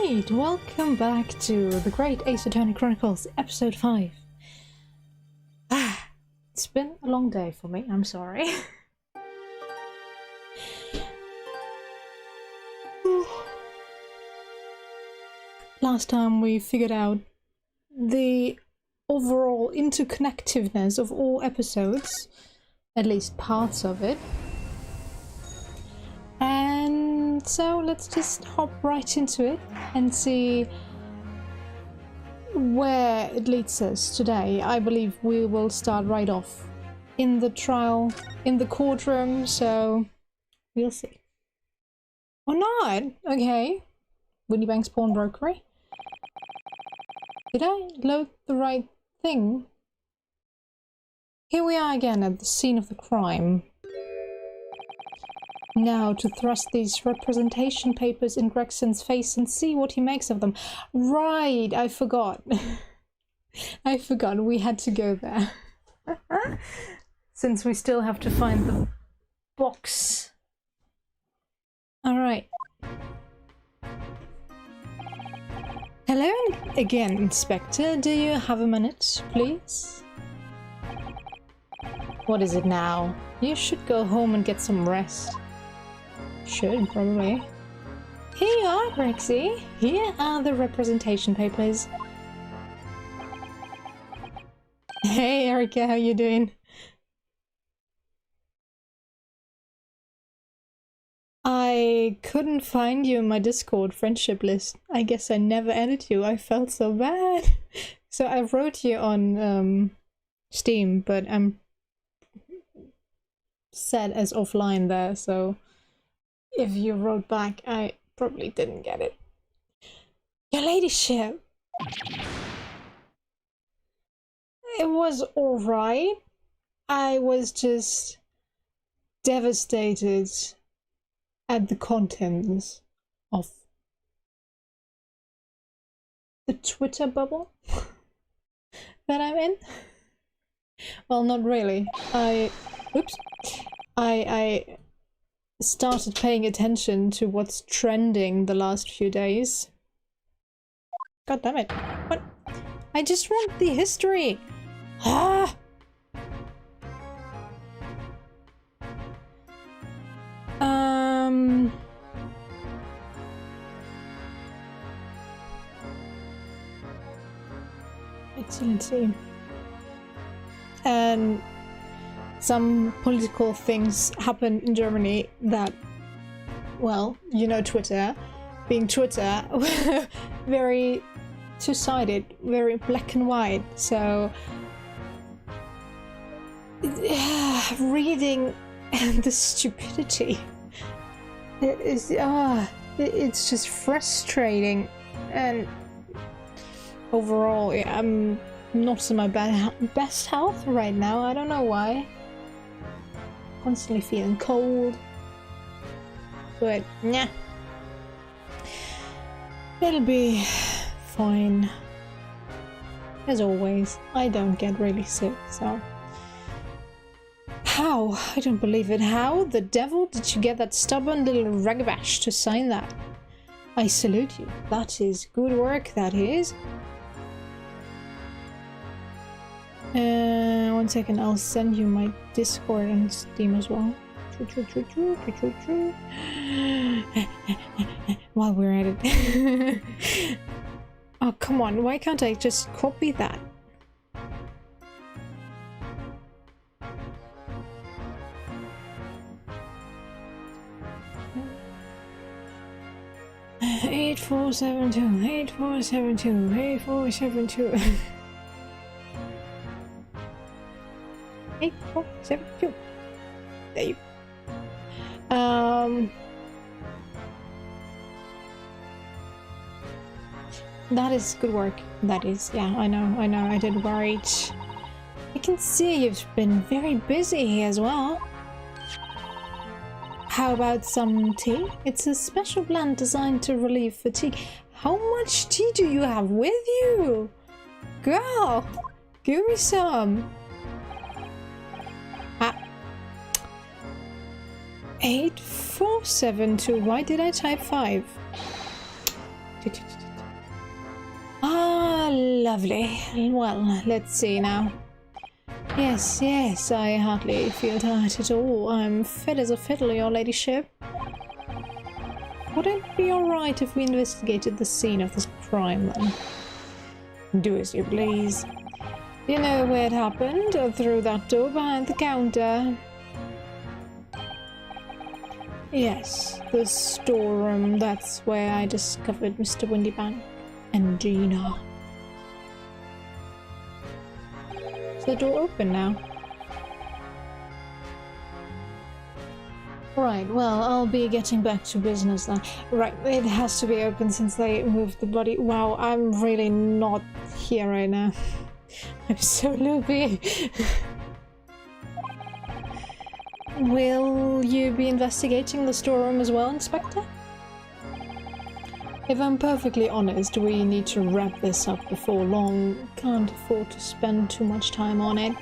Alright, welcome back to the Great Ace Attorney Chronicles, episode 5. It's been a long day for me, I'm sorry. Last time we figured out the overall interconnectiveness of all episodes, at least parts of it. And so let's just hop right into it and see where it leads us today. I believe we will start right off in the trial, in the courtroom, so we'll see. Or not! Okay. Winnie Bank's pawnbrokery. Did I load the right thing? Here we are again at the scene of the crime. Now to thrust these representation papers in Gregson's face and see what he makes of them. Right, I forgot. I forgot we had to go there. Since we still have to find the box. Alright. Hello again, Inspector. Do you have a minute, please? What is it now? You should go home and get some rest. Should, probably. Here you are, Rexy. Here are the representation papers. Hey, Erica, how you doing? I couldn't find you in my Discord friendship list. I guess I never added you. I felt so bad. So I wrote you on Steam, but I'm set as offline there, so if you wrote back, I probably didn't get it. Your ladyship! It was alright. I was just devastated at the contents of the Twitter bubble that I'm in. Well, not really. I started paying attention to what's trending the last few days. God damn it. What? I just want the history. Ah! Excellency. And some political things happen in Germany that, well, you know, Twitter, being Twitter, very two-sided, very black and white, so reading the stupidity, it is, it's just frustrating, and overall, I'm not in my best health right now. I don't know why. Constantly feeling cold, but nah, it'll be fine. As always, I don't get really sick, so. How? I don't believe it. How the devil did you get that stubborn little ragabash to sign that? I salute you. That is good work, that is. 1 second, I'll send you my Discord and Steam as well. While we're at it. Oh, come on, why can't I just copy that? Eight four seven two 8472. 8472. There you go. That is good work. That is, yeah, I know, I did worry. I can see you've been very busy here as well. How about some tea? It's a special blend designed to relieve fatigue. How much tea do you have with you? Girl, give me some. 8472. Why did I type 5? Ah, lovely. Well, let's see now. Yes, yes, I hardly feel tired at all. I'm fit as a fiddle, your ladyship. Would it be alright if we investigated the scene of this crime, then? Do as you please. You know where it happened? Through that door behind the counter. Yes, the storeroom. That's where I discovered Mr. Windybank and Gina. Is the door open now? Right, well, I'll be getting back to business then. Right, it has to be open since they moved the body. Wow, I'm really not here right now. I'm so loopy. Will you be investigating the storeroom as well, Inspector? If I'm perfectly honest, we need to wrap this up before long. Can't afford to spend too much time on it.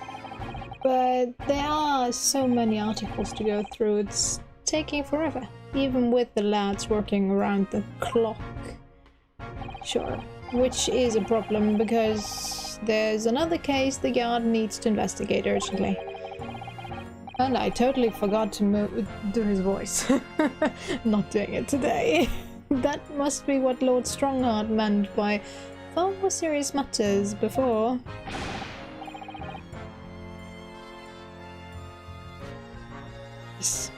But there are so many articles to go through, it's taking forever. Even with the lads working around the clock. Sure, which is a problem because there's another case the yard needs to investigate urgently. And I totally forgot to do his voice. Not doing it today. That must be what Lord Strongheart meant by far more serious matters before. Yes.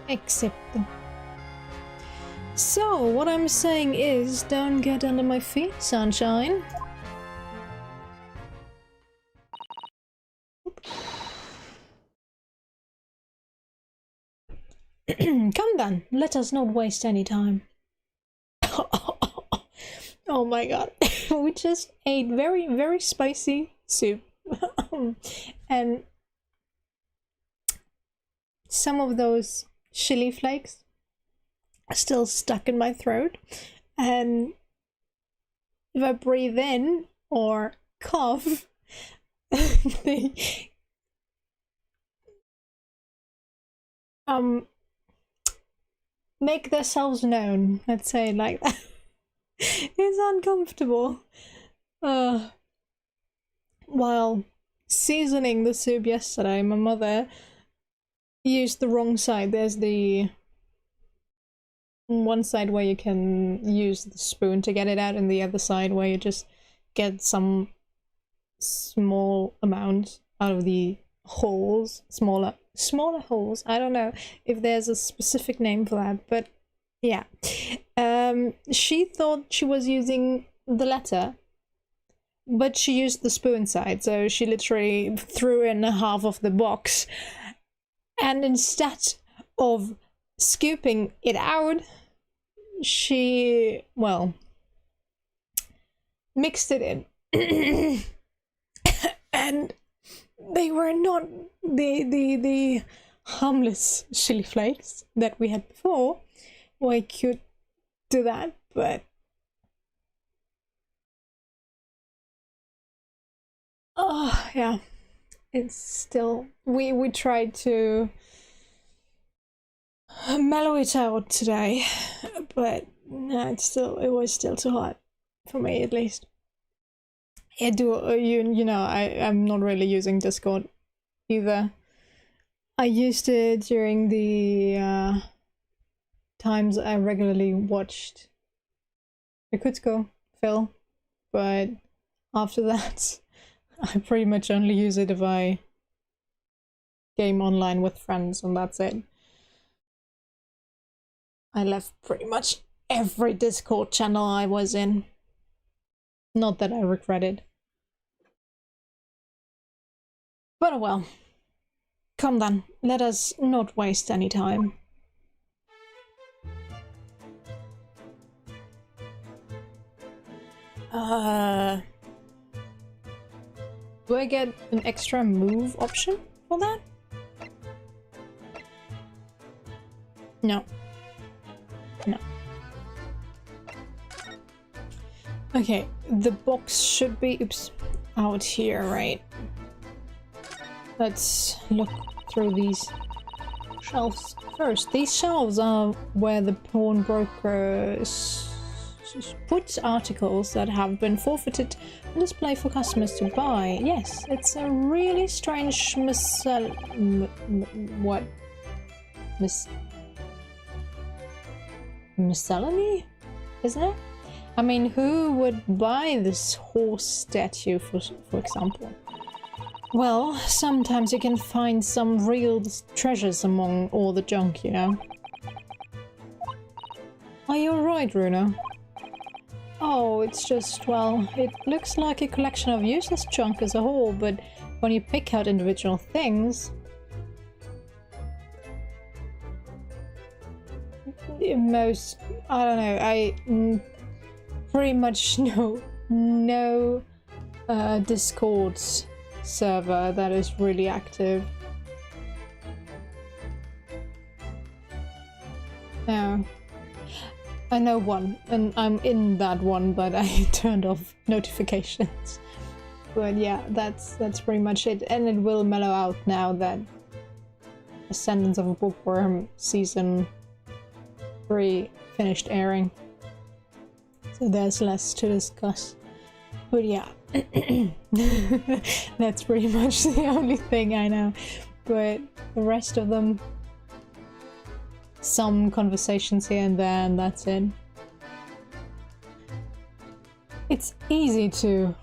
Accept them. So, what I'm saying is, don't get under my feet, sunshine. Come then, let us not waste any time. Oh my god, we just ate very, very spicy soup. And some of those chili flakes are still stuck in my throat. And if I breathe in or cough, they make themselves known, let's say it like that. It's uncomfortable. While seasoning the soup yesterday, my mother used the wrong side. There's the one side where you can use the spoon to get it out, and the other side where you just get some small amount out of the holes, smaller holes. I don't know if there's a specific name for that, but yeah. She thought she was using the latter, but she used the spoon side, so she literally threw in half of the box, and instead of scooping it out, she, well, mixed it in. And they were not the harmless chili flakes that we had before. Well, I could do that, but oh yeah, it's still, we tried to mellow it out today, but no, it was still too hot for me, at least. Yeah, you know, I'm not really using Discord either. I used it during the times I regularly watched the Kutsko Phil, but after that I pretty much only use it if I game online with friends, and that's it. I left pretty much every Discord channel I was in. Not that I regret it. But oh well. Come then, let us not waste any time. Do I get an extra move option for that? No. No. Okay, the box should be, oops, out here, right? Let's look through these shelves first. These shelves are where the pawnbroker put articles that have been forfeited on display for customers to buy. Yes, it's a really strange miscellany, isn't it? I mean, who would buy this horse statue, for example? Well, sometimes you can find some real treasures among all the junk, you know. Are you alright, Runa? Oh, it's just, well, it looks like a collection of useless junk as a whole, but when you pick out individual things... Most, I don't know, I pretty much know no Discord server that is really active. No. I know one, and I'm in that one, but I turned off notifications. But yeah, that's pretty much it, and it will mellow out now that Ascendance of a Bookworm Season 3 finished airing. So there's less to discuss. But yeah, that's pretty much the only thing I know. But the rest of them, some conversations here and there, and that's it. It's easy to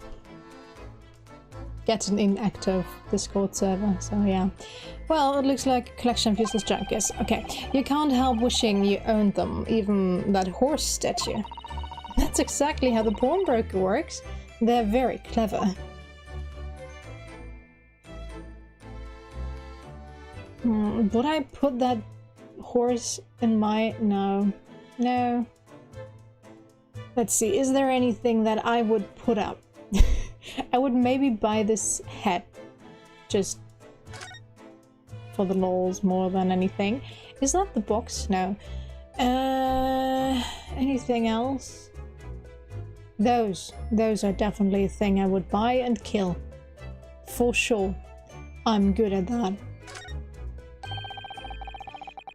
get an inactive Discord server, so yeah. Well, it looks like a collection of useless junk, yes. Okay, you can't help wishing you owned them, even that horse statue. That's exactly how the pawnbroker works. They're very clever. Would I put that horse in my... No. No. Let's see, is there anything that I would put up? I would maybe buy this head. Just for the lols more than anything. Is that the box? No. Anything else? Those are definitely a thing I would buy and kill. For sure. I'm good at that.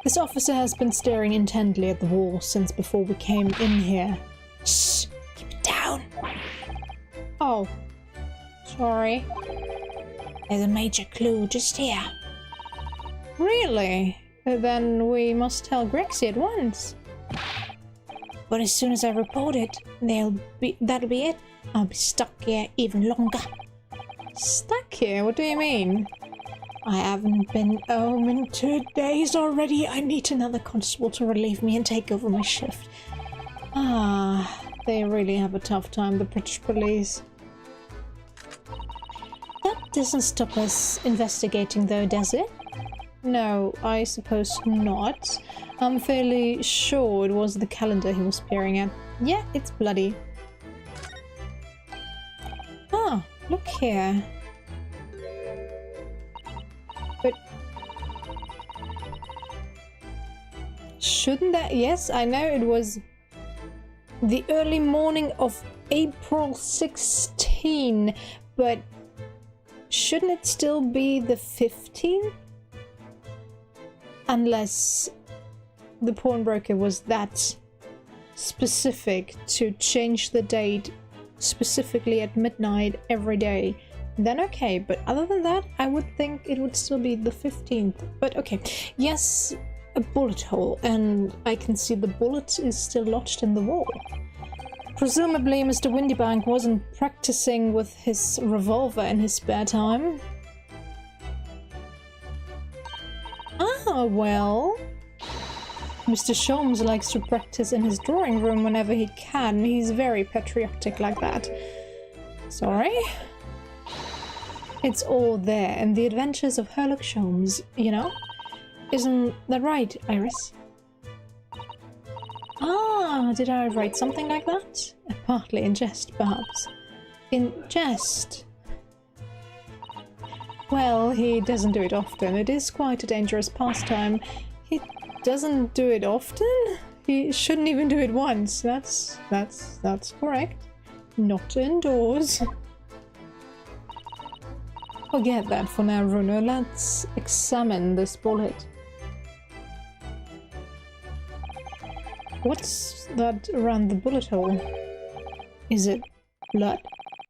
This officer has been staring intently at the wall since before we came in here. Shh! Keep it down! Oh. Sorry. There's a major clue just here. Really? Then we must tell Grexy at once. But as soon as I report it, that'll be it. I'll be stuck here even longer. Stuck here? What do you mean? I haven't been home in 2 days already. I need another constable to relieve me and take over my shift. Ah, they really have a tough time, the British police. That doesn't stop us investigating though, does it? No, I suppose not. I'm fairly sure it was the calendar he was peering at. Yeah, it's bloody. Ah, look here. But... shouldn't that... Yes, I know it was the early morning of April 16, but shouldn't it still be the 15th? Unless the pawnbroker was that specific to change the date specifically at midnight every day, then okay. But other than that, I would think it would still be the 15th. But okay, yes, a bullet hole, and I can see the bullet is still lodged in the wall. Presumably Mr. Windybank wasn't practicing with his revolver in his spare time. Ah, well... Mr. Sholmes likes to practice in his drawing room whenever he can. He's very patriotic like that. Sorry? It's all there in the adventures of Sherlock Sholmes, you know? Isn't that right, Iris? Ah, did I write something like that? Partly in jest, perhaps. In jest? Well, he doesn't do it often. It is quite a dangerous pastime. He doesn't do it often? He shouldn't even do it once. That's correct. Not indoors. Forget that for now, Runo. Let's examine this bullet. What's that around the bullet hole? Is it blood?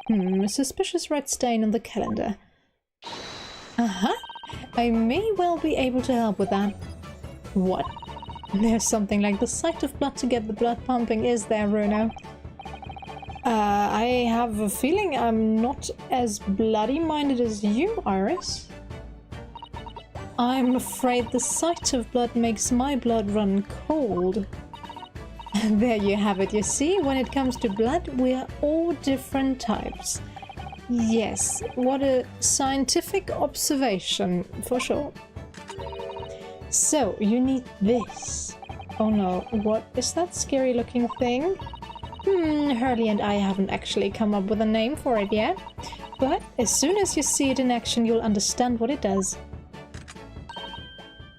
A suspicious red stain on the calendar. Uh-huh. I may well be able to help with that. What? There's something like the sight of blood to get the blood pumping, is there, Bruno? I have a feeling I'm not as bloody-minded as you, Iris. I'm afraid the sight of blood makes my blood run cold. There you have it, you see? When it comes to blood, we are all different types. Yes, what a scientific observation, for sure. So, you need this. Oh no, what is that scary looking thing? Hurley and I haven't actually come up with a name for it yet. But as soon as you see it in action, you'll understand what it does.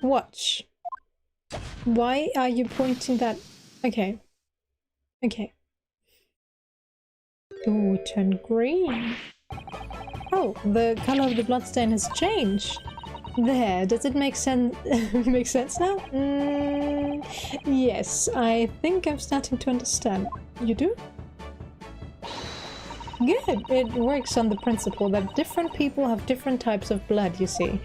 Watch. Why are you pointing that? Okay. Okay. Ooh, it turned green. Oh, the color of the bloodstain has changed. There, does it make sense? Make sense now? Yes, I think I'm starting to understand. You do? Good. It works on the principle that different people have different types of blood, you see.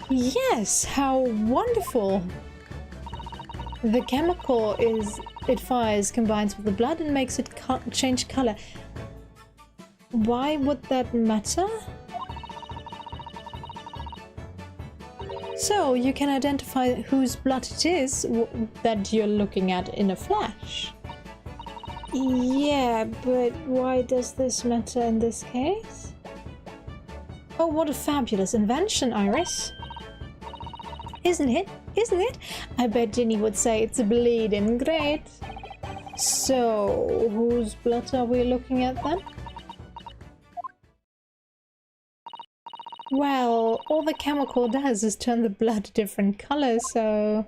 Yes, how wonderful! The chemical it fires combines with the blood and makes it change color. Why would that matter? So you can identify whose blood it is that you're looking at in a flash. Yeah, but why does this matter in this case? Oh, what a fabulous invention, Iris. Isn't it? Isn't it? I bet Ginny would say it's bleeding great. So, whose blood are we looking at then? Well, all the chemical does is turn the blood different colors, so...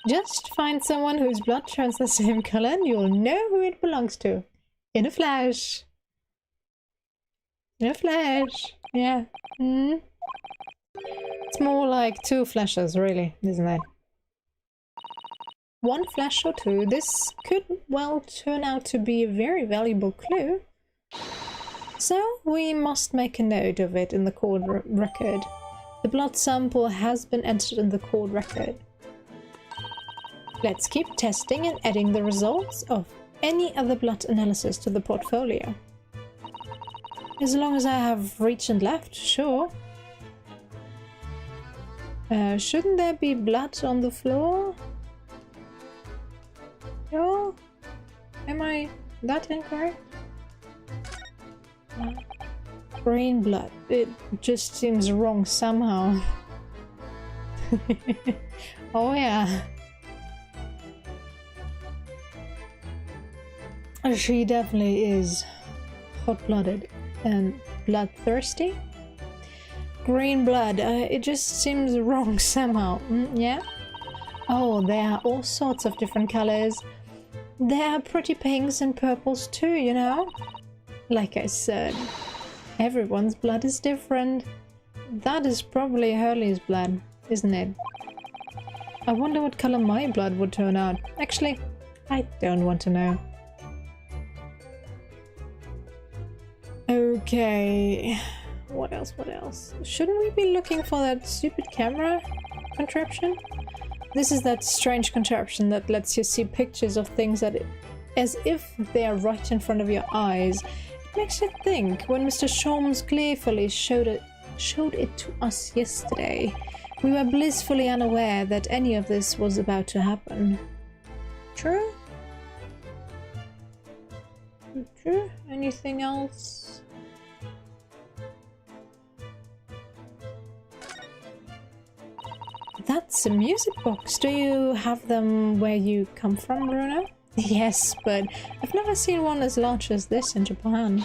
just find someone whose blood turns the same color and you'll know who it belongs to. In a flash. In a flash. Yeah. It's more like 2 flashes, really, isn't it? 1 flash or 2. This could well turn out to be a very valuable clue. So we must make a note of it in the court record. The blood sample has been entered in the court record. Let's keep testing and adding the results of any other blood analysis to the portfolio. As long as I have reach and left, sure. Shouldn't there be blood on the floor? No? Am I that incorrect? Green blood. It just seems wrong somehow. Oh yeah. She definitely is hot-blooded and bloodthirsty. Green blood. It just seems wrong somehow. Yeah? Oh, there are all sorts of different colors. There are pretty pinks and purples too, you know? Like I said, everyone's blood is different. That is probably Hurley's blood, isn't it? I wonder what color my blood would turn out. Actually, I don't want to know. Okay, what else, what else? Shouldn't we be looking for that stupid camera contraption? This is that strange contraption that lets you see pictures of things as if they are right in front of your eyes. It makes you think. When Mr. Sholmes gleefully showed it to us yesterday, we were blissfully unaware that any of this was about to happen. True? True? Anything else? That's a music box. Do you have them where you come from, Bruno? Yes, but I've never seen one as large as this in Japan.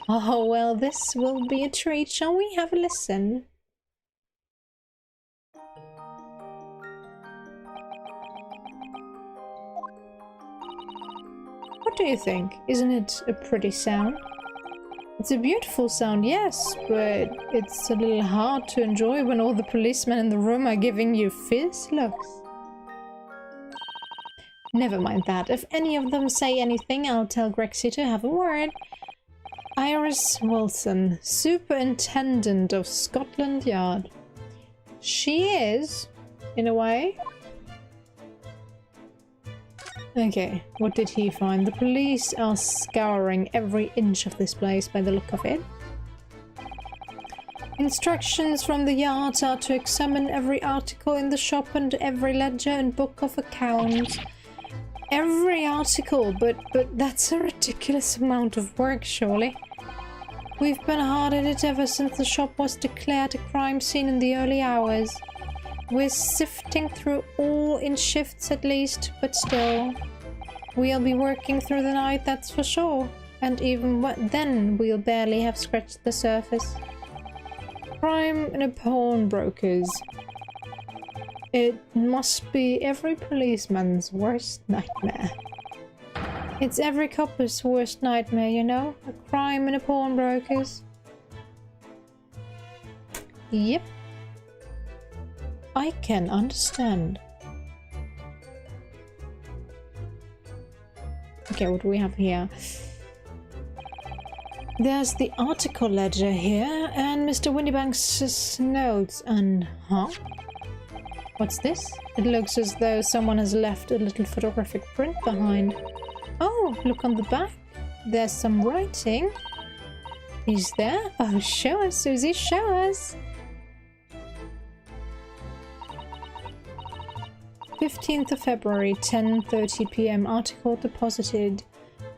Oh, well, this will be a treat. Shall we have a listen? What do you think? Isn't it a pretty sound? It's a beautiful sound, yes, but it's a little hard to enjoy when all the policemen in the room are giving you fierce looks. Never mind that. If any of them say anything, I'll tell Grexy to have a word. Iris Wilson, Superintendent of Scotland Yard. She is, in a way. Okay, what did he find? The police are scouring every inch of this place by the look of it. Instructions from the yards are to examine every article in the shop and every ledger and book of accounts. Every article, but that's a ridiculous amount of work, surely. We've been hard at it ever since the shop was declared a crime scene in the early hours. We're sifting through all in shifts at least, but still. We'll be working through the night, that's for sure. And even then, we'll barely have scratched the surface. Crime in a pawnbroker's. It must be every policeman's worst nightmare. It's every copper's worst nightmare, you know? A crime in a pawnbroker's. Yep. I can understand. Okay, what do we have here? There's the article ledger here, and Mr. Windybank's notes, and... Huh? What's this? It looks as though someone has left a little photographic print behind. Oh, look on the back. There's some writing. Is there? Oh, show us, Susie, show us! 15th of February, 10:30 p.m. Article deposited.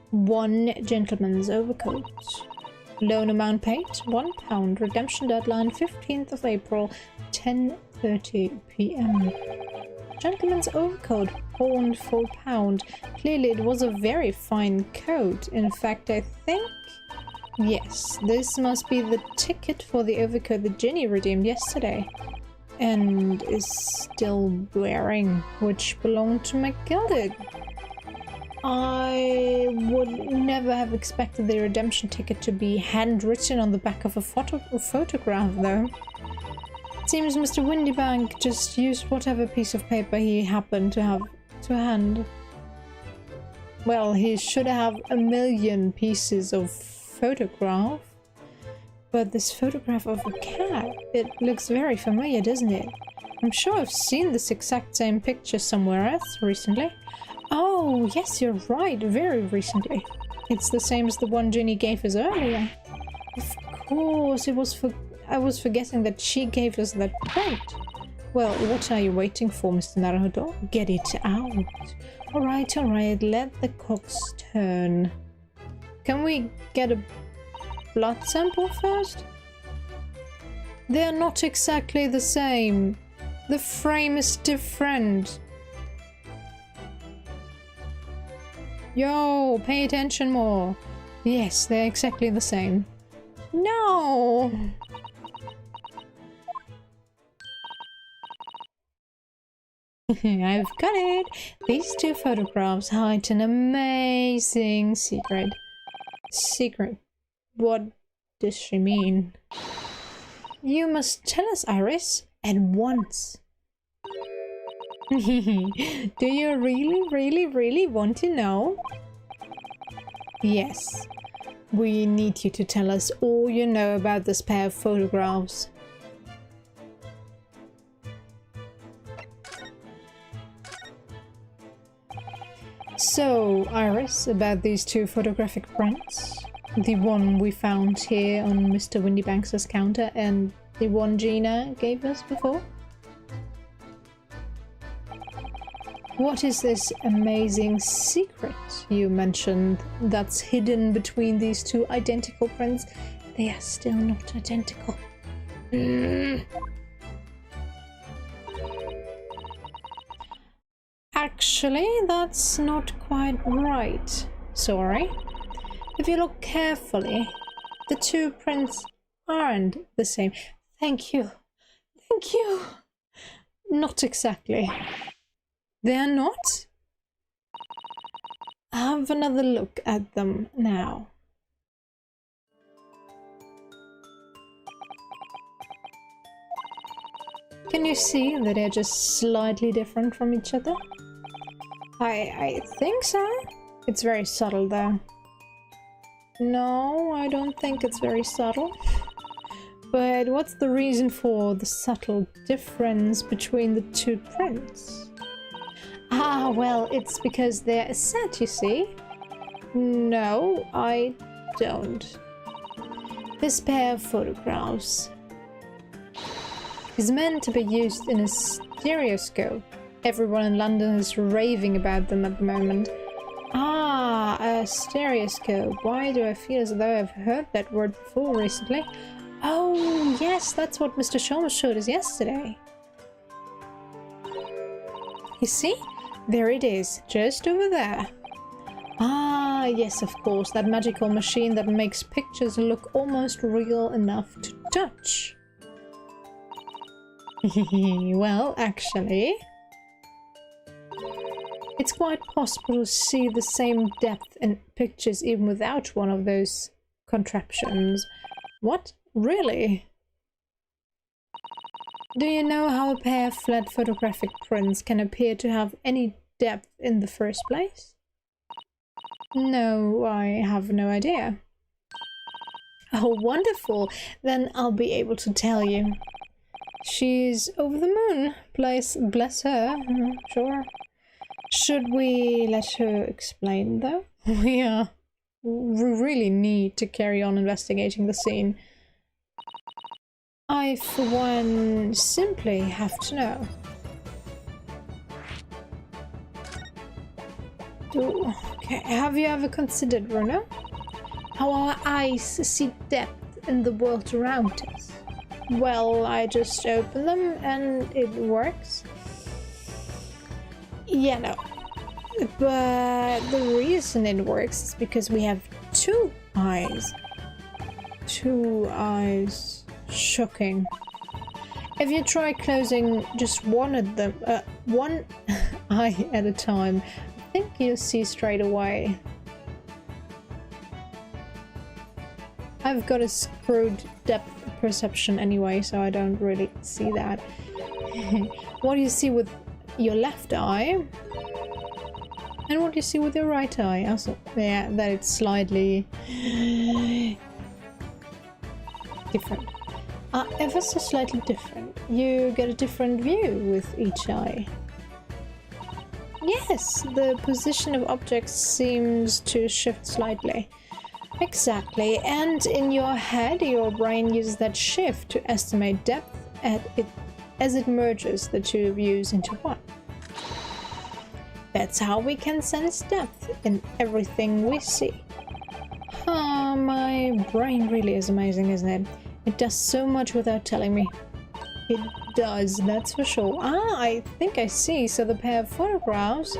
1 gentleman's overcoat. Loan amount paid, £1. Redemption deadline, 15th of April, 10:30 p.m. Gentleman's overcoat, pawned for £1. Clearly it was a very fine coat. In fact, I think... Yes, this must be the ticket for the overcoat that Ginny redeemed yesterday. And is still wearing, which belonged to McGilded. I would never have expected the redemption ticket to be handwritten on the back of a photograph, though. It seems Mr. Windybank just used whatever piece of paper he happened to have to hand. Well, he should have a million pieces of photograph. But this photograph of a cat, it looks very familiar, doesn't it? I'm sure I've seen this exact same picture somewhere else recently. Oh, yes, you're right, very recently. It's the same as the one Ginny gave us earlier. Of course, I was forgetting that she gave us that print. Well, what are you waiting for, Mr. Naruhodo? Get it out. Alright, let the cocks turn. Can we get a blood sample first? They're not exactly the same. The frame is different. Yo, pay attention more. Yes, they're exactly the same. No! I've got it! These two photographs hide an amazing secret. Secret? What does she mean? You must tell us, Iris, at once. Do you really want to know? Yes. We need you to tell us all you know about this pair of photographs. So, Iris, about these two photographic prints. The one we found here on Mr. Windybank's counter and the one Gina gave us before. What is this amazing secret you mentioned that's hidden between these two identical prints? They are still not identical. Actually, that's not quite right. Sorry. If you look carefully, the two prints aren't the same. Thank you. Thank you. Not exactly. They're not? Have another look at them now. Can you see that they're just slightly different from each other? I think so. It's very subtle though. No, I don't think it's very subtle. But what's the reason for the subtle difference between the two prints? Ah, well, it's because they're a set, you see. No, I don't. This pair of photographs is meant to be used in a stereoscope. Everyone in London is raving about them at the moment. Ah, a stereoscope. Why do I feel as though I've heard that word before recently? Oh, yes, that's what Mr. Sharma showed us yesterday. You see? There it is, just over there. Ah, yes, of course, that magical machine that makes pictures look almost real enough to touch. Well, actually, it's quite possible to see the same depth in pictures even without one of those contraptions. What? Really? Do you know how a pair of flat photographic prints can appear to have any depth in the first place? No, I have no idea. Oh, wonderful! Then I'll be able to tell you. She's over the moon. Bless her. Sure. Should we let her explain, though? We really need to carry on investigating the scene. I, for one, simply have to know. Okay, have you ever considered, Bruno, how our eyes see depth in the world around us? Well, I just open them and it works. Yeah, no. But the reason it works is because we have two eyes. Two eyes. Shocking. If you try closing just one of them, one eye at a time, I think you'll see straight away. I've got a screwed depth perception anyway, so I don't really see that. What do you see with your left eye? And what do you see with your right eye? Also, yeah, that it's slightly different. Ever so slightly different. You get a different view with each eye. Yes, the position of objects seems to shift slightly. Exactly, and in your head, your brain uses that shift to estimate depth as it merges the two views into one. That's how we can sense depth in everything we see. My brain really is amazing, isn't it? It does so much without telling me. It does, that's for sure. I think I see. So the pair of photographs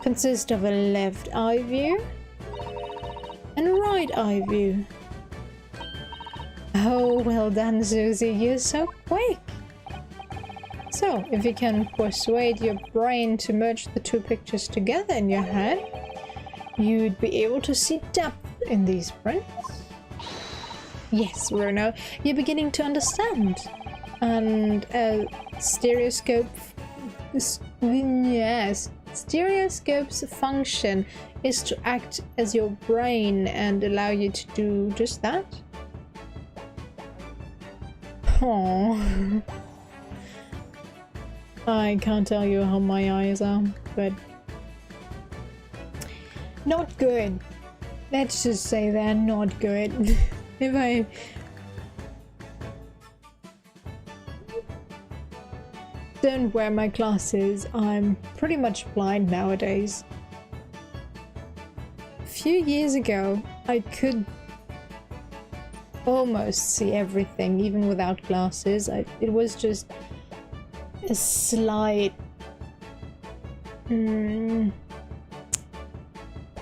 consist of a left eye view and a right eye view. Oh, well done, Susie. You're so quick. So, if you can persuade your brain to merge the two pictures together in your head, you'd be able to see depth in these prints. Yes, Bruno, you're beginning to understand. And a stereoscope's function is to act as your brain and allow you to do just that. Oh, I can't tell you how my eyes are, but not good. Let's just say they're not good. If I don't wear my glasses, I'm pretty much blind nowadays. A few years ago, I could almost see everything, even without glasses. It was just a slight...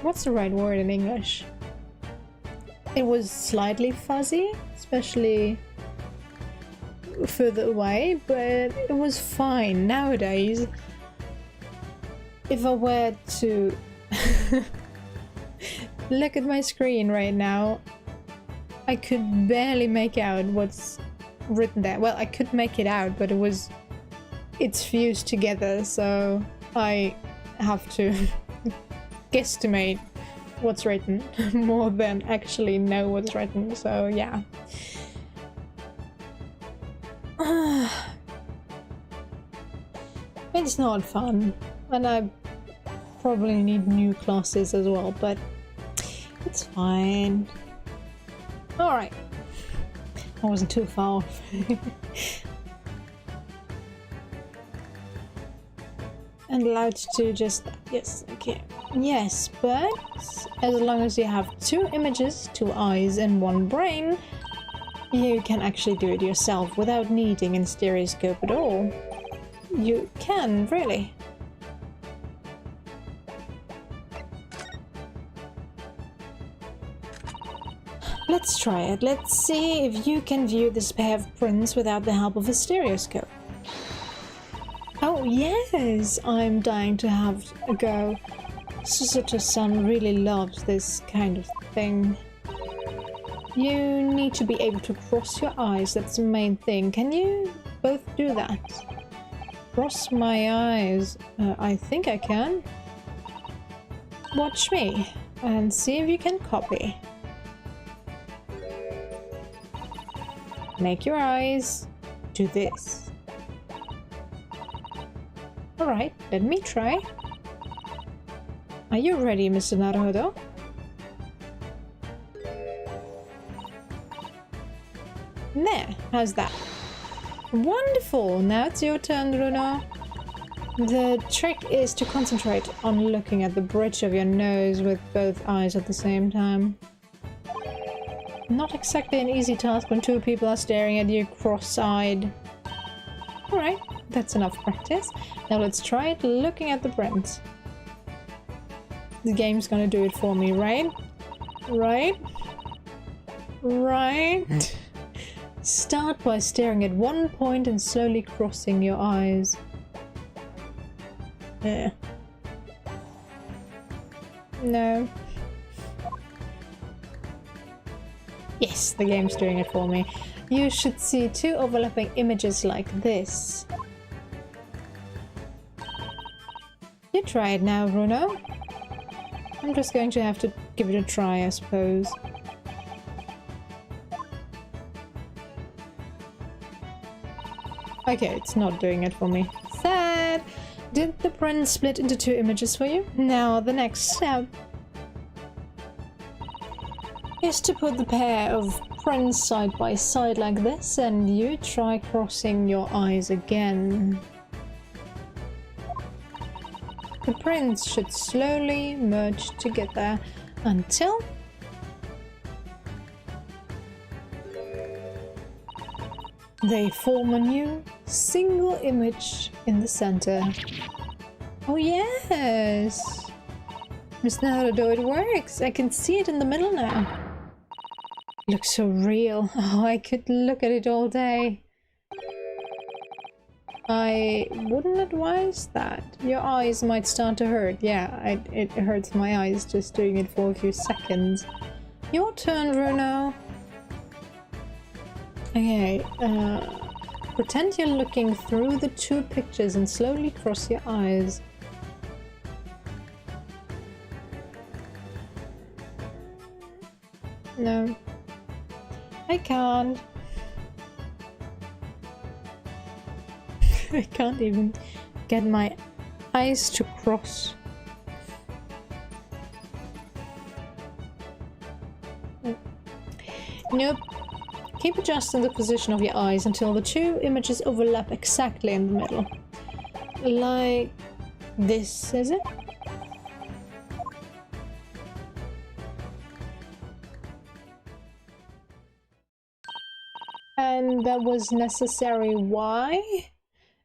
what's the right word in English? It was slightly fuzzy, especially further away, but it was fine. Nowadays, if I were to look at my screen right now, I could barely make out what's written there. Well, I could make it out, but it's fused together, so I have to guesstimate what's written more than actually know what's written, so yeah. It's not fun, and I probably need new classes as well, but it's fine. Alright. I wasn't too far off. And allowed to do just that. Yes, okay. Yes, but as long as you have 2 images, 2 eyes, and 1 brain, you can actually do it yourself without needing a stereoscope at all. You can, really. Let's try it. Let's see if you can view this pair of prints without the help of a stereoscope. Oh yes, I'm dying to have a go. Suzuto-san really loves this kind of thing. You need to be able to cross your eyes, that's the main thing. Can you both do that? Cross my eyes. I think I can. Watch me and see if you can copy. Make your eyes do this. Alright, let me try. Are you ready, Mr. Naruhodo? There, how's that? Wonderful! Now it's your turn, Runo. The trick is to concentrate on looking at the bridge of your nose with both eyes at the same time. Not exactly an easy task when 2 people are staring at you cross-eyed. Alright, that's enough practice. Now let's try it looking at the prints. The game's gonna do it for me, right? Right? Right? Start by staring at one point and slowly crossing your eyes. There. No. Yes, the game's doing it for me. You should see 2 overlapping images like this. You try it now, Bruno. I'm just going to have to give it a try, I suppose. Okay, it's not doing it for me. Sad! Did the print split into 2 images for you? Now the next step is to put the pair of prints side by side like this, and you try crossing your eyes again. The prints should slowly merge together until they form a new single image in the center. Oh yes! Miss Naruto, it works! I can see it in the middle now. Looks so real. Oh, I could look at it all day. I wouldn't advise that. Your eyes might start to hurt. Yeah, it hurts my eyes just doing it for a few seconds. Your turn, Bruno. Okay, pretend you're looking through the 2 pictures and slowly cross your eyes. No. I can't. I can't even get my eyes to cross. Nope. Keep adjusting the position of your eyes until the 2 images overlap exactly in the middle. Like this, is it? And that was necessary. Why?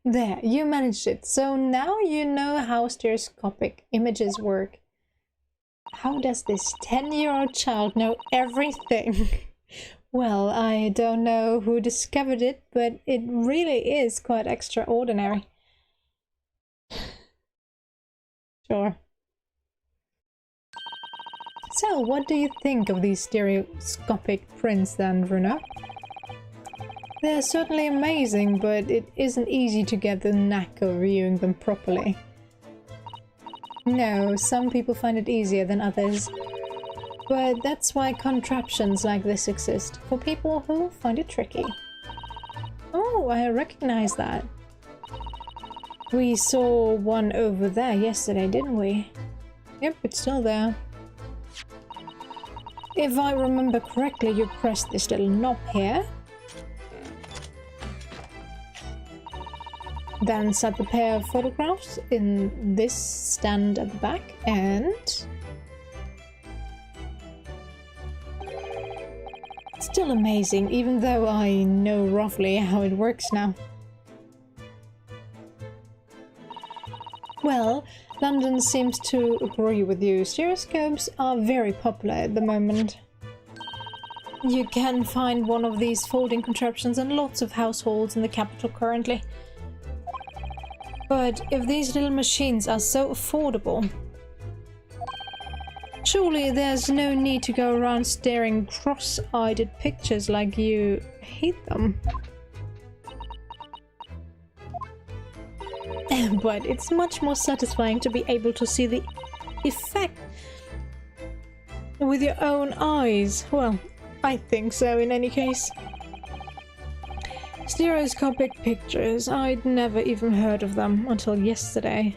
There, you managed it. So now you know how stereoscopic images work. How does this 10-year-old child know everything? Well, I don't know who discovered it, but it really is quite extraordinary. Sure. So, what do you think of these stereoscopic prints then, Bruno? They're certainly amazing, but it isn't easy to get the knack of viewing them properly. No, some people find it easier than others. But that's why contraptions like this exist, for people who find it tricky. Oh, I recognize that. We saw one over there yesterday, didn't we? Yep, it's still there. If I remember correctly, you press this little knob here. Then set the pair of photographs in this stand at the back and... Still amazing, even though I know roughly how it works now. Well, London seems to agree with you. Stereoscopes are very popular at the moment. You can find one of these folding contraptions in lots of households in the capital currently. But if these little machines are so affordable, surely there's no need to go around staring cross-eyed at pictures like you hate them. But it's much more satisfying to be able to see the effect with your own eyes. Well, I think so in any case. Stereoscopic pictures, I'd never even heard of them until yesterday.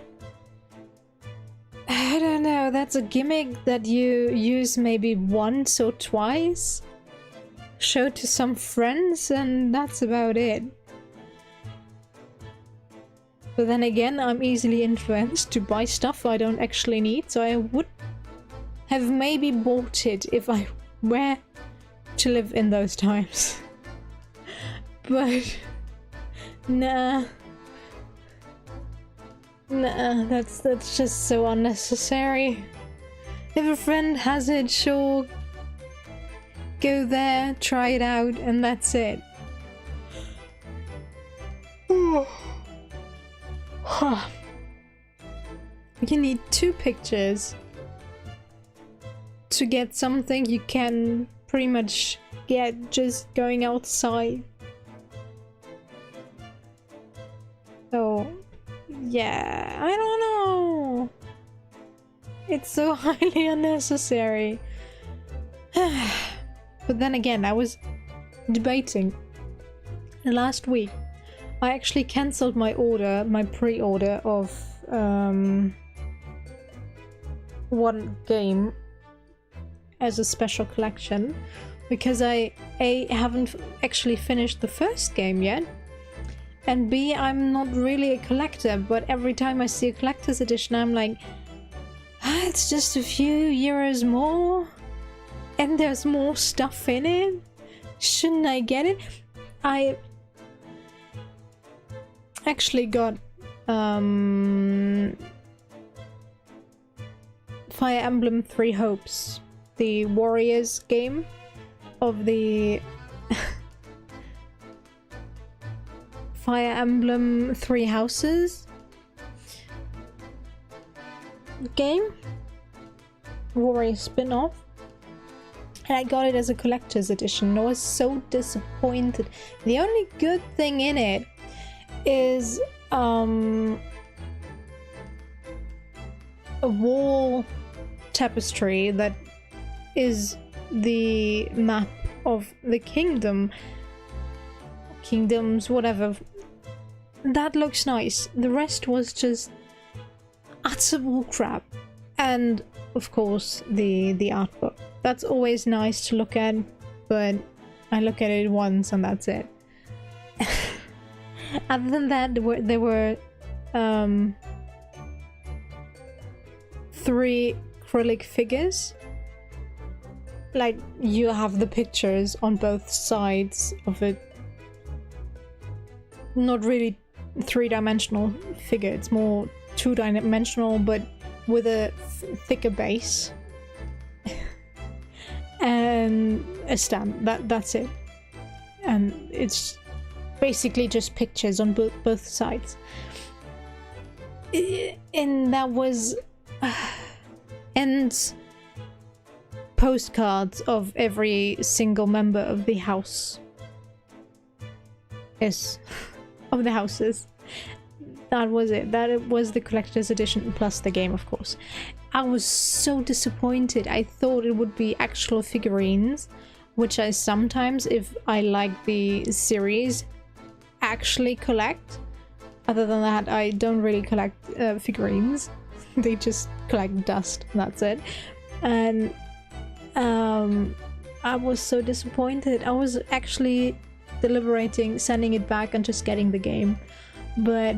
I don't know, that's a gimmick that you use maybe once or twice, show to some friends, and that's about it. But then again, I'm easily influenced to buy stuff I don't actually need, so I would have maybe bought it if I were to live in those times. But nah, that's just so unnecessary. If a friend has it, sure, go there, try it out, and that's it. You need 2 pictures to get something you can pretty much get just going outside. So, yeah, I don't know. It's so highly unnecessary. But then again, I was debating last week. I actually cancelled my order, my pre-order of one game as a special collection because I A, haven't actually finished the first game yet, and B, I'm not really a collector, but every time I see a collector's edition I'm like, it's just a few euros more and there's more stuff in it. Shouldn't I get it? I actually got Fire Emblem Three Hopes, the Warriors game of the Fire Emblem Three Houses game, Warrior spin-off, and I got it as a collector's edition. I was so disappointed. The only good thing in it is a wall tapestry that is the map of the kingdoms, whatever. That looks nice. The rest was just utter bullcrap. And of course the art book. That's always nice to look at, but I look at it once and that's it. Other than that, there were 3 acrylic figures. Like, you have the pictures on both sides of it. Not really 3-dimensional figure, it's more 2-dimensional, but with a thicker base. And a stand. That's it. And it's basically just pictures on both sides. And that was and postcards of every single member of the house. Yes, of the houses. that was it. That was the collector's edition plus the game, of course. I was so disappointed. I thought it would be actual figurines, which I sometimes, if I like the series, actually collect. Other than that, I don't really collect figurines. They just collect dust, that's it. And I was so disappointed. I was actually deliberating sending it back and just getting the game, but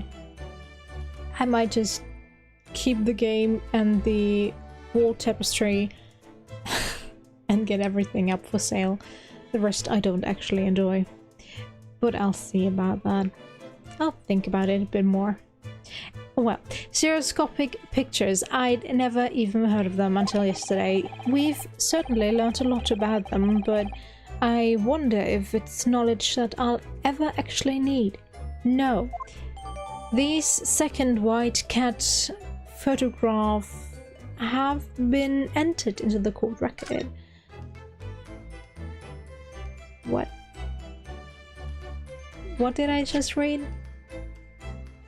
I might just keep the game and the wall tapestry and get everything up for sale. The rest I don't actually enjoy, but I'll see about that. I'll think about it a bit more. Well, stereoscopic pictures, I'd never even heard of them until yesterday. We've certainly learnt a lot about them, but I wonder if it's knowledge that I'll ever actually need. No. These second white cat photographs have been entered into the court record. What? What did I just read?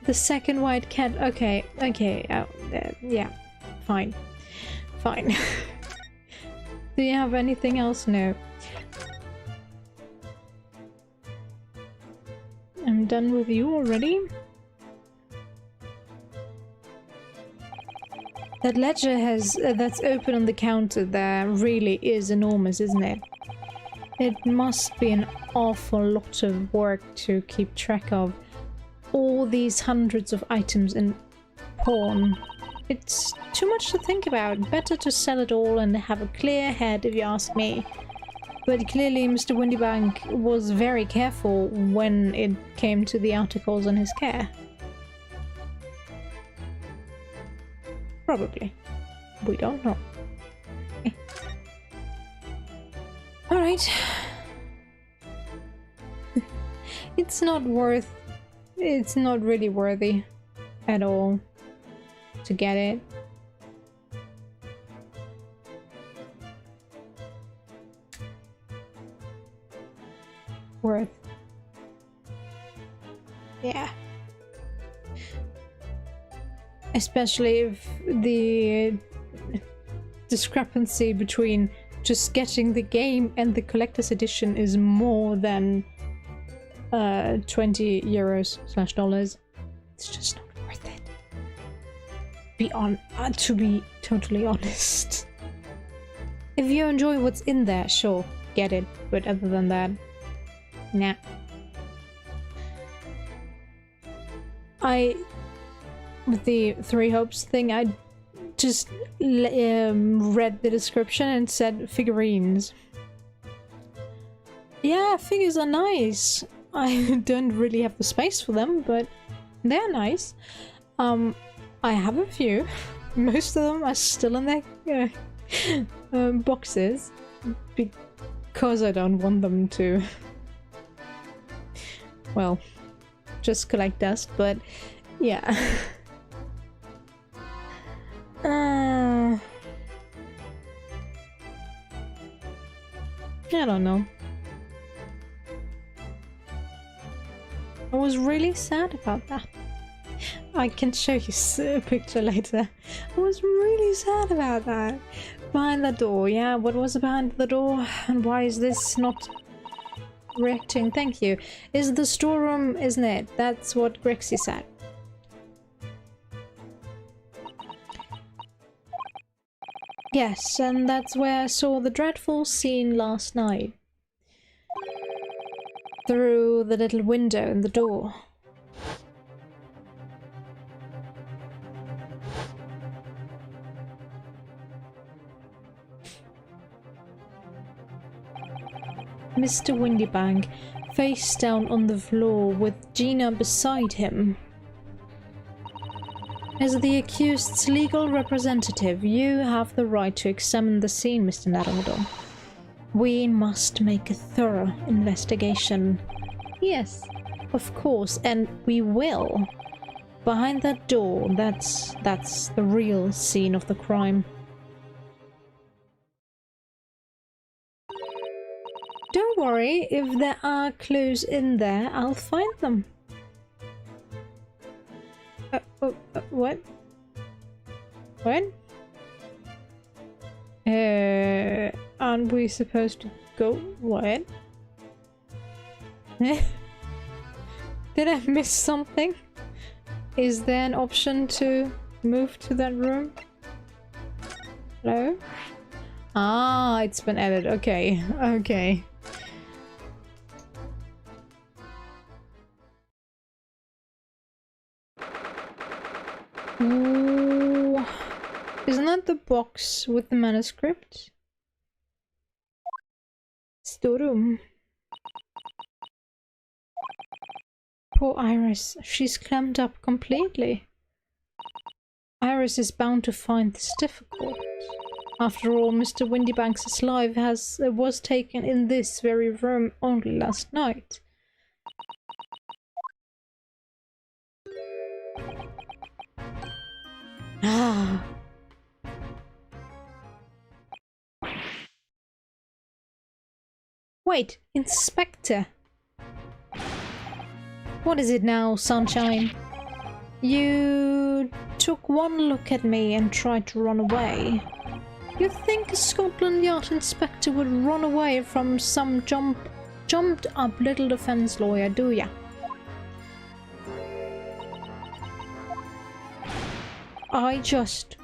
The second white cat. Okay, yeah, fine. Do you have anything else? No. I'm done with you already. That ledger that's open on the counter there really is enormous, isn't it? It must be an awful lot of work to keep track of all these hundreds of items in pawn. It's too much to think about. Better to sell it all and have a clear head, if you ask me. But clearly Mr. Windybank was very careful when it came to the articles in his care. Probably. We don't know. Alright. It's not really worthy at all to get it. Worth. Yeah. Especially if the discrepancy between just getting the game and the collector's edition is more than 20 euros / dollars. It's just not worth it. To be totally honest. If you enjoy what's in there, sure, get it. But other than that, nah. With the Three Hopes thing, I just read the description and said figurines. Yeah, figures are nice. I don't really have the space for them, but they're nice. I have a few. Most of them are still in their boxes because I don't want them to, well, just collect dust, but yeah. I don't know. I was really sad about that. I can show you a picture later. I was really sad about that. Behind the door, yeah, what was behind the door? And why is this not reacting? Thank you. Is the storeroom, isn't it? That's what Grexy said. Yes, and that's where I saw the dreadful scene last night. Through the little window in the door. Mr. Windybank, face down on the floor with Gina beside him. As the accused's legal representative, you have the right to examine the scene, Mr. Narumadon. We must make a thorough investigation. Yes, of course, and we will. Behind that door, that's the real scene of the crime. Don't worry, if there are clues in there, I'll find them. What? What? Aren't we supposed to go? What? Did I miss something? Is there an option to move to that room? Hello? Ah, it's been added. Okay, okay. Ooh. Isn't that the box with the manuscript? Storeroom. Poor Iris. She's clammed up completely. Iris is bound to find this difficult. After all, Mr. Windybanks' life was taken in this very room only last night. Ah. Wait, Inspector. What is it now, Sunshine? You took one look at me and tried to run away. You think a Scotland Yard inspector would run away from some jumped up little defense lawyer, do ya?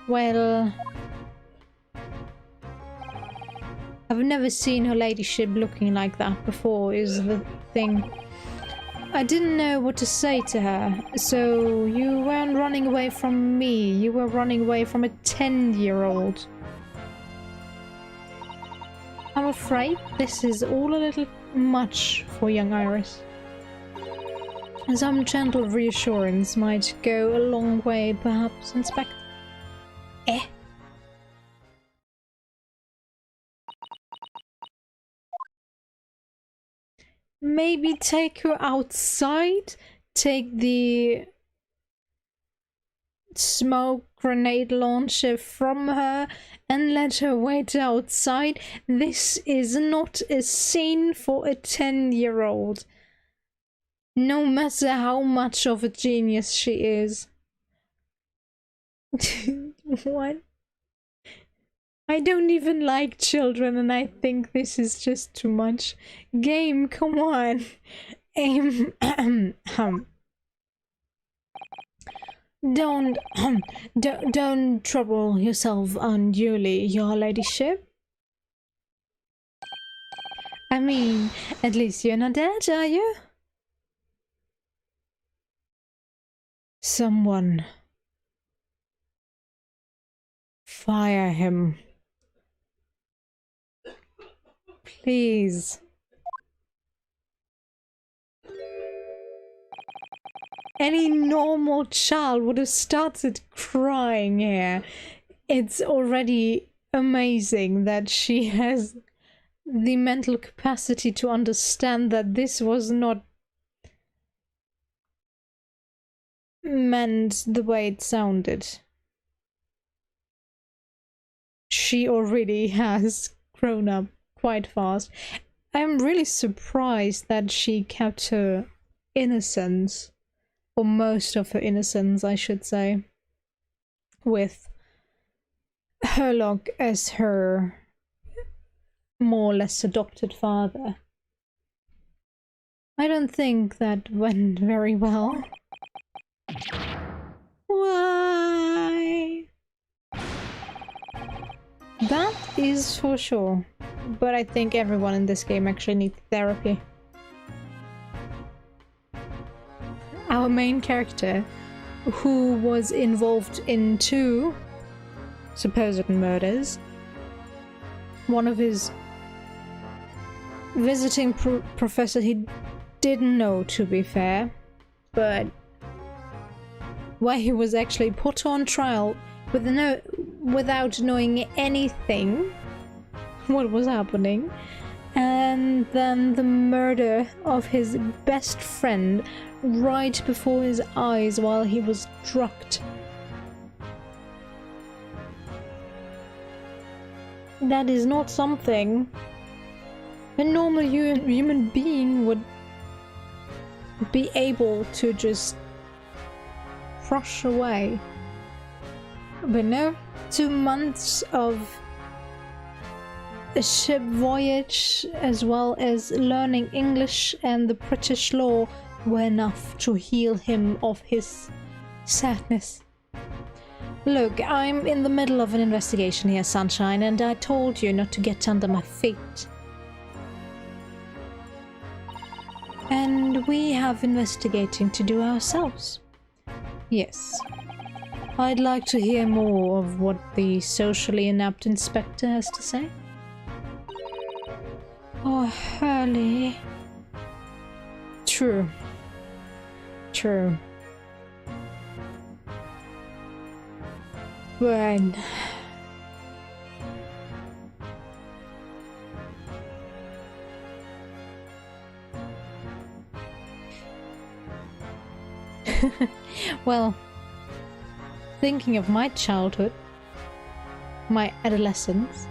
Well... I've never seen her ladyship looking like that before, is the thing. I didn't know what to say to her, so you weren't running away from me, you were running away from a 10-year-old. I'm afraid this is all a little much for young Iris. Some gentle reassurance might go a long way, perhaps, Inspector. Eh? Maybe take her outside? Take the smoke grenade launcher from her and let her wait outside? This is not a scene for a 10-year-old. No matter how much of a genius she is. What? I don't even like children and I think this is just too much. Game, come on. Aim. Don't trouble yourself unduly, your ladyship. I mean, at least you're not dead, are you? Someone. Fire him. Please. Any normal child would have started crying here. It's already amazing that she has the mental capacity to understand that this was not meant the way it sounded. She already has grown up quite fast. I'm really surprised that she kept her innocence, or most of her innocence, I should say, with Sherlock as her more or less adopted father. I don't think that went very well. Why? That is for sure. But I think everyone in this game actually needs therapy. Our main character, who was involved in 2 supposed murders, one of his visiting professor he didn't know, to be fair, but where he was actually put on trial without knowing anything what was happening, and then the murder of his best friend right before his eyes while he was drugged. That is not something a normal human being would be able to just crush away. But no, 2 months of a ship voyage as well as learning English and the British law were enough to heal him of his sadness. Look, I'm in the middle of an investigation here, Sunshine, and I told you not to get under my feet. And we have investigating to do ourselves. Yes. I'd like to hear more of what the socially inept inspector has to say. Oh, Hurley. True. True. When? Well, thinking of my childhood, my adolescence,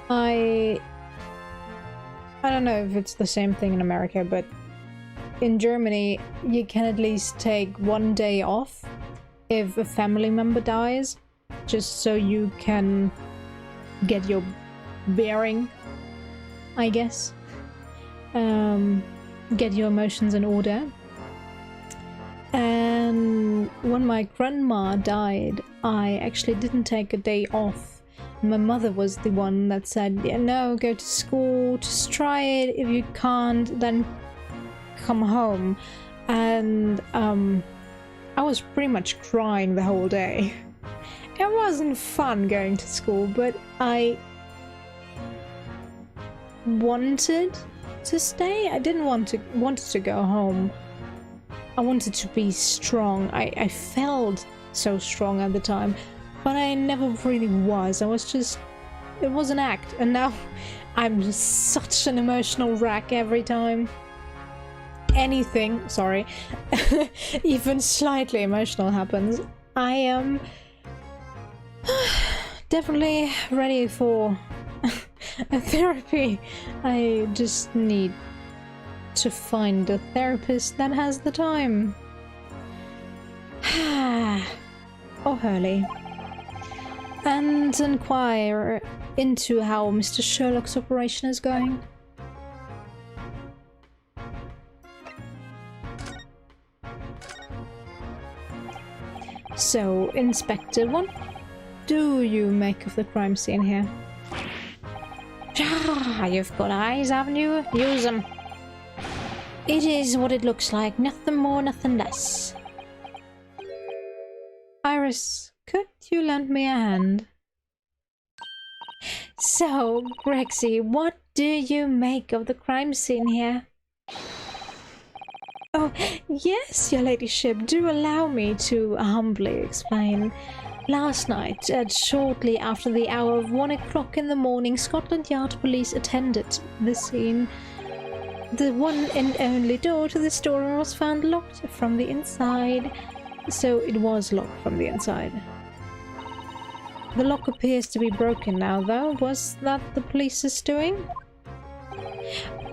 I don't know if it's the same thing in America, but in Germany you can at least take 1 day off if a family member dies, just so you can get your bearing, I guess. Get your emotions in order. And when my grandma died, I actually didn't take a day off. My mother was the one that said, yeah, no, go to school, just try it. If you can't, then come home. And I was pretty much crying the whole day. It wasn't fun going to school, but I wanted to stay. I didn't wanted to go home. I wanted to be strong. I felt so strong at the time, but I never really was. I was just... it was an act, and now I'm just such an emotional wreck every time anything, sorry, even slightly emotional happens. I am definitely ready for a therapy. I just need to find a therapist that has the time. Oh, Hurley. And inquire into how Mr. Sherlock's operation is going. So, Inspector, what do you make of the crime scene here? Ah, you've got eyes, haven't you? Use them. It is what it looks like, nothing more, nothing less. Iris, could you lend me a hand? So, Grexy, what do you make of the crime scene here? Oh, yes, your ladyship, do allow me to humbly explain. Last night, at shortly after the hour of 1 o'clock in the morning, Scotland Yard police attended the scene. The one and only door to the storeroom was found locked from the inside. So it was locked from the inside. The lock appears to be broken now, though. Was that the police's doing?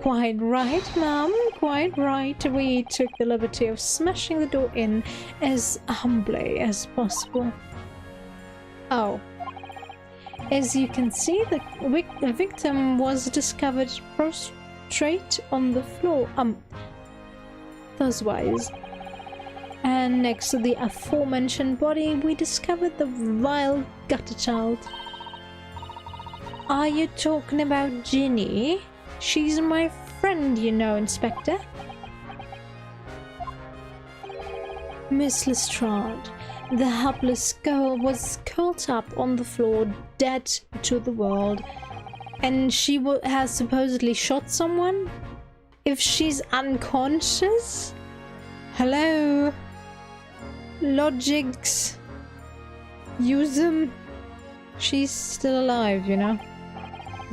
Quite right, ma'am. Quite right. We took the liberty of smashing the door in as humbly as possible. Oh. As you can see, the victim was discovered prostrate on the floor. Thuswise. And next to the aforementioned body, we discovered the vile gutter child. Are you talking about Ginny? She's my friend, you know, Inspector. Miss Lestrade, the hapless girl was curled up on the floor, dead to the world. And she has supposedly shot someone? If she's unconscious? Hello? Logics. Use them. She's still alive, you know?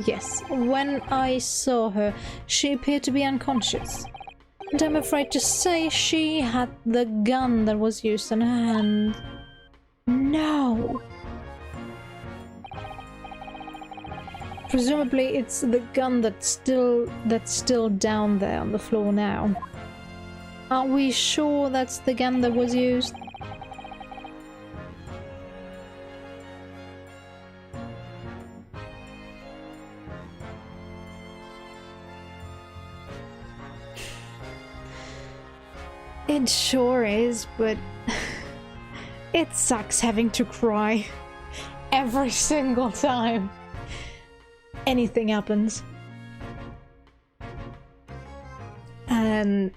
Yes, when I saw her, she appeared to be unconscious. And I'm afraid to say she had the gun that was used in her hand. No! Presumably it's the gun that's still down there on the floor now. Are we sure that's the gun that was used? It sure is, but it sucks having to cry every single time anything happens. And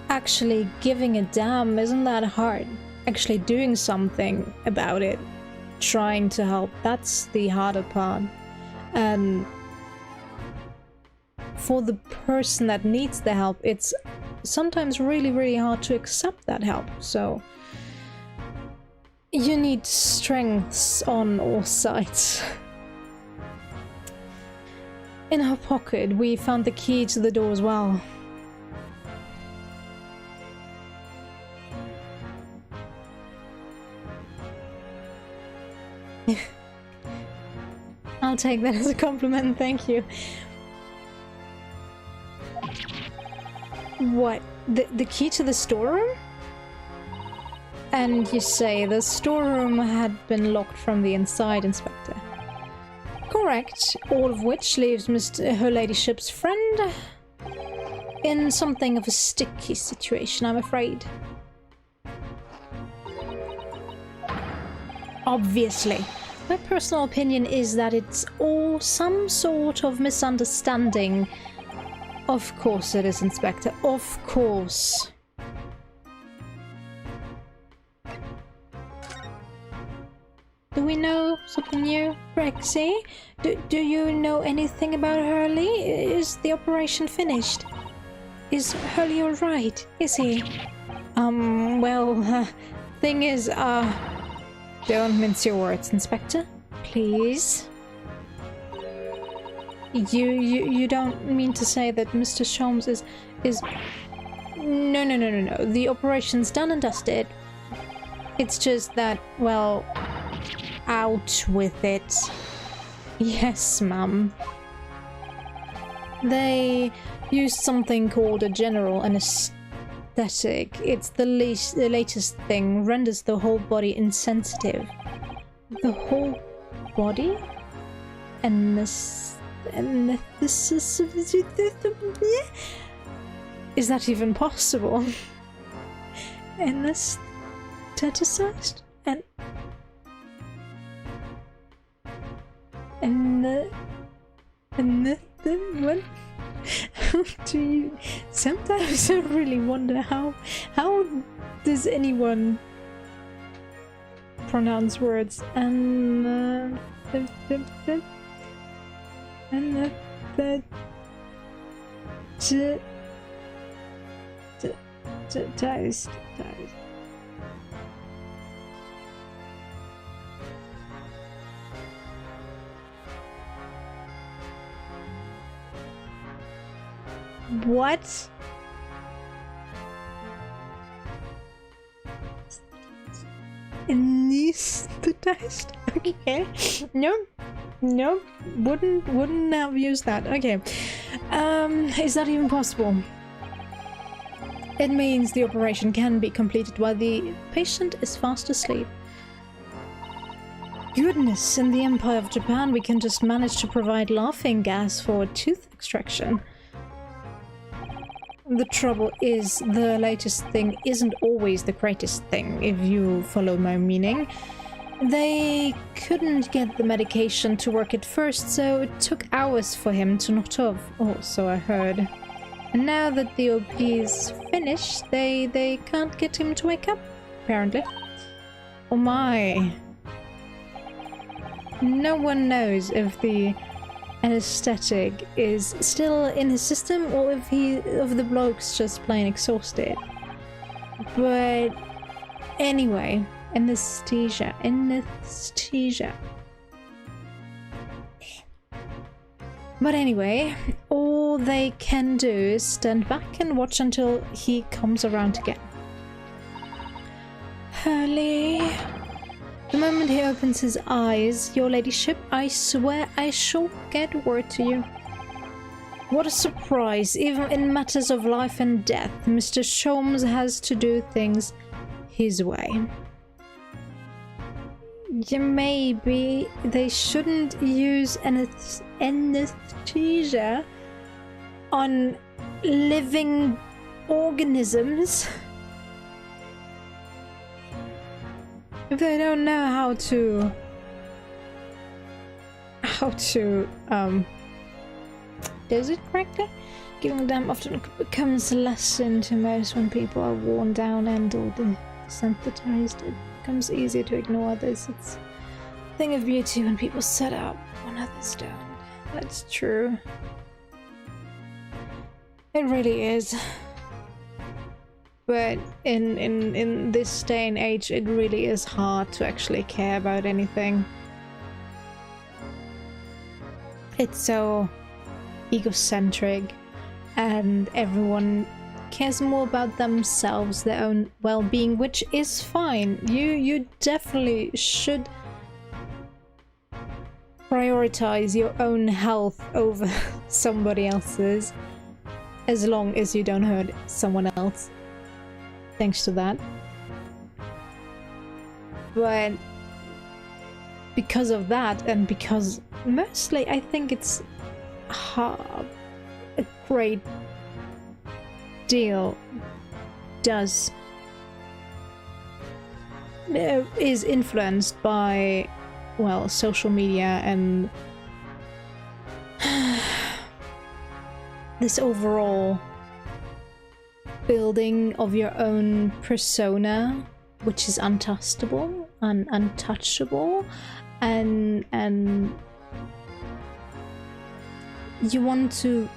actually giving a damn isn't that hard. Actually doing something about it, trying to help, that's the harder part. And for the person that needs the help, it's sometimes really hard to accept that help. So you need strengths on all sides. In her pocket, we found the key to the door as well. I'll take that as a compliment, thank you. What? The key to the storeroom? And you say the storeroom had been locked from the inside, Inspector. Correct, all of which leaves Her Ladyship's friend in something of a sticky situation, I'm afraid. Obviously. My personal opinion is that it's all some sort of misunderstanding. Of course it is, Inspector, of course. Do we know something new, Rexy? Do you know anything about Hurley? Is the operation finished? Is Hurley alright? Is he? Well, thing is, don't mince your words, Inspector. Please. You don't mean to say that Mr. Sholmes is... No. The operation's done and dusted. It's just that, well... out with it. Yes, ma'am. They used something called a general anesthetic. It's the latest thing. Renders the whole body insensitive. The whole body? Is that even possible? Anestheticized? What? Do you... Sometimes I really wonder how does anyone pronounce words? What? Anesthetized? Okay. Nope. Wouldn't have used that. Okay. Is that even possible? It means the operation can be completed while the patient is fast asleep. Goodness, in the Empire of Japan we can just manage to provide laughing gas for tooth extraction. The trouble is, the latest thing isn't always the greatest thing, if you follow my meaning. They couldn't get the medication to work at first, so it took hours for him to nod off. Oh, so I heard. And now that the OP is finished, they can't get him to wake up, apparently. Oh my. No one knows if the anesthetic is still in his system or if the bloke's just plain exhausted. But anyway, anesthesia. But anyway, all they can do is stand back and watch until he comes around again. Hurley. The moment he opens his eyes, your ladyship, I swear I shall get word to you. What a surprise. Even in matters of life and death, Mr. Sholmes has to do things his way. Yeah, maybe they shouldn't use anesthesia on living organisms if they don't know how to does it correctly? Giving them often becomes a lesson to most when people are worn down and or desensitized. It becomes easier to ignore others. It's a thing of beauty when people set up when others don't. That's true. It really is. But in this day and age, it really is hard to actually care about anything. It's so egocentric, and everyone cares more about themselves, their own well-being, which is fine. You definitely should prioritize your own health over somebody else's, as long as you don't hurt someone else. Thanks to that. But because of that, and because mostly I think it's a great deal is influenced by, well, social media and this overall building of your own persona, which is untouchable and untouchable, and you want to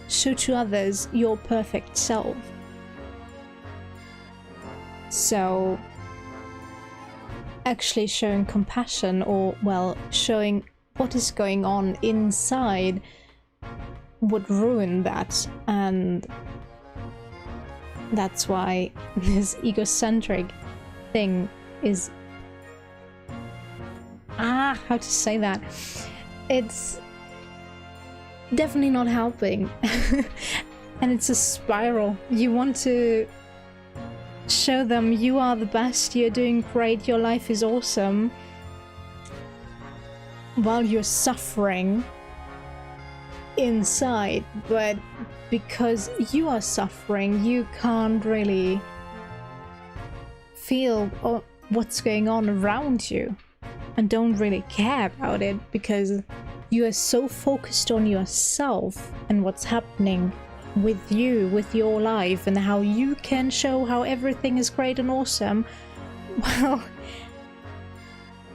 show to others your perfect self. So actually showing compassion, or well, showing what is going on inside, would ruin that. And that's why this egocentric thing is how to say that, it's definitely not helping. And it's a spiral. You want to show them you are the best, you're doing great, your life is awesome, while you're suffering inside. But because you are suffering, you can't really feel what's going on around you and don't really care about it, because you are so focused on yourself and what's happening with you, with your life, and how you can show how everything is great and awesome. Well,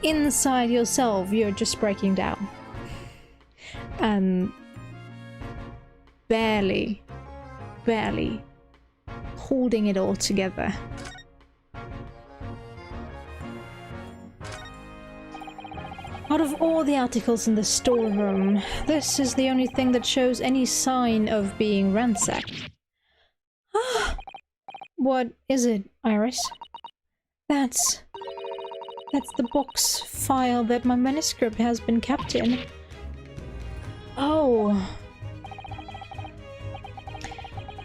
inside yourself, you're just breaking down and barely holding it all together. Out of all the articles in the storeroom, this is the only thing that shows any sign of being ransacked. What is it, Iris? That's the box file that my manuscript has been kept in. Oh.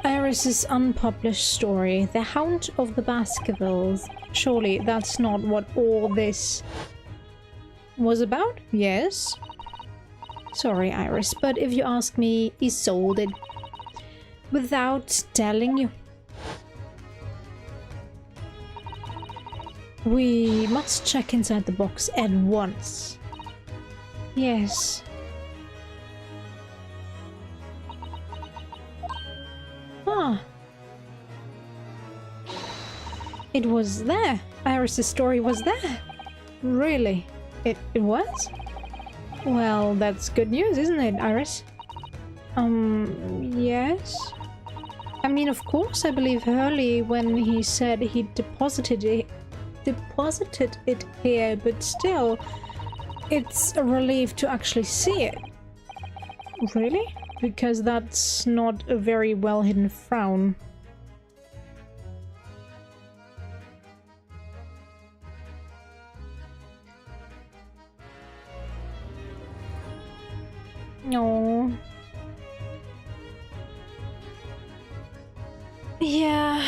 Iris's unpublished story, The Hound of the Baskervilles. Surely that's not what all this was about? Yes. Sorry, Iris, but if you ask me, he sold it without telling you. We must check inside the box at once. Yes. Ah. It was there. Iris's story was there. Really? It was? Well, that's good news, isn't it, Iris? Yes. I mean, of course I believe Hurley when he said he deposited it here, but still, it's a relief to actually see it. Really? Because that's not a very well hidden frown. No. Yeah.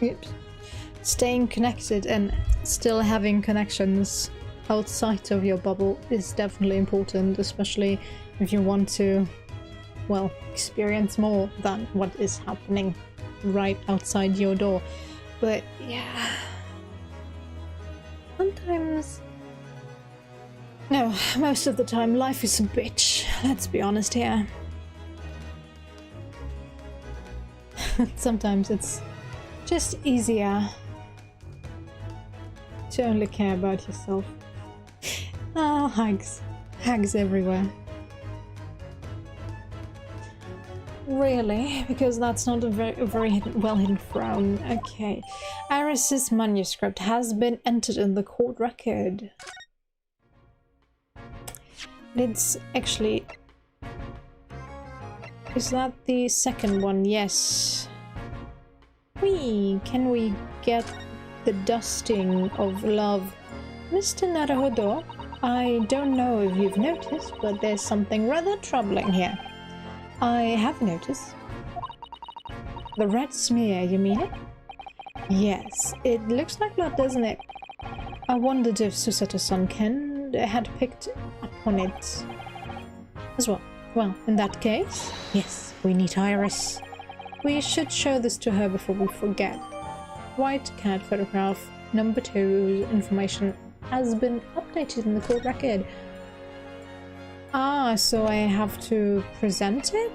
Oops. Staying connected and still having connections outside of your bubble is definitely important, especially if you want to, well, experience more than what is happening right outside your door. But yeah, sometimes, no, most of the time life is a bitch, let's be honest here. Sometimes it's just easier to only care about yourself. Oh, hags. Hags everywhere. Really? Because that's not a very well-hidden frown. Okay. Iris's manuscript has been entered in the court record. It's actually... Is that the second one? Yes. Can we get the dusting of love? Mr. Naruhodo, I don't know if you've noticed, but there's something rather troubling here. I have noticed. The red smear, you mean it? Yes, it looks like blood, doesn't it? I wondered if Susato-san had picked up on it as well. Well, in that case, yes, we need Iris. We should show this to her before we forget. White cat photograph number 2 information has been updated in the court record. Ah, so I have to present it?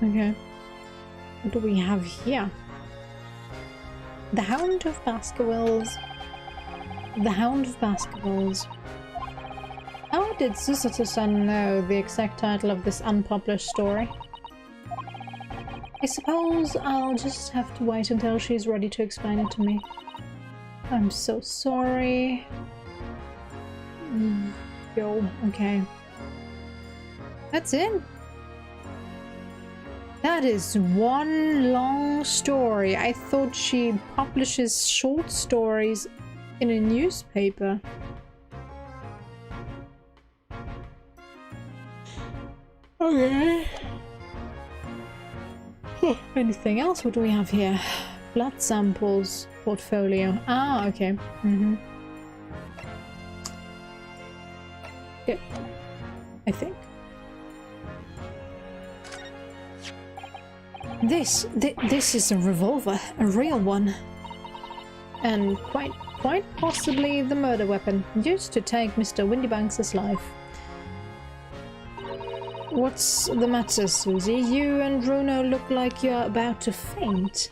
Okay. What do we have here? The Hound of Baskervilles. The Hound of Baskervilles. How did Susato-san know the exact title of this unpublished story? I suppose I'll just have to wait until she's ready to explain it to me. I'm so sorry. Yo, okay. That's it. That is one long story. I thought she publishes short stories in a newspaper. Okay. Anything else? What do we have here? Blood samples portfolio. Ah, okay. Good. I think. This is a revolver, a real one, and quite possibly the murder weapon used to take Mr. Windybanks' life. What's the matter, Susie? You and Bruno look like you're about to faint.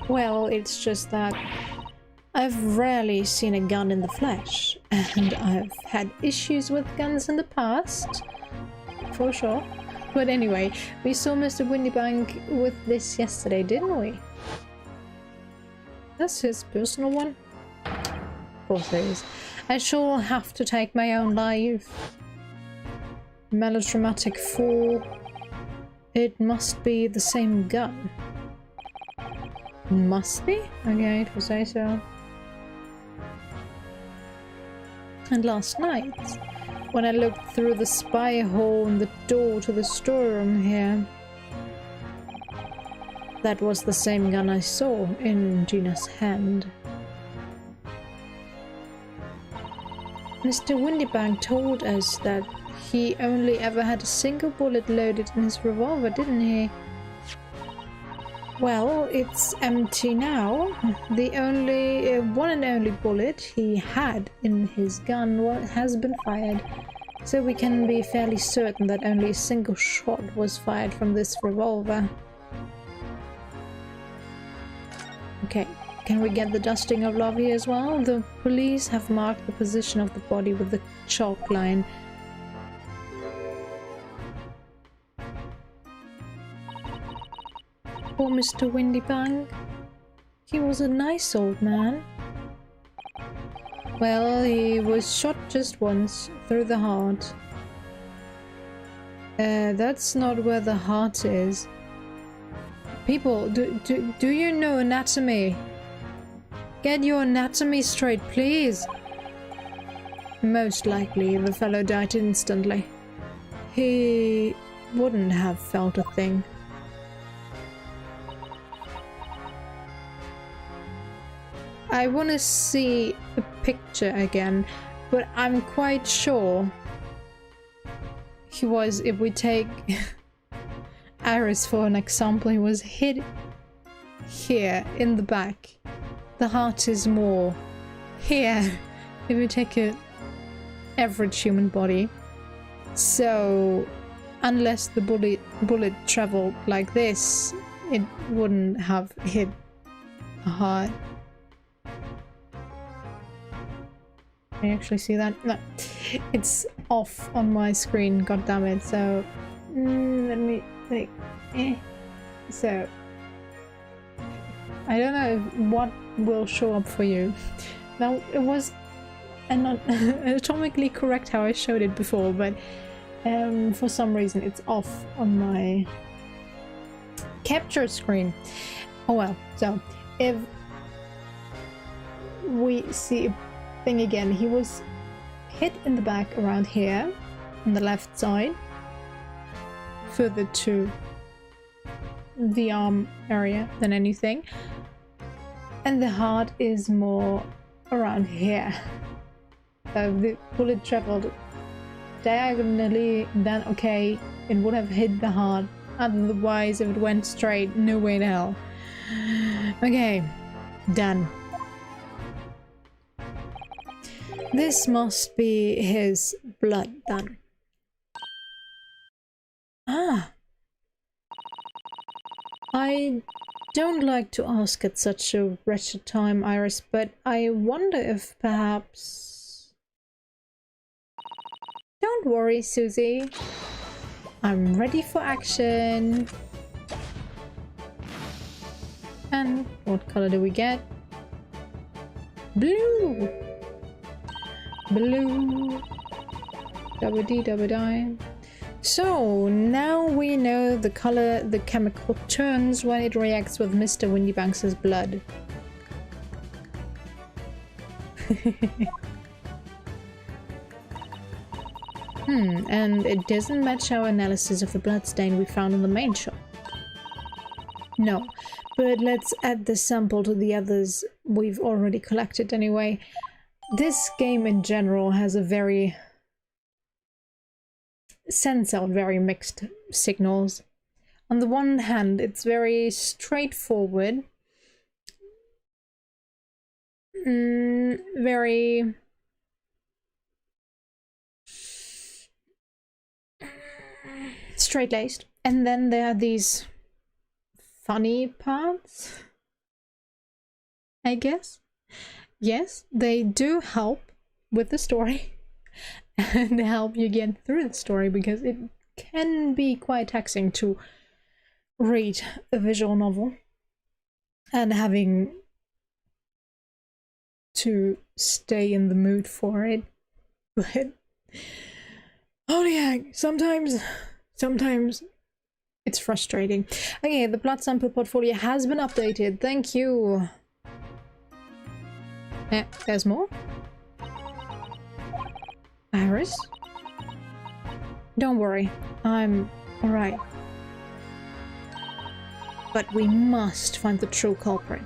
Well, it's just that I've rarely seen a gun in the flesh, and I've had issues with guns in the past, for sure. But anyway, we saw Mr. Windybank with this yesterday, didn't we? That's his personal one? Of course it is. I shall have to take my own life. Melodramatic fool. It must be the same gun. Must be? Okay, if you say so. And last night, when I looked through the spy hole in the door to the storeroom here, that was the same gun I saw in Ginas' hand. Mr. Windybank told us that he only ever had a single bullet loaded in his revolver, didn't he? Well, it's empty now. The only one and only bullet he had in his gun has been fired, so we can be fairly certain that only a single shot was fired from this revolver. Okay, can we get the dusting of love here as well? The police have marked the position of the body with the chalk line. Poor Mr. Windybank. He was a nice old man. Well, he was shot just once, through the heart. That's not where the heart is. People, do you know anatomy? Get your anatomy straight, please. Most likely the fellow died instantly. He wouldn't have felt a thing. I want to see the picture again, but I'm quite sure he was, if we take Iris for an example, he was hit here in the back. The heart is more here if we take an average human body. So unless the bullet traveled like this, it wouldn't have hit the heart. Can you actually see that? No, it's off on my screen, god damn it. So let me think. So I don't know what will show up for you. Now it was not anatomically correct how I showed it before, but for some reason it's off on my capture screen. Oh well. So if we see thing again, he was hit in the back around here on the left side, further to the arm area than anything, and the heart is more around here. So the bullet traveled diagonally, then okay, it would have hit the heart. Otherwise, if it went straight, no way in hell. Okay, done. This must be his blood, then. Ah. I don't like to ask at such a wretched time, Iris, but I wonder if perhaps... Don't worry, Susie. I'm ready for action. And what color do we get? Blue! Blue. Double D, double die. So now we know the color the chemical turns when it reacts with Mr. Windybanks's blood. And it doesn't match our analysis of the bloodstain we found in the main shop. No, but let's add the sample to the others we've already collected anyway. This game in general has a very... sends out very mixed signals. On the one hand, it's very straightforward. Very... straight-laced. And then there are these funny parts, I guess. Yes, they do help with the story and help you get through the story, because it can be quite taxing to read a visual novel and having to stay in the mood for it. But oh yeah, sometimes it's frustrating. Okay, the blood sample portfolio has been updated. Thank you. There's more? Iris? Don't worry, I'm alright. But we must find the true culprit.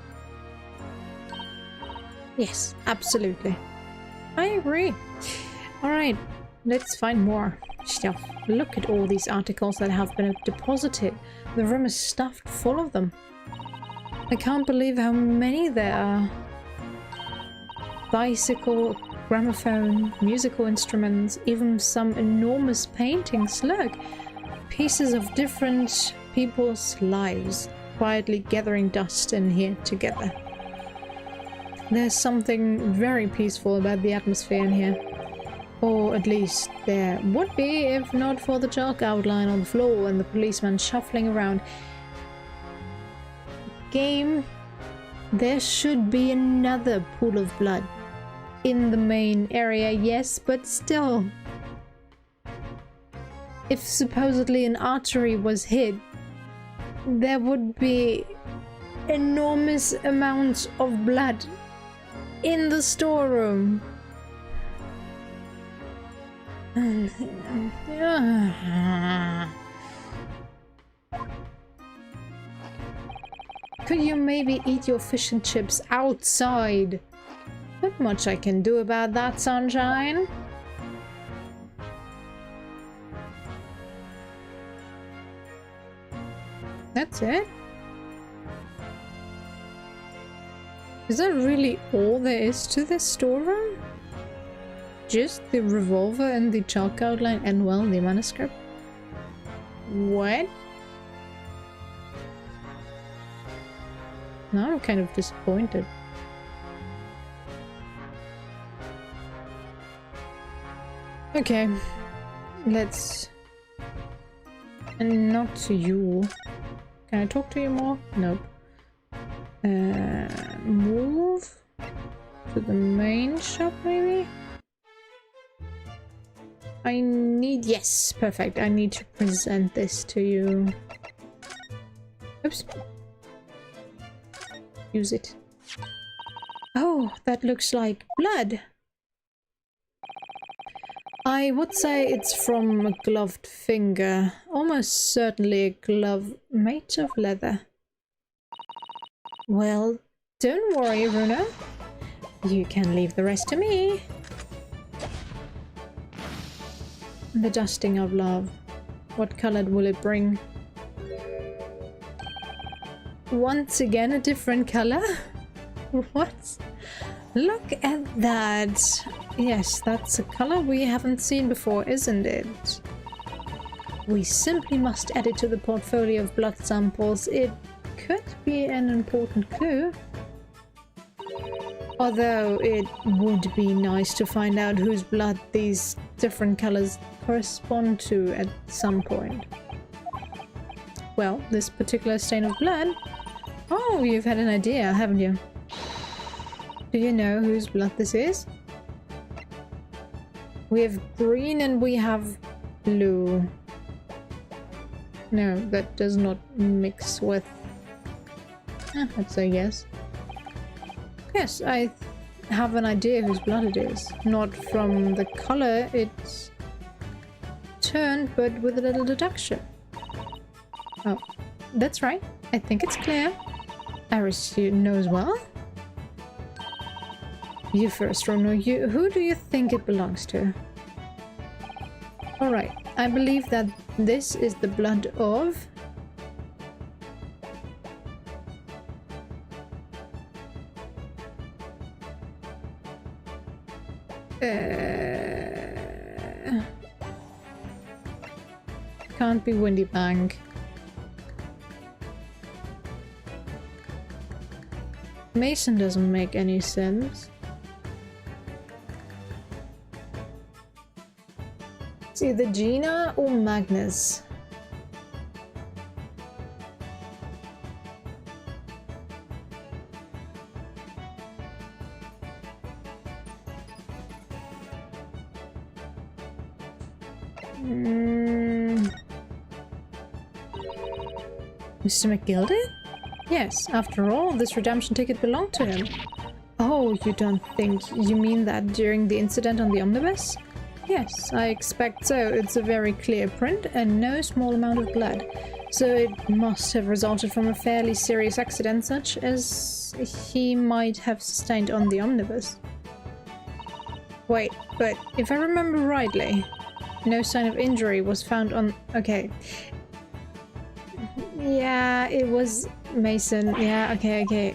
Yes, absolutely. I agree. Alright, let's find more stuff. Look at all these articles that have been deposited. The room is stuffed full of them. I can't believe how many there are. Bicycle, gramophone, musical instruments, even some enormous paintings. Look! Pieces of different people's lives, quietly gathering dust in here together. There's something very peaceful about the atmosphere in here. Or at least there would be, if not for the chalk outline on the floor and the policeman shuffling around. Game, there should be another pool of blood in the main area, yes, but still. If supposedly an artery was hit, there would be enormous amounts of blood in the storeroom. Could you maybe eat your fish and chips outside? Not much I can do about that, sunshine. That's it? Is that really all there is to this storeroom? Just the revolver and the chalk outline and, well, the manuscript? What? Now I'm kind of disappointed. Okay, let's... And not to you. Can I talk to you more? Nope. Move to the main shop, maybe? I need... Yes, perfect. I need to present this to you. Oops. Use it. Oh, that looks like blood. I would say it's from a gloved finger. Almost certainly a glove made of leather. Well, don't worry, Runa. You can leave the rest to me. The dusting of love. What color will it bring? Once again, a different color? What? Look at that. Yes, that's a color we haven't seen before, isn't it? We simply must add it to the portfolio of blood samples. It could be an important clue. Although it would be nice to find out whose blood these different colors correspond to at some point. Well, this particular stain of blood... Oh, you've had an idea, haven't you? Do you know whose blood this is? We have green and we have blue. No, that does not mix with... I'd say yes. Yes, I have an idea whose blood it is. Not from the color it's turned, but with a little deduction. Oh, that's right. I think it's clear. Iris, you know as well? You first, Rono. Who do you think it belongs to? Alright, I believe that this is the blood of... Can't be Windy Bank. Mason doesn't make any sense. It's either Gina or Magnus. Mr. McGilded? Yes, after all, this redemption ticket belonged to him. Oh, you don't think you mean that during the incident on the omnibus? Yes, I expect so. It's a very clear print and no small amount of blood. So it must have resulted from a fairly serious accident such as he might have sustained on the omnibus. Wait, but if I remember rightly, no sign of injury was found on... Okay. Yeah, it was Mason. Yeah, okay.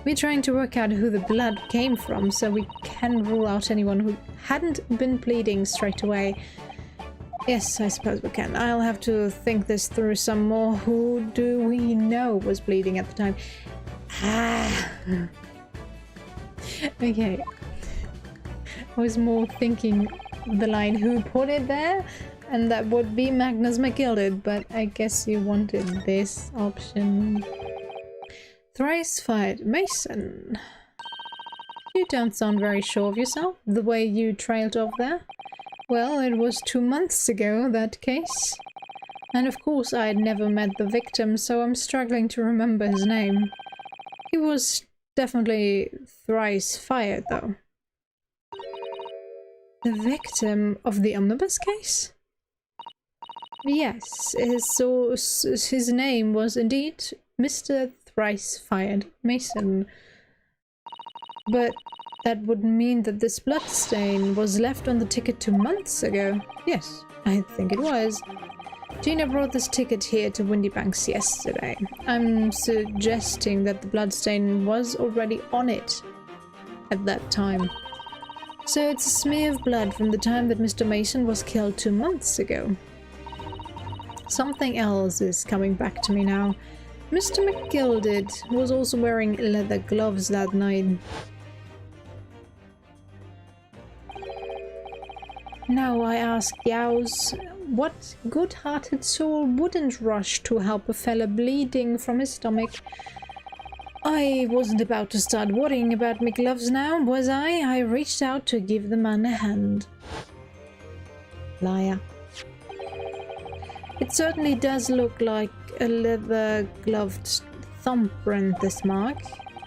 We're trying to work out who the blood came from so we can rule out anyone who hadn't been bleeding straight away. Yes, I suppose we can. I'll have to think this through some more. Who do we know was bleeding at the time? Ah. Okay. I was more thinking the line who put it there, and that would be Magnus McGilded, but I guess you wanted this option. Thrice fired Mason. You don't sound very sure of yourself, the way you trailed off there. Well, it was 2 months ago, that case. And of course I had never met the victim, so I'm struggling to remember his name. He was definitely thrice fired, though. The victim of the omnibus case? Yes, his name was indeed Mr. Thrice-Fired Mason. But that would mean that this bloodstain was left on the ticket 2 months ago. Yes, I think it was. Gina brought this ticket here to Windybanks yesterday. I'm suggesting that the bloodstain was already on it at that time. So it's a smear of blood from the time that Mr. Mason was killed 2 months ago. Something else is coming back to me now. Mr. McGilded was also wearing leather gloves that night. Now I ask yows, what good-hearted soul wouldn't rush to help a fella bleeding from his stomach? I wasn't about to start worrying about my gloves now, was I? I reached out to give the man a hand. Liar. It certainly does look like a leather-gloved thumbprint, this mark.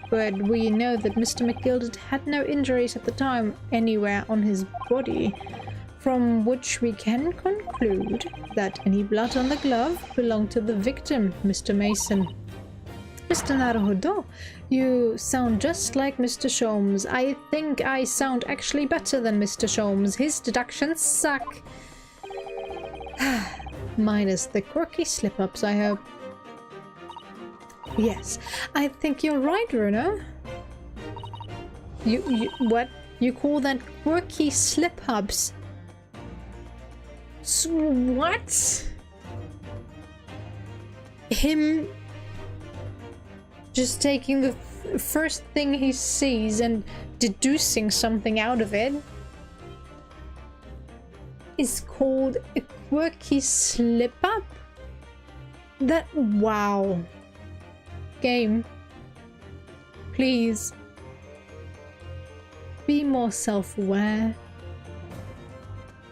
But we know that Mr. McGilded had no injuries at the time anywhere on his body, from which we can conclude that any blood on the glove belonged to the victim, Mr. Mason. Mr. Naruhodo, you sound just like Mr. Sholmes. I think I sound actually better than Mr. Sholmes. His deductions suck. Minus the quirky slip-ups, I hope. Yes, I think you're right, Bruno. You what? You call that quirky slip-ups? So what? Him just taking the first thing he sees and deducing something out of it is called a quirky slip-up? That... wow. Game. Please. Be more self-aware.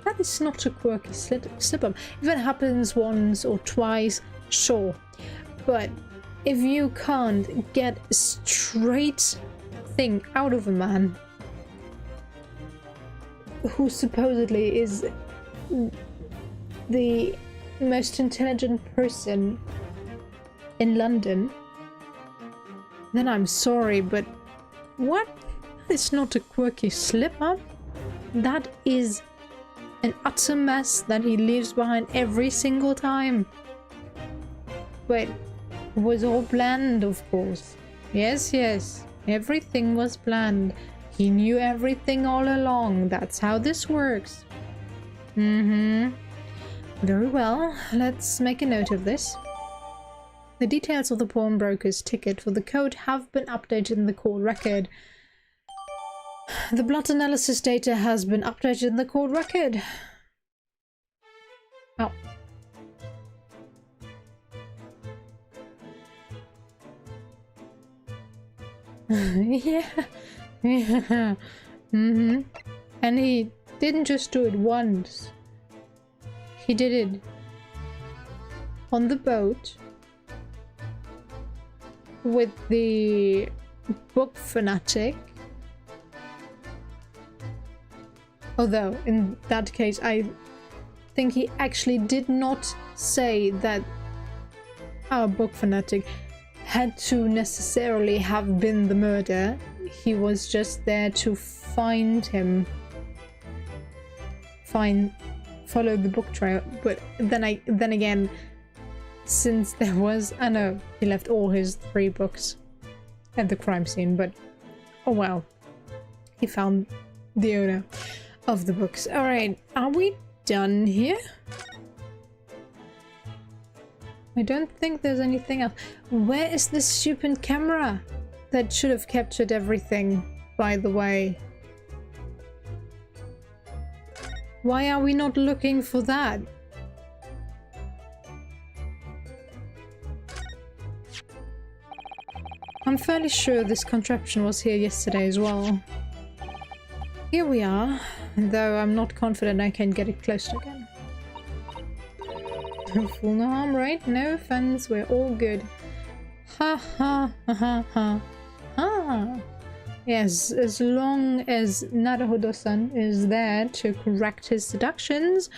That is not a quirky slip-up. If it happens once or twice, sure. But if you can't get a straight thing out of a man who supposedly is the most intelligent person in London, then I'm sorry, but what? It's not a quirky slip-up. That is an utter mess that he leaves behind every single time. But it was all planned, of course. Yes, yes, everything was planned. He knew everything all along. That's how this works. Very well, let's make a note of this. The details of the pawnbroker's ticket for the code have been updated in the court record. The blood analysis data has been updated in the court record. Oh. Yeah. Yeah. And he didn't just do it once. He did it on the boat with the book fanatic. Although, in that case, I think he actually did not say that our book fanatic had to necessarily have been the murderer. He was just there to find him. Follow the book trail. But then again, since there was... I know, he left all his 3 books at the crime scene, but oh well. He found the owner of the books. Alright, are we done here? I don't think there's anything else. Where is this stupid camera that should have captured everything, by the way? Why are we not looking for that? I'm fairly sure this contraption was here yesterday as well. Here we are, though I'm not confident I can get it closer again. No fool, no harm, right? No offense, we're all good. Ha ha ha ha ha ha. Yes, as long as Naruhodo-san is there to correct his deductions,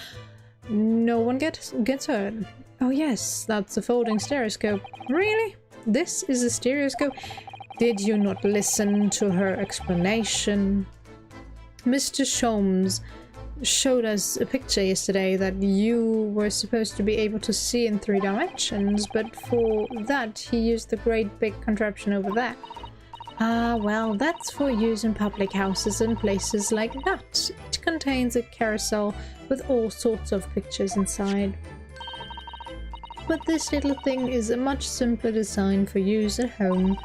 no one gets hurt. Oh yes, that's a folding stereoscope. Really? This is a stereoscope? Did you not listen to her explanation? Mr. Sholmes showed us a picture yesterday that you were supposed to be able to see in 3 dimensions, but for that he used the great big contraption over there. Ah, well, that's for use in public houses and places like that. It contains a carousel with all sorts of pictures inside. But this little thing is a much simpler design for use at home.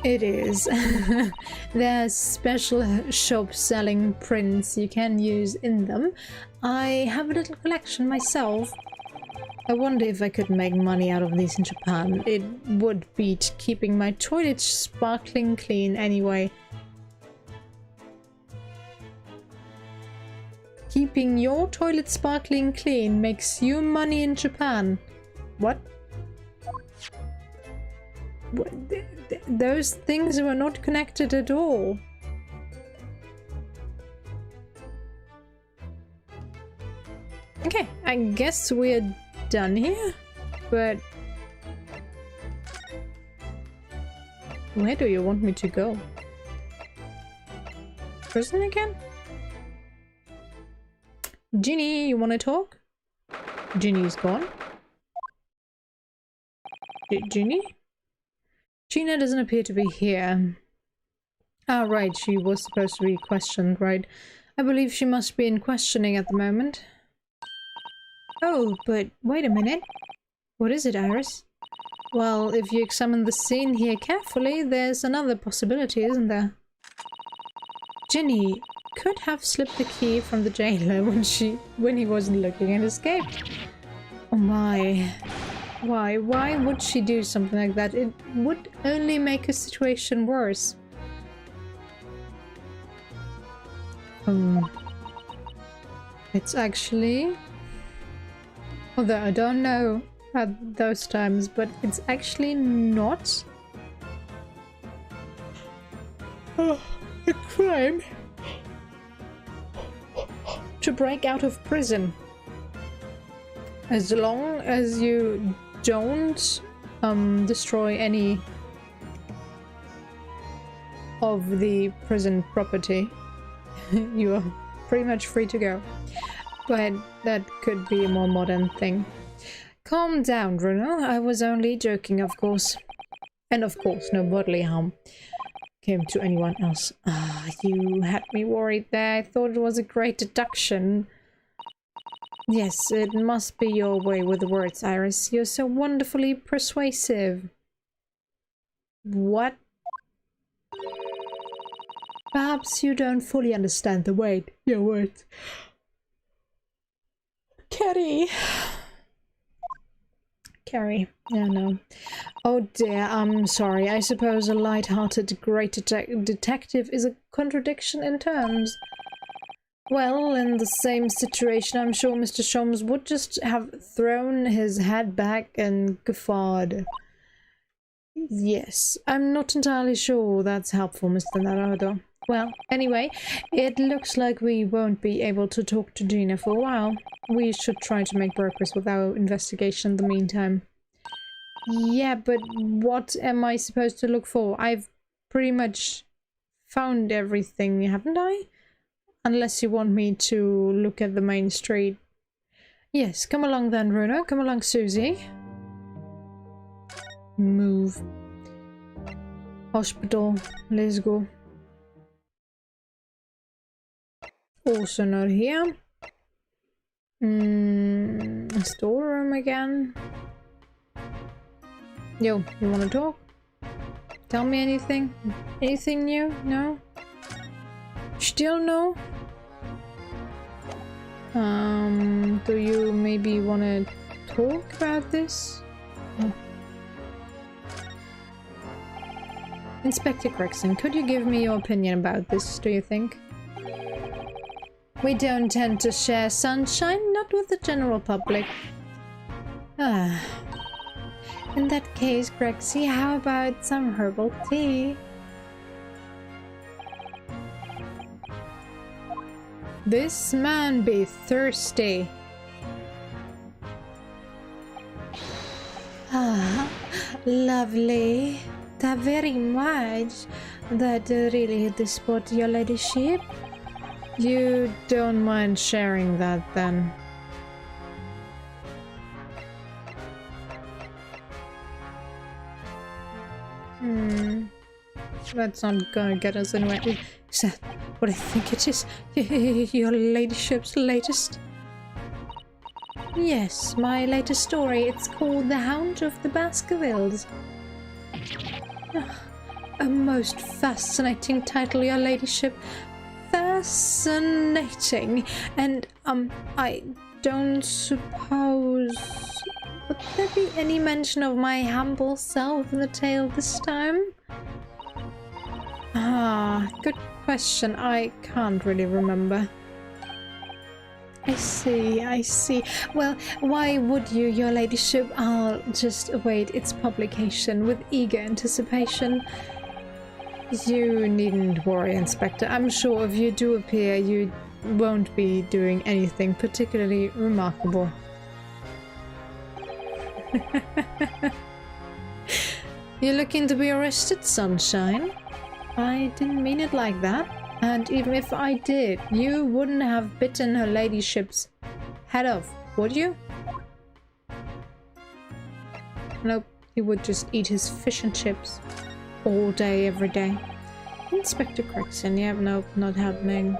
It is. There's special shops selling prints you can use in them. I have a little collection myself. I wonder if I could make money out of these in Japan. It would beat keeping my toilet sparkling clean anyway. Keeping your toilet sparkling clean makes you money in Japan. What? Those things were not connected at all. Okay, I guess we're done here, but where do you want me to go? Prison again? Ginny, you want to talk? Ginny's gone. Ginny? Gina doesn't appear to be here. Ah, right, she was supposed to be questioned, right? I believe she must be in questioning at the moment. Oh, but wait a minute. What is it, Iris? Well, if you examine the scene here carefully, there's another possibility, isn't there? Ginny could have slipped the key from the jailer when he wasn't looking and escaped. Oh my. Why would she do something like that? It would only make a situation worse. It's actually... Although I don't know at those times, but it's actually not a crime to break out of prison. As long as you don't destroy any of the prison property, you are pretty much free to go. But that could be a more modern thing. Calm down, Bruno. I was only joking, of course. And of course, no bodily harm came to anyone else. Ah, you had me worried there. I thought it was a great deduction. Yes, it must be your way with the words, Iris. You're so wonderfully persuasive. What? Perhaps you don't fully understand the weight your words. Carrie. Yeah, no. Oh dear, I'm sorry. I suppose a light-hearted great detective is a contradiction in terms. Well, in the same situation, I'm sure Mr. Sholmes would just have thrown his head back and guffawed. Yes, I'm not entirely sure that's helpful, Mr. Naruto. Well, anyway, it looks like we won't be able to talk to Gina for a while. We should try to make progress with our investigation in the meantime. Yeah, but what am I supposed to look for? I've pretty much found everything, haven't I? Unless you want me to look at the main street. Yes, come along then, Bruno. Come along, Susie. Move. Hospital. Let's go. Also not here. Storeroom again. Yo, you wanna talk? Tell me anything? Anything new? No? Still no? Do you maybe wanna talk about this? Oh. Inspector Gregson, could you give me your opinion about this, do you think? We don't tend to share sunshine, not with the general public. Ah. In that case, Grexy, how about some herbal tea? This man be thirsty. Ah, lovely. That very much. That really hit the spot, your ladyship. You don't mind sharing that then? That's not gonna get us anywhere. Is that what I think it is? Your ladyship's latest? Yes, my latest story. It's called The Hound of the Baskervilles. A most fascinating title, your ladyship. Fascinating. And, I don't suppose... Would there be any mention of my humble self in the tale this time? Ah, good question. I can't really remember. I see, I see. Well, why would you, your ladyship? I'll just await its publication with eager anticipation. You needn't worry, Inspector. I'm sure if you do appear, you won't be doing anything particularly remarkable. You're looking to be arrested, Sunshine? I didn't mean it like that. And even if I did, you wouldn't have bitten her ladyship's head off, would you? Nope, he would just eat his fish and chips all day, every day. Inspector Gregson, yeah, nope, not happening.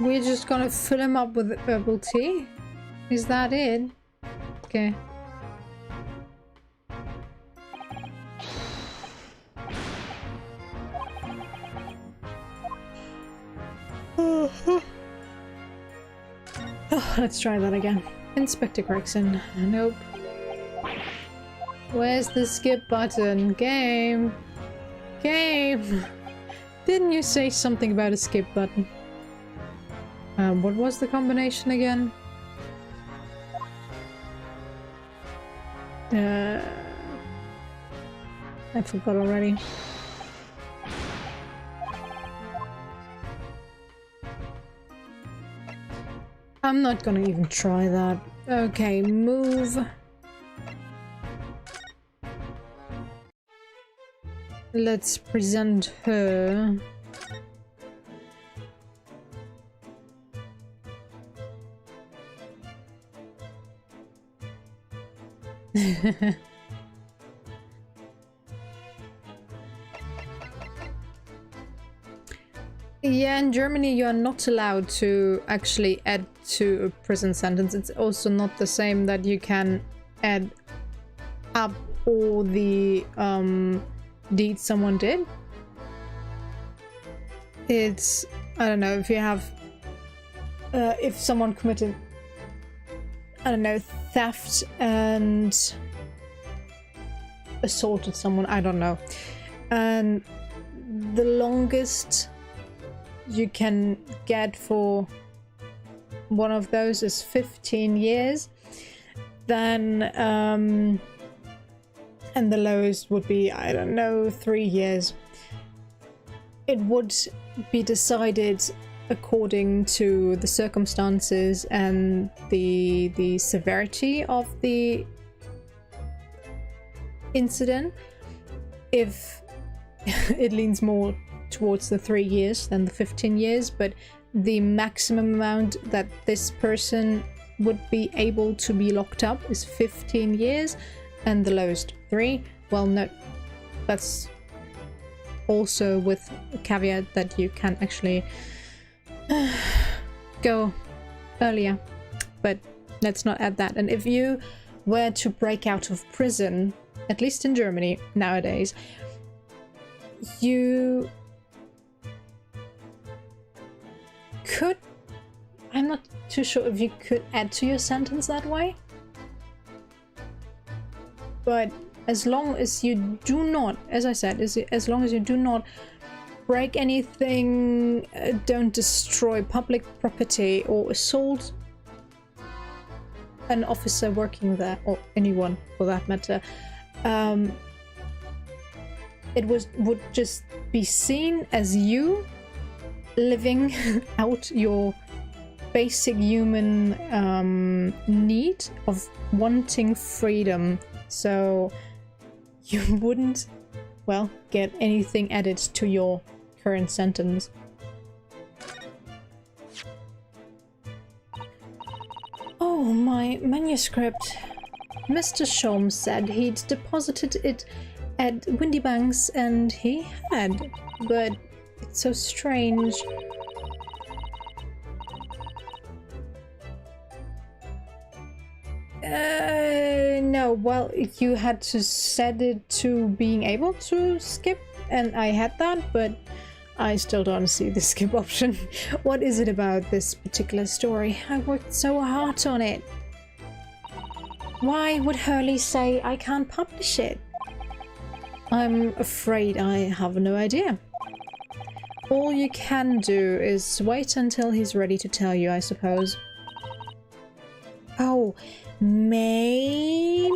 We're just gonna fill him up with herbal tea? Is that it? Okay. Oh, let's try that again. Inspector Gregson. Nope. Where's the skip button? Game! Game! Didn't you say something about a skip button? What was the combination again? I forgot already. I'm not gonna even try that. Okay, move. Let's present her. Yeah, in Germany you are not allowed to actually add to a prison sentence. It's also not the same that you can add up all the deeds someone did. It's, I don't know, if you have if someone committed, I don't know, theft and assaulted someone, I don't know, and the longest you can get for one of those is 15 years, then and the lowest would be, I don't know, 3 years. It would be decided according to the circumstances and the severity of the incident. If it leans more towards the 3 years than the 15 years, but the maximum amount that this person would be able to be locked up is 15 years and the lowest 3. Well, no, that's also with a caveat that you can actually go earlier, but let's not add that. And if you were to break out of prison, at least in Germany nowadays, you could, I'm not too sure if you could add to your sentence that way, but as long as you do not, as I said, as long as you do not break anything, don't destroy public property or assault an officer working there, or anyone for that matter, it would just be seen as you living out your basic human need of wanting freedom. So you wouldn't, well, get anything added to your current sentence. Oh, my manuscript. Mr. Sholmes said he'd deposited it at Windybanks, and he had, but it's so strange. No, well, you had to set it to being able to skip, and I had that, but I still don't see the skip option. What is it about this particular story? I worked so hard on it. Why would Hurley say I can't publish it? I'm afraid I have no idea. All you can do is wait until he's ready to tell you, I suppose. Oh, maybe?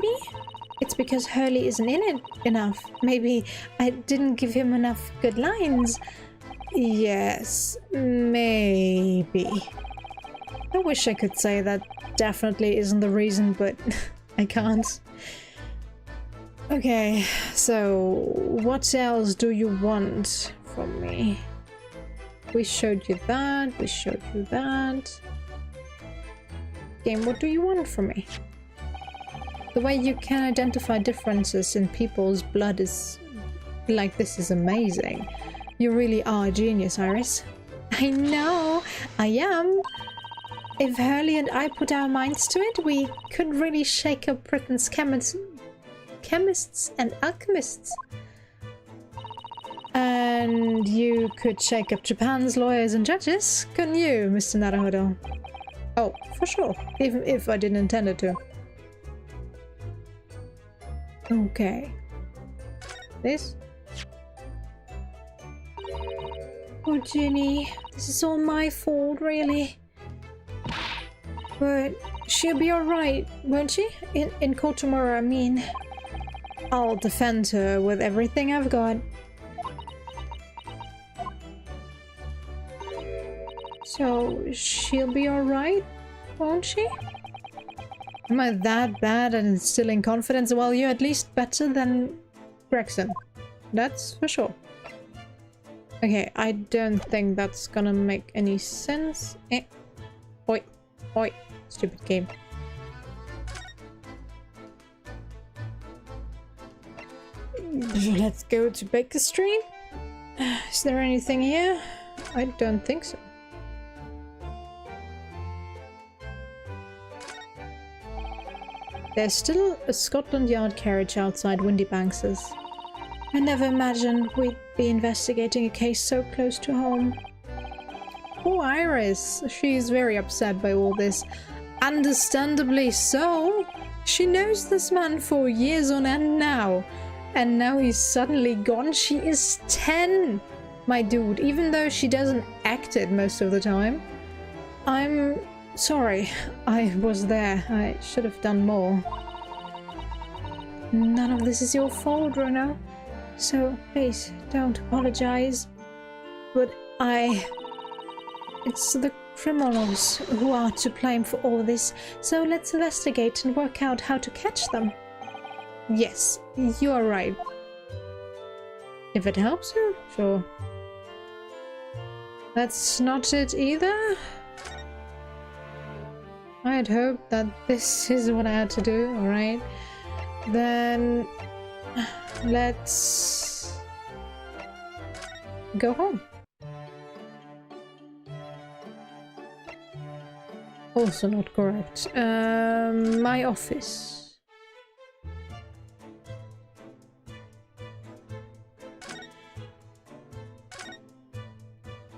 It's because Hurley isn't in it enough. Maybe I didn't give him enough good lines. Yes, maybe. I wish I could say that definitely isn't the reason, but I can't. Okay, so what else do you want from me? We showed you that, we showed you that. Game, what do you want from me? The way you can identify differences in people's blood is like this is amazing. You really are a genius, Iris. I know, I am. If Hurley and I put our minds to it, we could really shake up Britain's chemists and alchemists. And you could shake up Japan's lawyers and judges, couldn't you, Mr. Naruhodo? Oh, for sure, even if I didn't intend it to. Okay. This? Oh, Ginny, this is all my fault, really. But she'll be alright, won't she? In court tomorrow, I mean. I'll defend her with everything I've got. So, she'll be alright, won't she? Am I that bad at instilling confidence? Well, you're at least better than Gregson. That's for sure. Okay, I don't think that's gonna make any sense. Oi, oi, stupid game. Let's go to Baker Street. Is there anything here? I don't think so. There's still a Scotland Yard carriage outside Windybanks's. I never imagined we'd be investigating a case so close to home. Poor Iris. She's very upset by all this. Understandably so. She knows this man for years on end now. And now he's suddenly gone. She is 10, my dude, even though she doesn't act it most of the time. I'm sorry. I was there. I should have done more. None of this is your fault, Bruno. So please don't apologize. But it's the criminals who are to blame for all this. So let's investigate and work out how to catch them. Yes, you are right. If it helps you, sure. That's not it either. I had hoped that this is what I had to do, alright? Then let's go home. Also not correct. My office.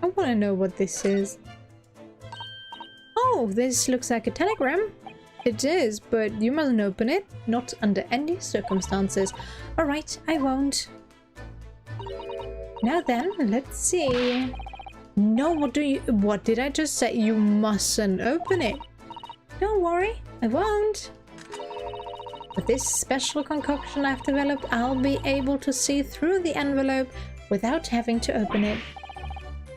I want to know what this is. Oh, this looks like a telegram. It is, but you mustn't open it. Not under any circumstances. Alright, I won't. Now then, let's see. No, what did I just say? You mustn't open it. Don't worry, I won't. With this special concoction I've developed, I'll be able to see through the envelope without having to open it.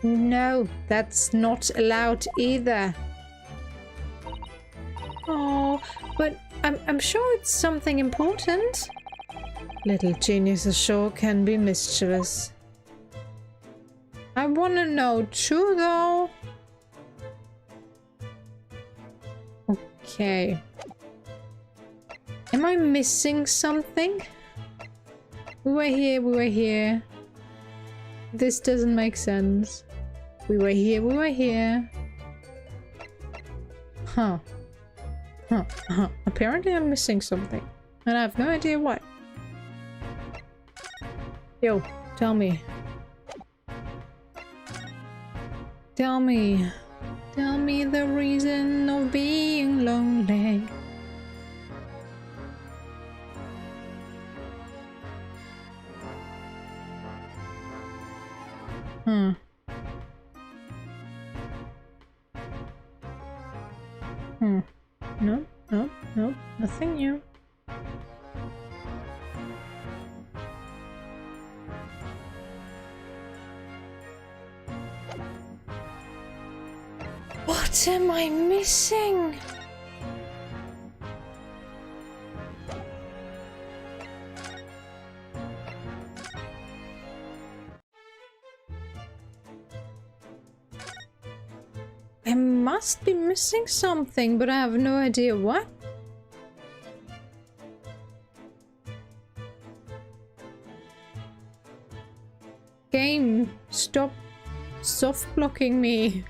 No, that's not allowed either. Oh, but I'm sure it's something important. Little geniuses sure can be mischievous. I want to know too, though. Okay. Am I missing something? We were here, we were here. This doesn't make sense. We were here, we were here. Huh. Huh. Apparently I'm missing something. And I have no idea what. Yo, tell me. Tell me. Tell me the reason of being lonely. No, nothing new. What am I missing? I must be missing something, but I have no idea what. Game, stop soft blocking me.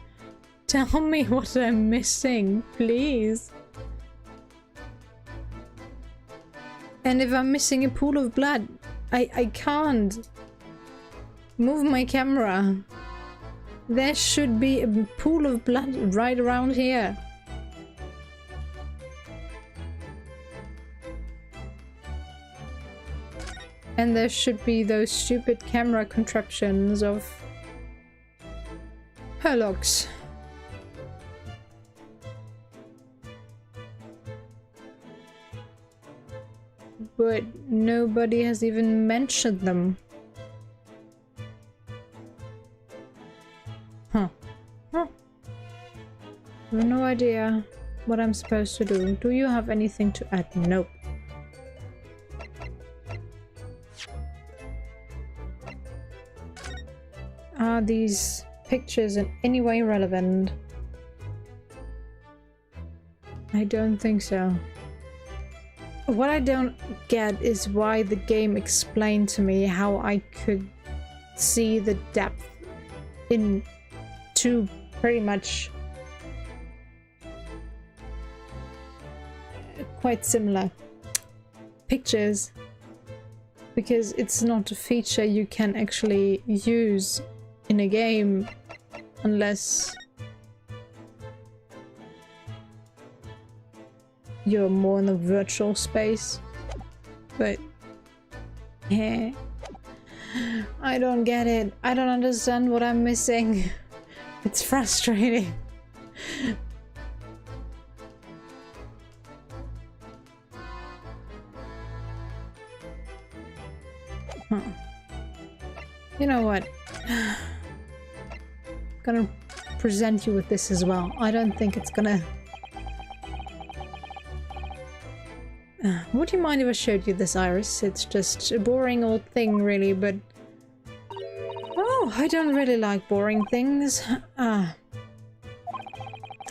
Tell me what I'm missing, please. And if I'm missing a pool of blood, I can't move my camera. There should be a pool of blood right around here. And there should be those stupid camera contraptions of Sherlocks. But nobody has even mentioned them. Huh. I have no idea what I'm supposed to do. Do you have anything to add? Nope. Are these pictures in any way relevant? I don't think so. What I don't get is why the game explained to me how I could see the depth in two pretty much quite similar pictures, because it's not a feature you can actually use in a game unless you're more in the virtual space. But yeah, I don't get it. I don't understand what I'm missing. It's frustrating. Huh. You know what? I'm gonna present you with this as well. I don't think it's gonna... Would you mind if I showed you this iris? It's just a boring old thing, really, but... Oh, I don't really like boring things.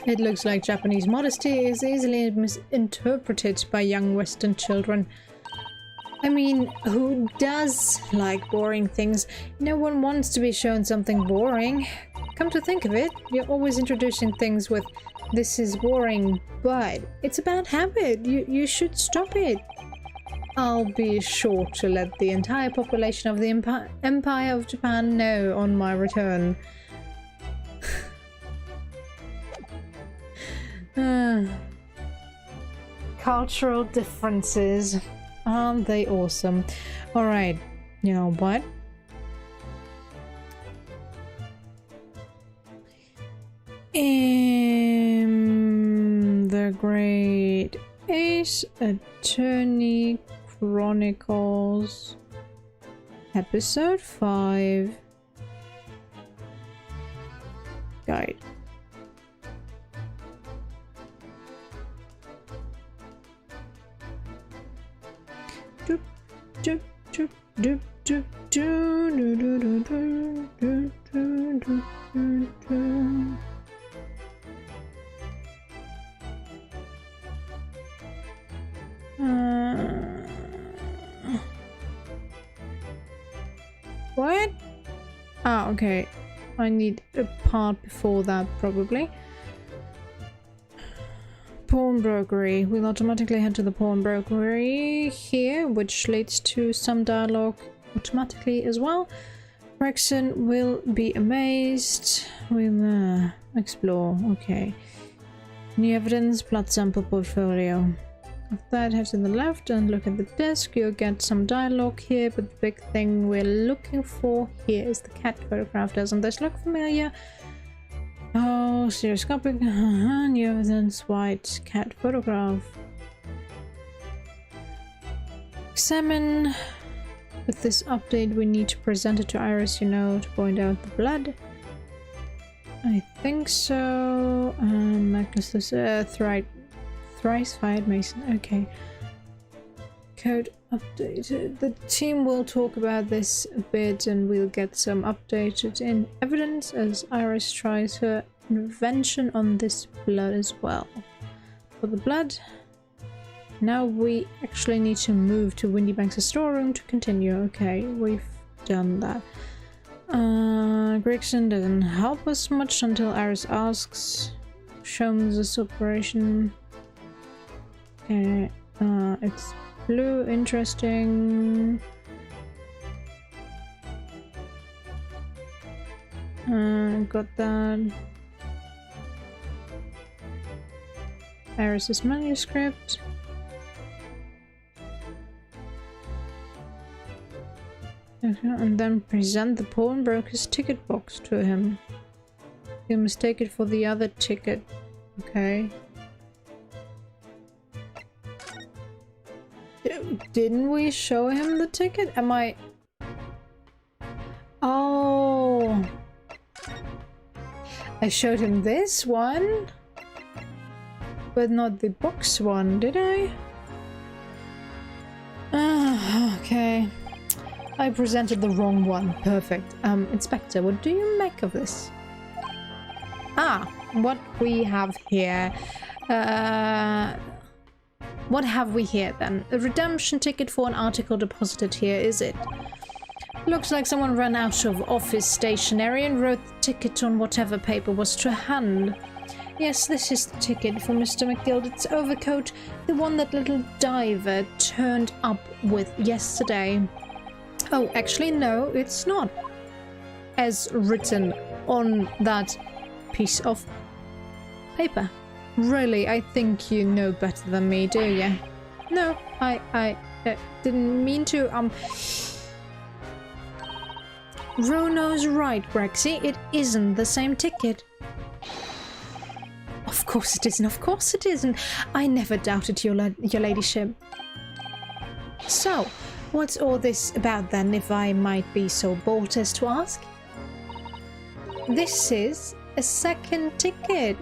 It looks like Japanese modesty is easily misinterpreted by young Western children. I mean, who does like boring things? No one wants to be shown something boring. Come to think of it, you're always introducing things with "this is boring," but it's a bad habit. You should stop it. I'll be sure to let the entire population of the Empire of Japan know on my return. Cultural differences. Aren't they awesome? Alright, you know what? The great Ace Attorney Chronicles Episode 5 Guide. Doop, doop, doop, doop, doop, doo, doo, doo, doo, doo, doo, doo, doo, doo. What? Ah, okay. I need a part before that, probably. Pawnbrokery. We'll automatically head to the pawnbrokery here, which leads to some dialogue automatically as well. Gregson will be amazed. We'll explore. Okay. New evidence, blood sample portfolio. After that, head to the left and look at the desk. You'll get some dialogue here, but the big thing we're looking for here is the cat photograph. Doesn't this look familiar? Oh, stereoscopic. New evidence, white cat photograph. Examine. With this update, we need to present it to Iris, you know, to point out the blood. I think so. Necklaces, thrice fired Mason. Okay. Code updated. The team will talk about this a bit and we'll get some updated in evidence as Iris tries her invention on this blood as well. For the blood, now we actually need to move to Windybank's storeroom to continue. Okay, we've done that. Gregson doesn't help us much until Iris asks. Show me this operation. Okay, it's blue, interesting. Got that. Iris's manuscript. And then present the pawnbroker's ticket box to him. You mistake it for the other ticket. Okay. Didn't we show him the ticket? Am I... Oh... I showed him this one? But not the box one, did I? Okay. I presented the wrong one. Perfect. Inspector, what do you make of this? Ah, what we have here. What have we here then? A redemption ticket for an article deposited here, is it? Looks like someone ran out of office stationery and wrote the ticket on whatever paper was to hand. Yes, this is the ticket for Mr. McGilded's overcoat, the one that little diver turned up with yesterday. Oh, actually, no, it's not. As written on that piece of paper. Really, I think you know better than me, do you? No, I didn't mean to, Rono's right, Brexy. It isn't the same ticket. Of course it isn't, of course it isn't. I never doubted your ladyship. So, what's all this about then, if I might be so bold as to ask? This is a second ticket.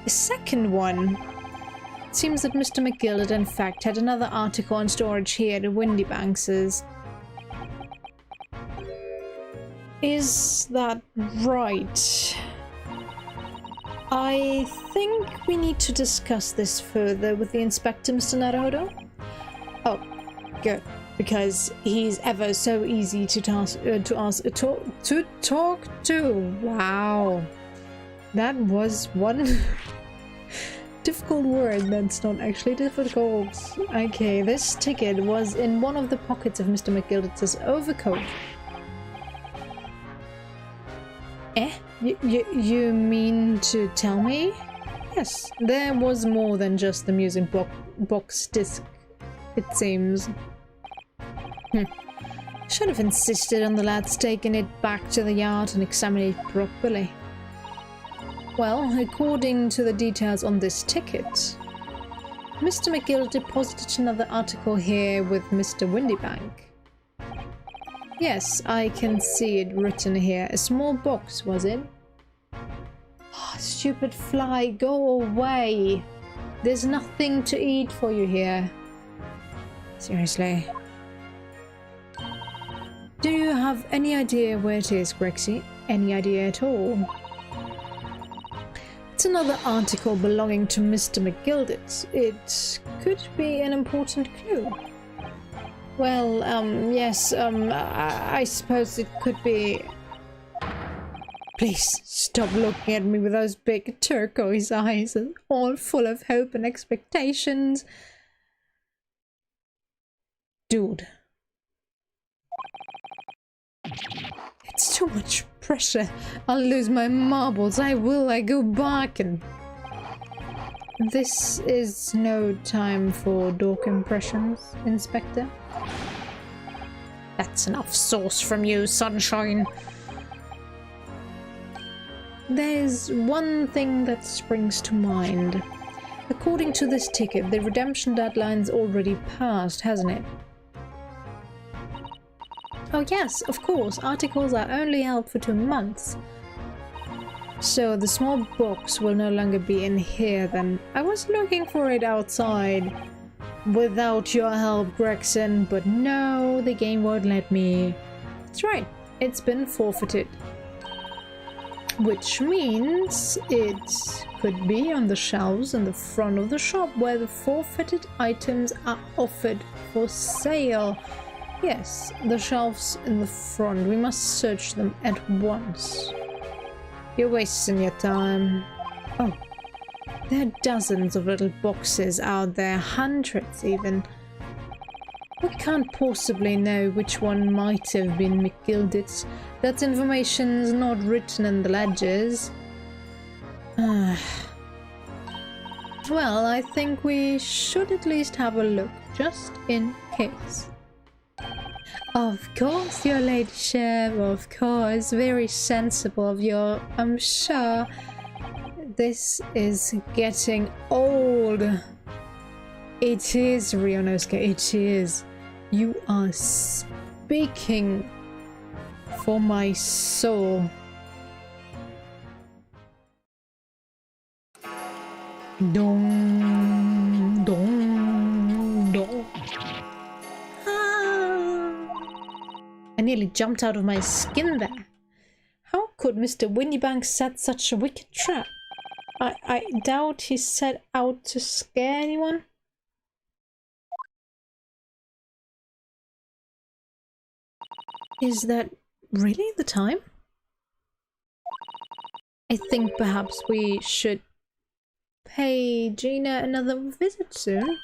A second one. It seems that Mr. McGilded in fact had another article on storage here at Windybanks's. Is that right? I think we need to discuss this further with the inspector, Mr. Naruhodo. Oh, good. Because he's ever so easy to talk to. Wow. That was one difficult word that's not actually difficult. Okay, this ticket was in one of the pockets of Mr. McGilded's overcoat. Eh? You mean to tell me? Yes, there was more than just the music box disc, it seems. Should have insisted on the lads taking it back to the yard and examining it properly. Well, according to the details on this ticket, Mr. McGill deposited another article here with Mr. Windybank. Yes, I can see it written here. A small box, was it? Oh, stupid fly, go away. There's nothing to eat for you here. Seriously. Do you have any idea where it is, Grexy? Any idea at all? It's another article belonging to Mr. McGilded. It could be an important clue. Well, yes, I suppose it could be... Please, stop looking at me with those big turquoise eyes, all full of hope and expectations. Dude. It's too much pressure. I'll lose my marbles. I go back and... This is no time for dork impressions, Inspector. That's enough sauce from you, Sunshine. There's one thing that springs to mind. According to this ticket, the redemption deadline's already passed, hasn't it? Oh yes, of course, articles are only held for 2 months. So the small box will no longer be in here then. I was looking for it outside without your help, Gregson, but no, the game won't let me. That's right, it's been forfeited. Which means it could be on the shelves in the front of the shop where the forfeited items are offered for sale. Yes, the shelves in the front. We must search them at once. You're wasting your time. Oh, there are dozens of little boxes out there, hundreds even. We can't possibly know which one might have been McGilded's. That information's not written in the ledgers. Well, I think we should at least have a look, just in case. Of course, your ladyship, of course. Very sensible of you, I'm sure. This is getting old. It is, Rionosuke, it is. You are speaking for my soul. Dong, dong, dong. I nearly jumped out of my skin there. How could Mr. Windybank set such a wicked trap? I doubt he set out to scare anyone. Is that really the time? I think perhaps we should pay Gina another visit soon.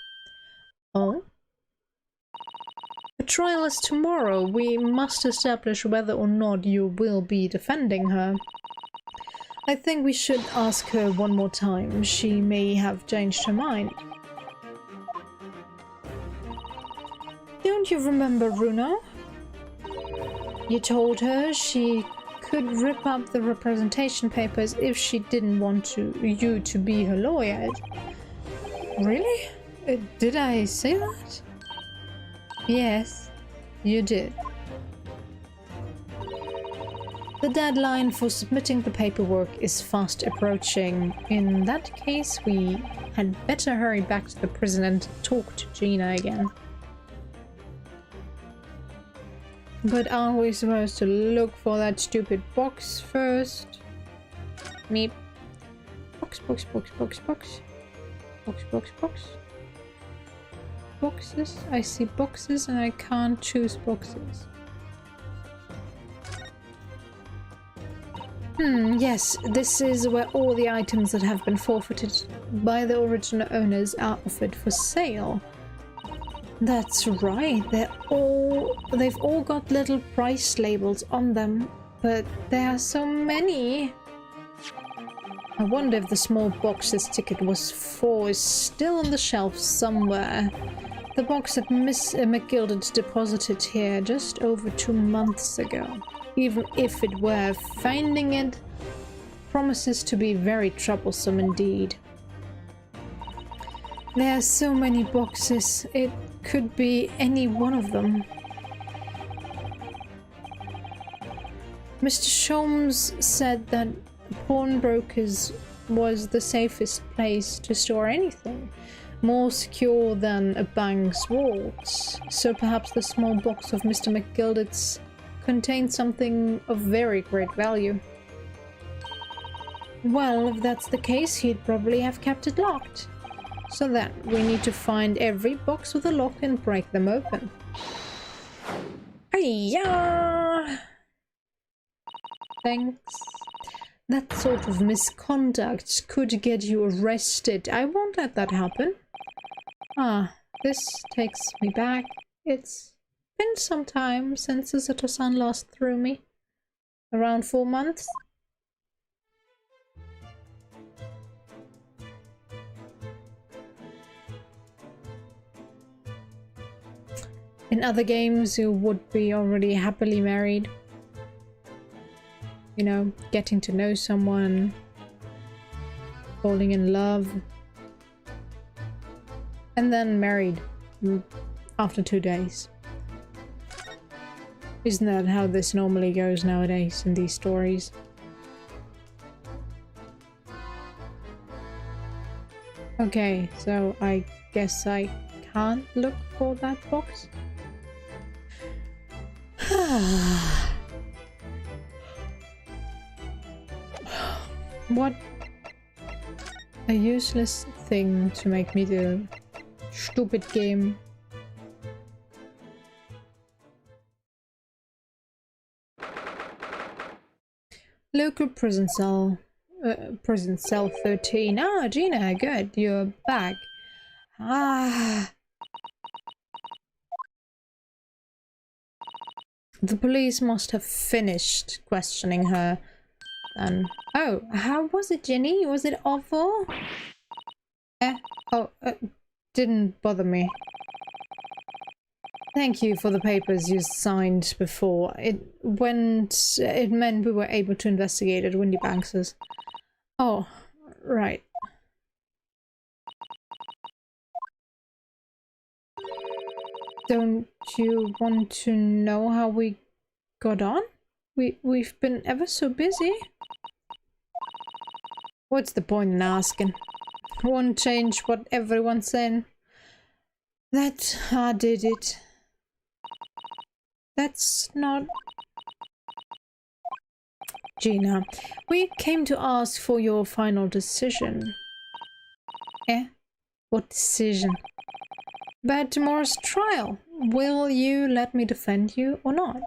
Oh? The trial is tomorrow. We must establish whether or not you will be defending her. I think we should ask her one more time. She may have changed her mind. Don't you remember, Runo? You told her she could rip up the representation papers if she didn't want you to be her lawyer. Really? Did I say that? Yes, you did. The deadline for submitting the paperwork is fast approaching. In that case, we had better hurry back to the prison and talk to Gina again. But aren't we supposed to look for that stupid box first? Meep. Box, box, box, box, box. Box, box, box. Boxes? I see boxes and I can't choose boxes. Yes, this is where all the items that have been forfeited by the original owners are offered for sale. That's right, they've all got little price labels on them, but there are so many. I wonder if the small box this ticket was for is still on the shelf somewhere. The box that Miss McGilded deposited here just over 2 months ago. Even if it were, finding it promises to be very troublesome indeed. There are so many boxes. It could be any one of them. Mr. Sholmes said that pawnbrokers was the safest place to store anything, more secure than a bank's vaults. So perhaps the small box of Mr. McGilded's contained something of very great value. Well, if that's the case, he'd probably have kept it locked. So then, we need to find every box with a lock and break them open. Hiya! Thanks. That sort of misconduct could get you arrested. I won't let that happen. Ah, this takes me back. It's been some time since Susato-san last threw me. Around 4 months? In other games, you would be already happily married. You know, getting to know someone, falling in love, and then married after 2 days. Isn't that how this normally goes nowadays in these stories? Okay, so I guess I can't look for that box. What a useless thing to make me do. Stupid game. Local prison cell. Prison cell 13. Ah, Gina, good. You're back. Ah. The police must have finished questioning her. And oh, how was it, Jenny? Was it awful? Didn't bother me. Thank you for the papers you signed before. It meant we were able to investigate at Windy Banks's. Oh, right. Don't you want to know how we got on? We've been ever so busy. What's the point in asking? Won't change what everyone's saying. That I did it. That's not... Gina, we came to ask for your final decision. What decision? About tomorrow's trial. Will you let me defend you or not?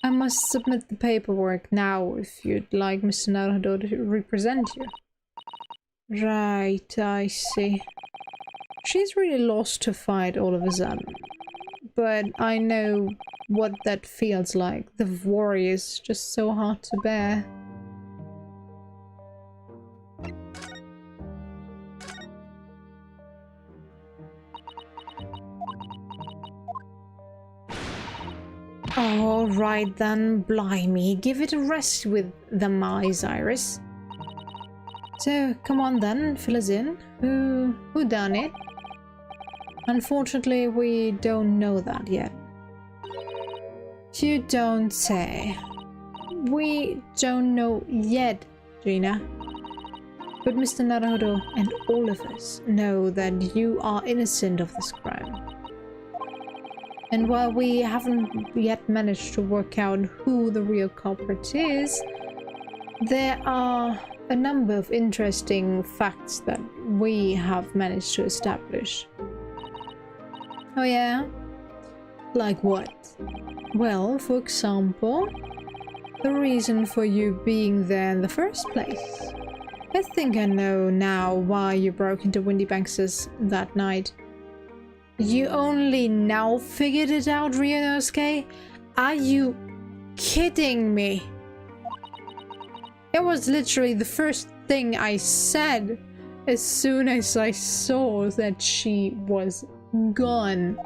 I must submit the paperwork now if you'd like Mr. Naruto to represent you. Right, I see. She's really lost to fight all of a sudden. But I know what that feels like. The worry is just so hard to bear. Alright then, blimey, give it a rest with them eyes, Iris. So, come on then, fill us in. Who done it? Unfortunately, we don't know that yet. You don't say. We don't know yet, Gina. But Mr. Naruto and all of us know that you are innocent of this crime. And while we haven't yet managed to work out who the real culprit is, there are a number of interesting facts that we have managed to establish. Oh yeah? Like what? Well, for example, the reason for you being there in the first place. I think I know now why you broke into Windy Banks's that night. You only now figured it out, Ryunosuke? Are you kidding me? It was literally the first thing I said as soon as I saw that she was gone.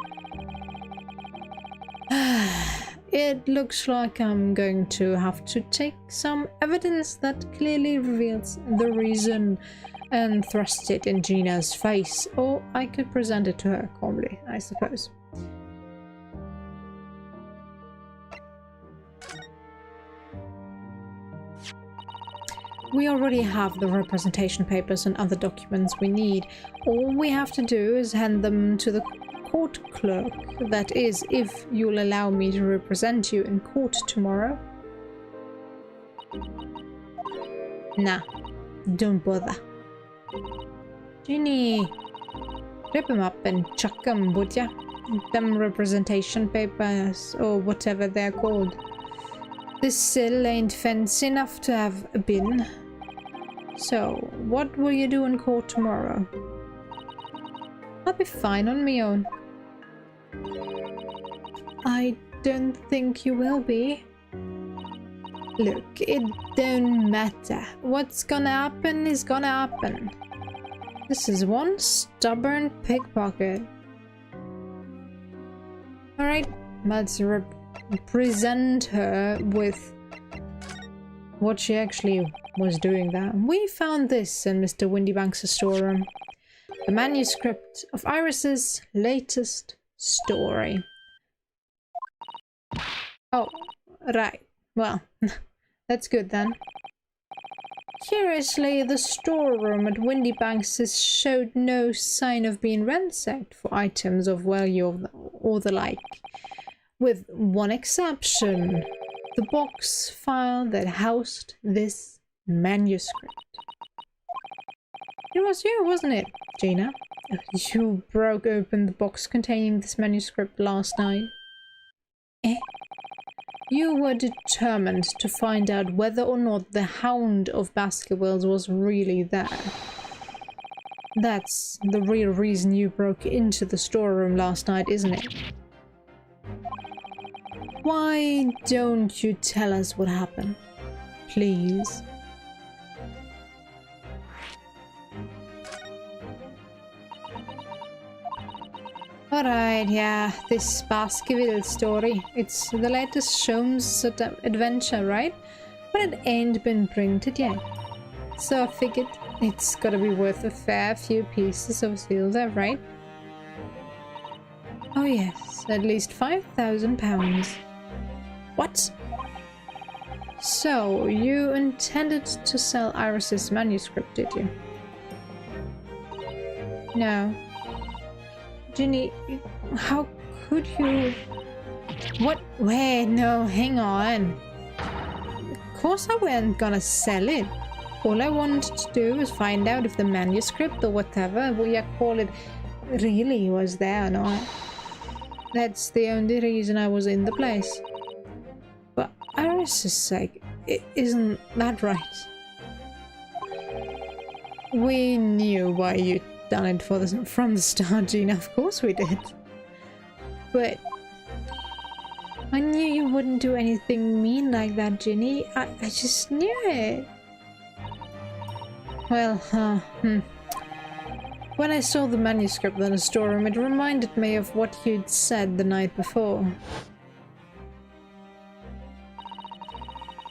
It looks like I'm going to have to take some evidence that clearly reveals the reason and thrust it in Ginas' face, or I could present it to her calmly, I suppose. We already have the representation papers and other documents we need. All we have to do is hand them to the court clerk. That is, if you'll allow me to represent you in court tomorrow. Nah, don't bother. Ginny, rip them up and chuck them, would ya? Them representation papers, or whatever they're called. This sill ain't fancy enough to have a bin. So, what will you do in court tomorrow? I'll be fine on my own. I don't think you will be. Look, it don't matter. What's gonna happen is gonna happen. This is one stubborn pickpocket. Alright, let's present her with what she actually was doing there. We found this in Mr. Windybanks' storeroom. The manuscript of Iris's latest story. Oh, right. Well, that's good then. Curiously, the storeroom at Windybanks' showed no sign of being ransacked for items of value or the like. With one exception, the box file that housed this manuscript. It was you, wasn't it, Gina? You broke open the box containing this manuscript last night. You were determined to find out whether or not the Hound of Baskervilles was really there. That's the real reason you broke into the storeroom last night, isn't it? Why don't you tell us what happened, please? Alright, yeah, this Baskerville story. It's the latest Sholmes adventure, right? But it ain't been printed yet. So I figured it's gotta be worth a fair few pieces of silver, right? Oh yes, at least £5,000. What? So, you intended to sell Iris's manuscript, did you? No. Ginny, how could you... What? Wait, no, hang on. Of course I weren't gonna sell it. All I wanted to do was find out if the manuscript or whatever we call it really was there or not. That's the only reason I was in the place. But Iris's sake, isn't that right? We knew why you'd done it from the start, Gina. Of course we did. But I knew you wouldn't do anything mean like that, Ginny. I just knew it. Well, when I saw the manuscript in the storeroom, it reminded me of what you'd said the night before.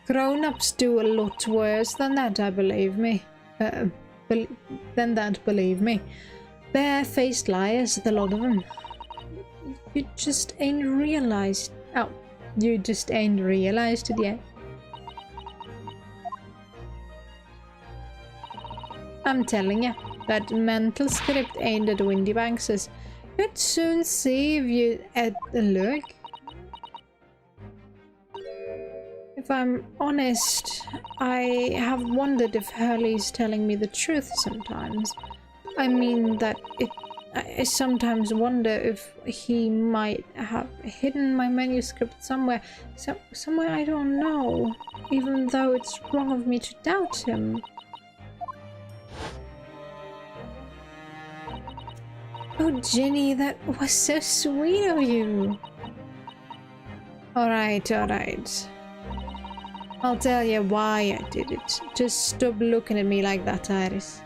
Grown-ups do a lot worse than that, I believe me. Believe me. Bare-faced liars, the lot of them. You just ain't realized... Oh, you just ain't realized it yet. I'm telling you, that mental script aimed at Windybanks'. You'd soon see if you had a look. If I'm honest, I have wondered if Hurley's telling me the truth sometimes. I mean that I sometimes wonder if he might have hidden my manuscript somewhere. Somewhere I don't know, even though it's wrong of me to doubt him. Oh, Ginny, that was so sweet of you. Alright, alright. I'll tell you why I did it. Just stop looking at me like that, Iris.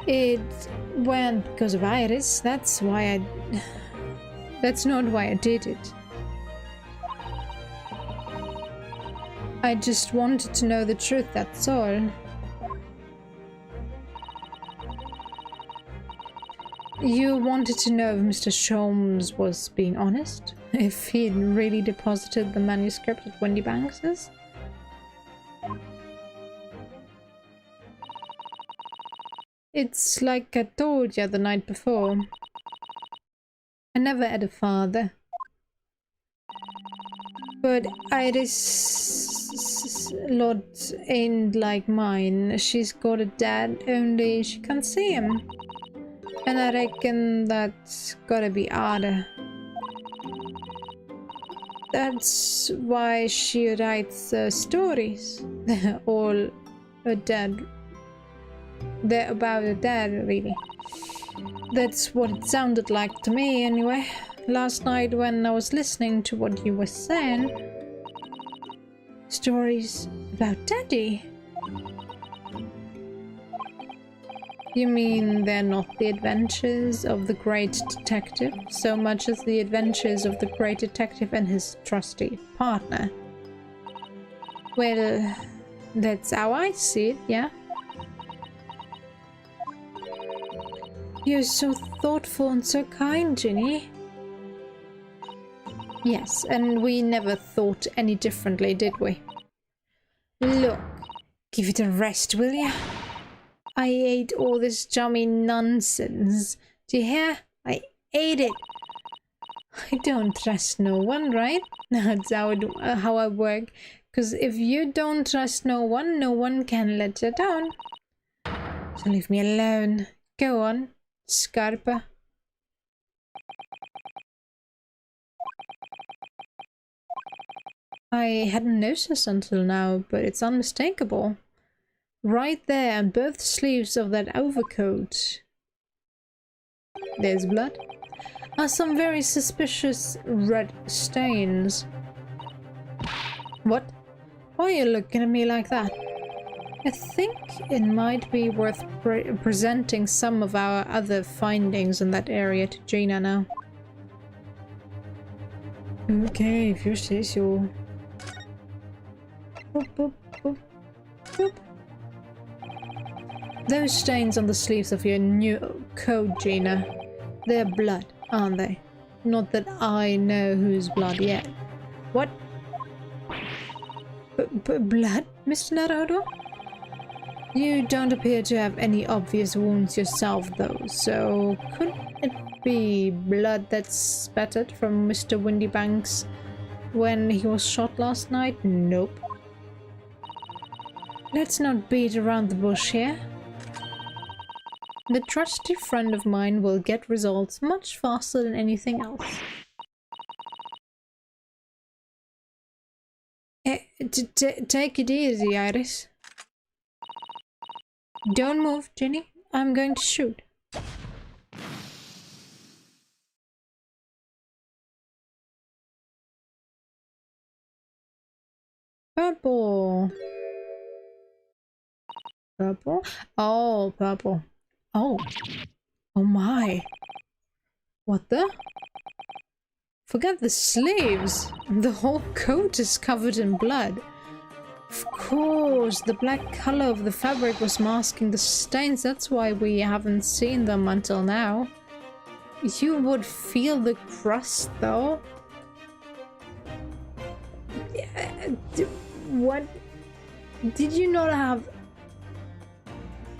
It Well, because of Iris, that's why I... That's not why I did it. I just wanted to know the truth, that's all. You wanted to know if Mr. Sholmes was being honest? If he'd really deposited the manuscript at Wendy Banks's? It's like I told you the night before. I never had a father. But Iris' lot ain't like mine. She's got a dad, only she can't see him. And I reckon that's gotta be harder. That's why she writes stories. They're all her dad. They're about her dad, really. That's what it sounded like to me, anyway. Last night when I was listening to what you were saying. Stories about Daddy. You mean they're not the adventures of the great detective, so much as the adventures of the great detective and his trusty partner? Well, that's how I see it, yeah? You're so thoughtful and so kind, Ginny. Yes, and we never thought any differently, did we? Look, give it a rest, will ya? I ate all this jummy nonsense. Do you hear? I ate it. I don't trust no one, right? That's how I work. Because if you don't trust no one can let you down. So leave me alone. Go on, Scarpa. I hadn't noticed until now, but it's unmistakable. Right there on both sleeves of that overcoat. There's blood. Are some very suspicious red stains. What? Why are you looking at me like that? I think it might be worth presenting some of our other findings in that area to Gina now. Okay, if you say so. Boop, boop, boop, boop. Those stains on the sleeves of your new coat, Gina, they're blood, aren't they? Not that I know whose blood yet. What? Blood, Mr. Naruto? You don't appear to have any obvious wounds yourself, though, so could it be blood that's spattered from Mr. Windybanks when he was shot last night? Nope. Let's not beat around the bush here. The trusty friend of mine will get results much faster than anything else. Take it easy, Iris. Don't move, Ginny. I'm going to shoot. Purple. Purple? Oh, purple. Oh. Oh my. What the? Forget the sleeves. The whole coat is covered in blood. Of course, the black color of the fabric was masking the stains. That's why we haven't seen them until now. You would feel the crust, though. What? Did you not have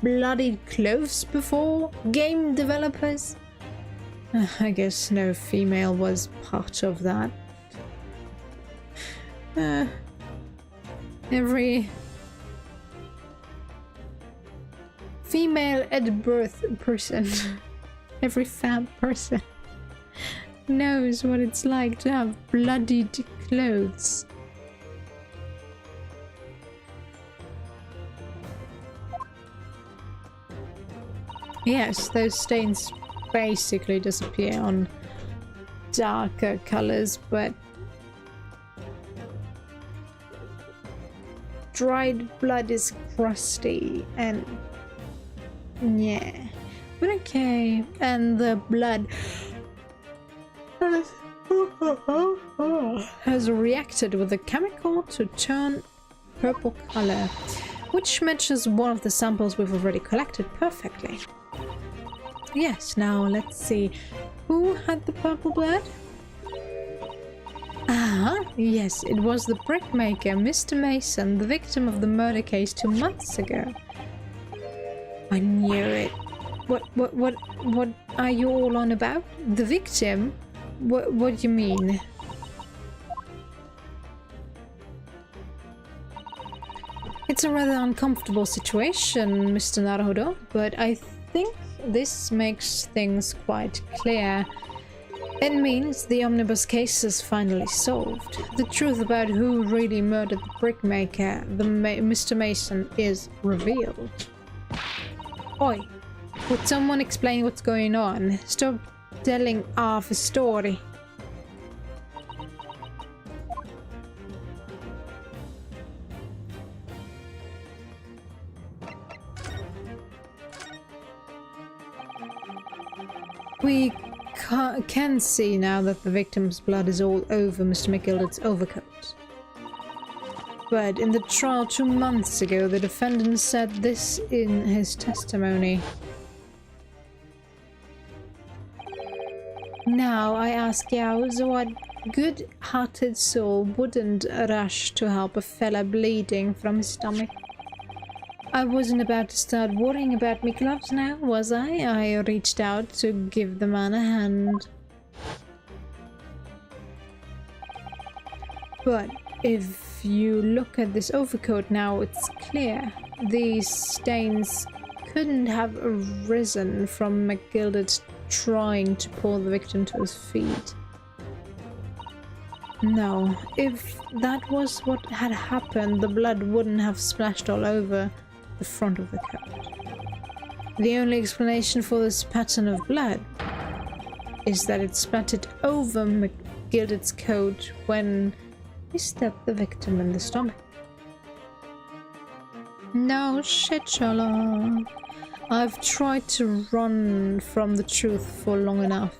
bloody clothes before? Game developers? I guess no female was part of that. Every female at birth person, every fab person knows what it's like to have bloodied clothes. Yes, those stains basically disappear on darker colors, but dried blood is crusty and yeah. But okay, and the blood has reacted with a chemical to turn purple color, which matches one of the samples we've already collected perfectly. Yes, now let's see. Who had the purple blood? Ah, yes, it was the brickmaker, Mr. Mason, the victim of the murder case 2 months ago. I knew it. What are you all on about? The victim? What do you mean? It's a rather uncomfortable situation, Mr. Naruhodo, but I think this makes things quite clear. It means the omnibus case is finally solved. The truth about who really murdered the brickmaker, Mr. Mason, is revealed. Oi, would someone explain what's going on? Stop telling half a story. We can see now that the victim's blood is all over Mr. McGilder's overcoat. But in the trial 2 months ago, the defendant said this in his testimony. Now I ask you, what good-hearted soul wouldn't rush to help a fella bleeding from his stomach? I wasn't about to start worrying about me gloves now, was I? I reached out to give the man a hand. But if you look at this overcoat now, it's clear. These stains couldn't have arisen from McGilder trying to pull the victim to his feet. No, if that was what had happened, the blood wouldn't have splashed all over the front of the coat. The only explanation for this pattern of blood is that it splattered over McGilder's coat when he stabbed the victim in the stomach. No shit, Sherlock. I've tried to run from the truth for long enough,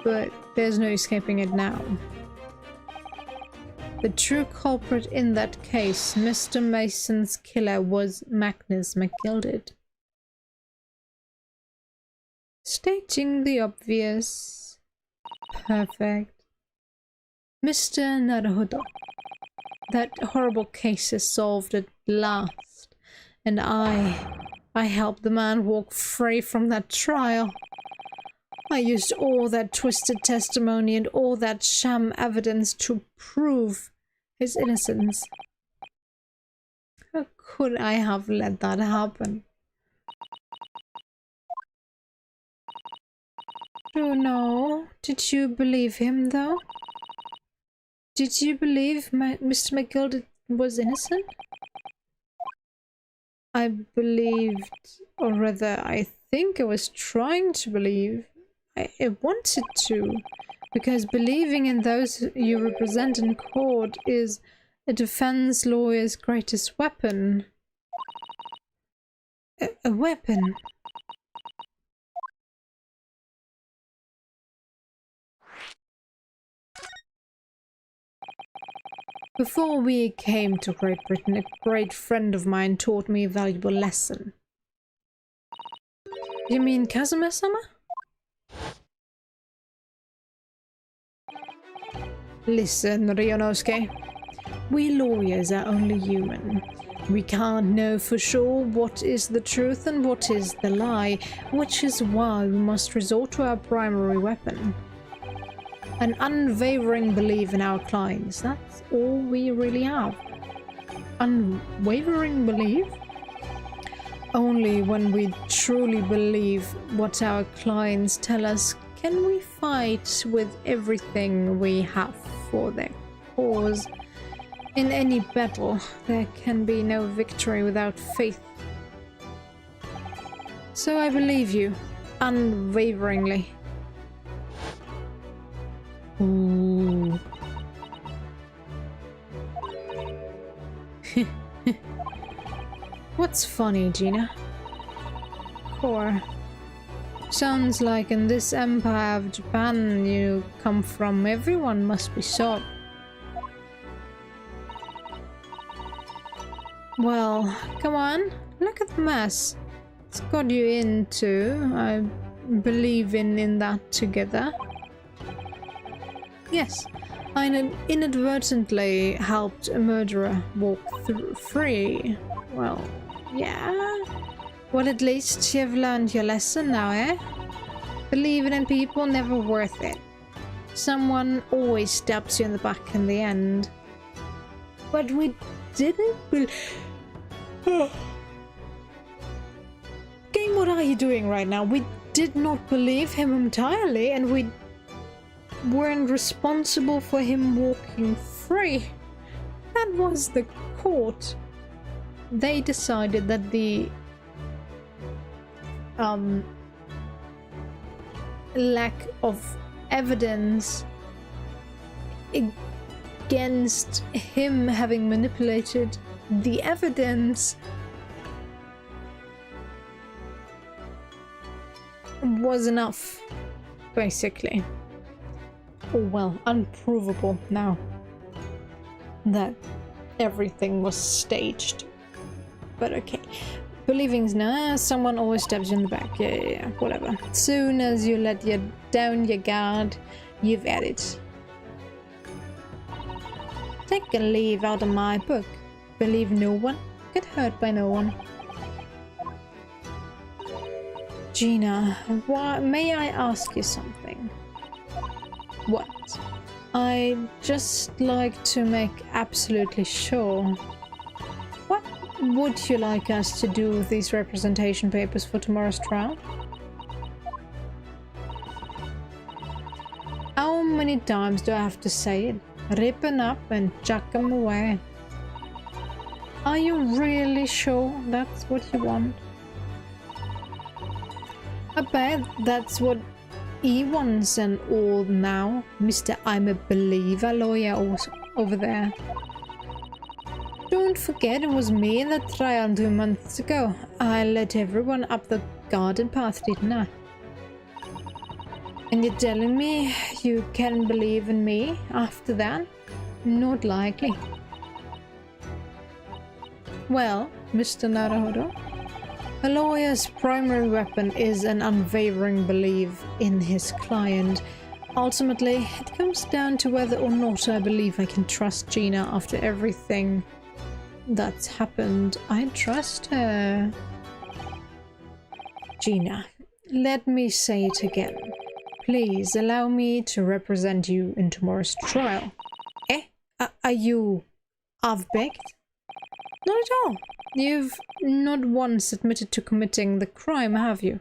but there's no escaping it now. The true culprit in that case, Mr. Mason's killer, was Magnus McGilder. Stating the obvious. Perfect. Mr. Naruhodo, that horrible case is solved at last, and I helped the man walk free from that trial. I used all that twisted testimony and all that sham evidence to prove his innocence. How could I have let that happen? Oh no. Did you believe him though? Did you believe Mr. McGilder was innocent? I believed, or rather I think I was trying to believe. I wanted to, because believing in those you represent in court is a defense lawyer's greatest weapon. A weapon. Before we came to Great Britain, a great friend of mine taught me a valuable lesson. You mean Kazuma-sama? Listen, Ryunosuke. We lawyers are only human. We can't know for sure what is the truth and what is the lie, which is why we must resort to our primary weapon. An unwavering belief in our clients. That's all we really have. Unwavering belief? Only when we truly believe what our clients tell us can we fight with everything we have for their cause. In any battle, there can be no victory without faith. So I believe you, unwaveringly. Ooh. What's funny, Gina? Core. Sounds like in this empire of Japan you come from, everyone must be shot. Well, come on, look at the mess. It's got you into, I believe in that together. Yes, I inadvertently helped a murderer walk free. Well, yeah. Well, at least you've learned your lesson now, eh? Believing in people never worth it. Someone always stabs you in the back in the end. But we didn't Game, what are you doing right now? We did not believe him entirely, and we weren't responsible for him walking free. That was the court. They decided that the lack of evidence against him having manipulated the evidence was enough, basically. Oh well, unprovable now that everything was staged. But okay. Believing's nah, someone always stabs you in the back. Yeah, whatever. Soon as you let down your guard, you've had it. Take a leaf out of my book. Believe no one, get hurt by no one. Gina, may I ask you something? What? I'd just like to make absolutely sure. What would you like us to do with these representation papers for tomorrow's trial? How many times do I have to say it? Rip them up and chuck them away. Are you really sure that's what you want? I bet that's what he wants and all now, Mr. I'm a believer lawyer over there. Don't forget it was me in the trial 2 months ago. I let everyone up the garden path, didn't I? And you're telling me you can believe in me after that? Not likely. Well, Mr. Naruhodo, a lawyer's primary weapon is an unwavering belief in his client. Ultimately, it comes down to whether or not I believe I can trust Gina after everything that's happened. I trust her. Gina, let me say it again. Please allow me to represent you in tomorrow's trial. Eh? Are you half-baked? Not at all. You've not once admitted to committing the crime, have you?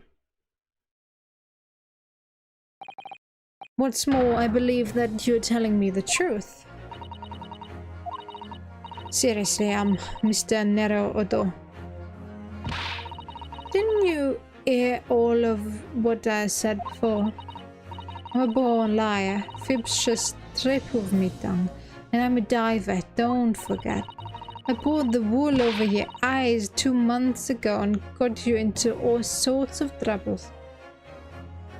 What's more, I believe that you're telling me the truth. Seriously, Mr. Naruhodo. Didn't you hear all of what I said before? I'm a born liar. Fibs just trip of me tongue. And I'm a diver, don't forget. I poured the wool over your eyes 2 months ago and got you into all sorts of troubles.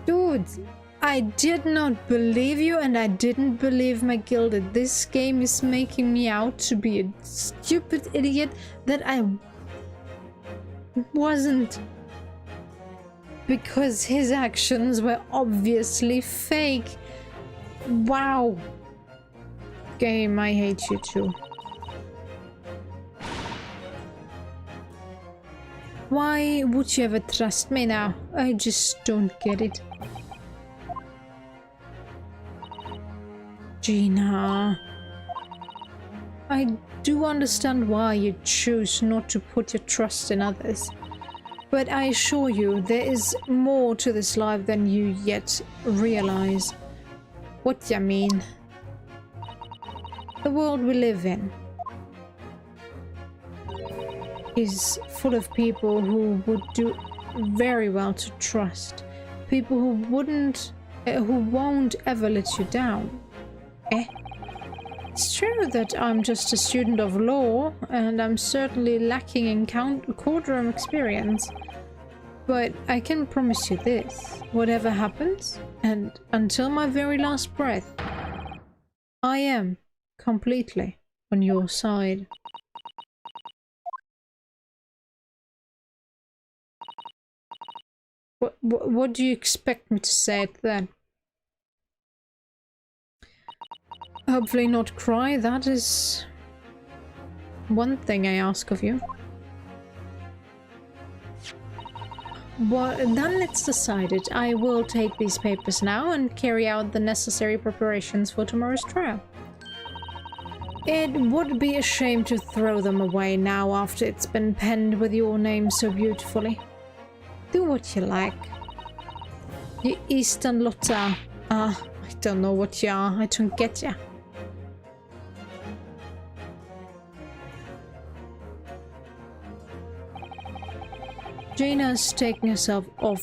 Dude, I did not believe you and I didn't believe my gilded. This game is making me out to be a stupid idiot that I wasn't. Because his actions were obviously fake. Wow. Game, I hate you too. Why would you ever trust me now? I just don't get it. Gina. I do understand why you choose not to put your trust in others. But I assure you, there is more to this life than you yet realize. What do you mean? The world we live in is full of people who would do very well to trust. People who won't ever let you down. Eh? It's true that I'm just a student of law, and I'm certainly lacking in courtroom experience. But I can promise you this. Whatever happens, and until my very last breath, I am completely on your side. What do you expect me to say at that? Hopefully not cry, that is one thing I ask of you. Well, then it's decided. I will take these papers now and carry out the necessary preparations for tomorrow's trial. It would be a shame to throw them away now after it's been penned with your name so beautifully. Do what you like. You Eastern Lotta. I don't know what you are. I don't get ya. Ginas taking herself off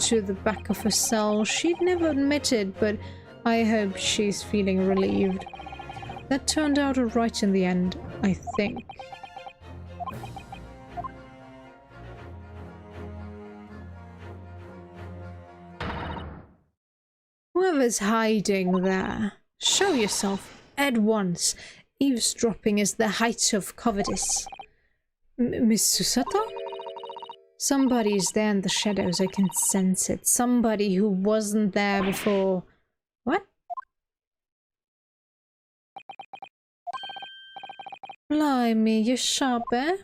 to the back of her cell. She'd never admit it, but I hope she's feeling relieved. That turned out alright in the end, I think. Whoever's hiding there, show yourself at once. Eavesdropping is the height of cowardice. Miss Susato? Somebody is there in the shadows, I can sense it. Somebody who wasn't there before. What? Blimey, you're sharp, eh?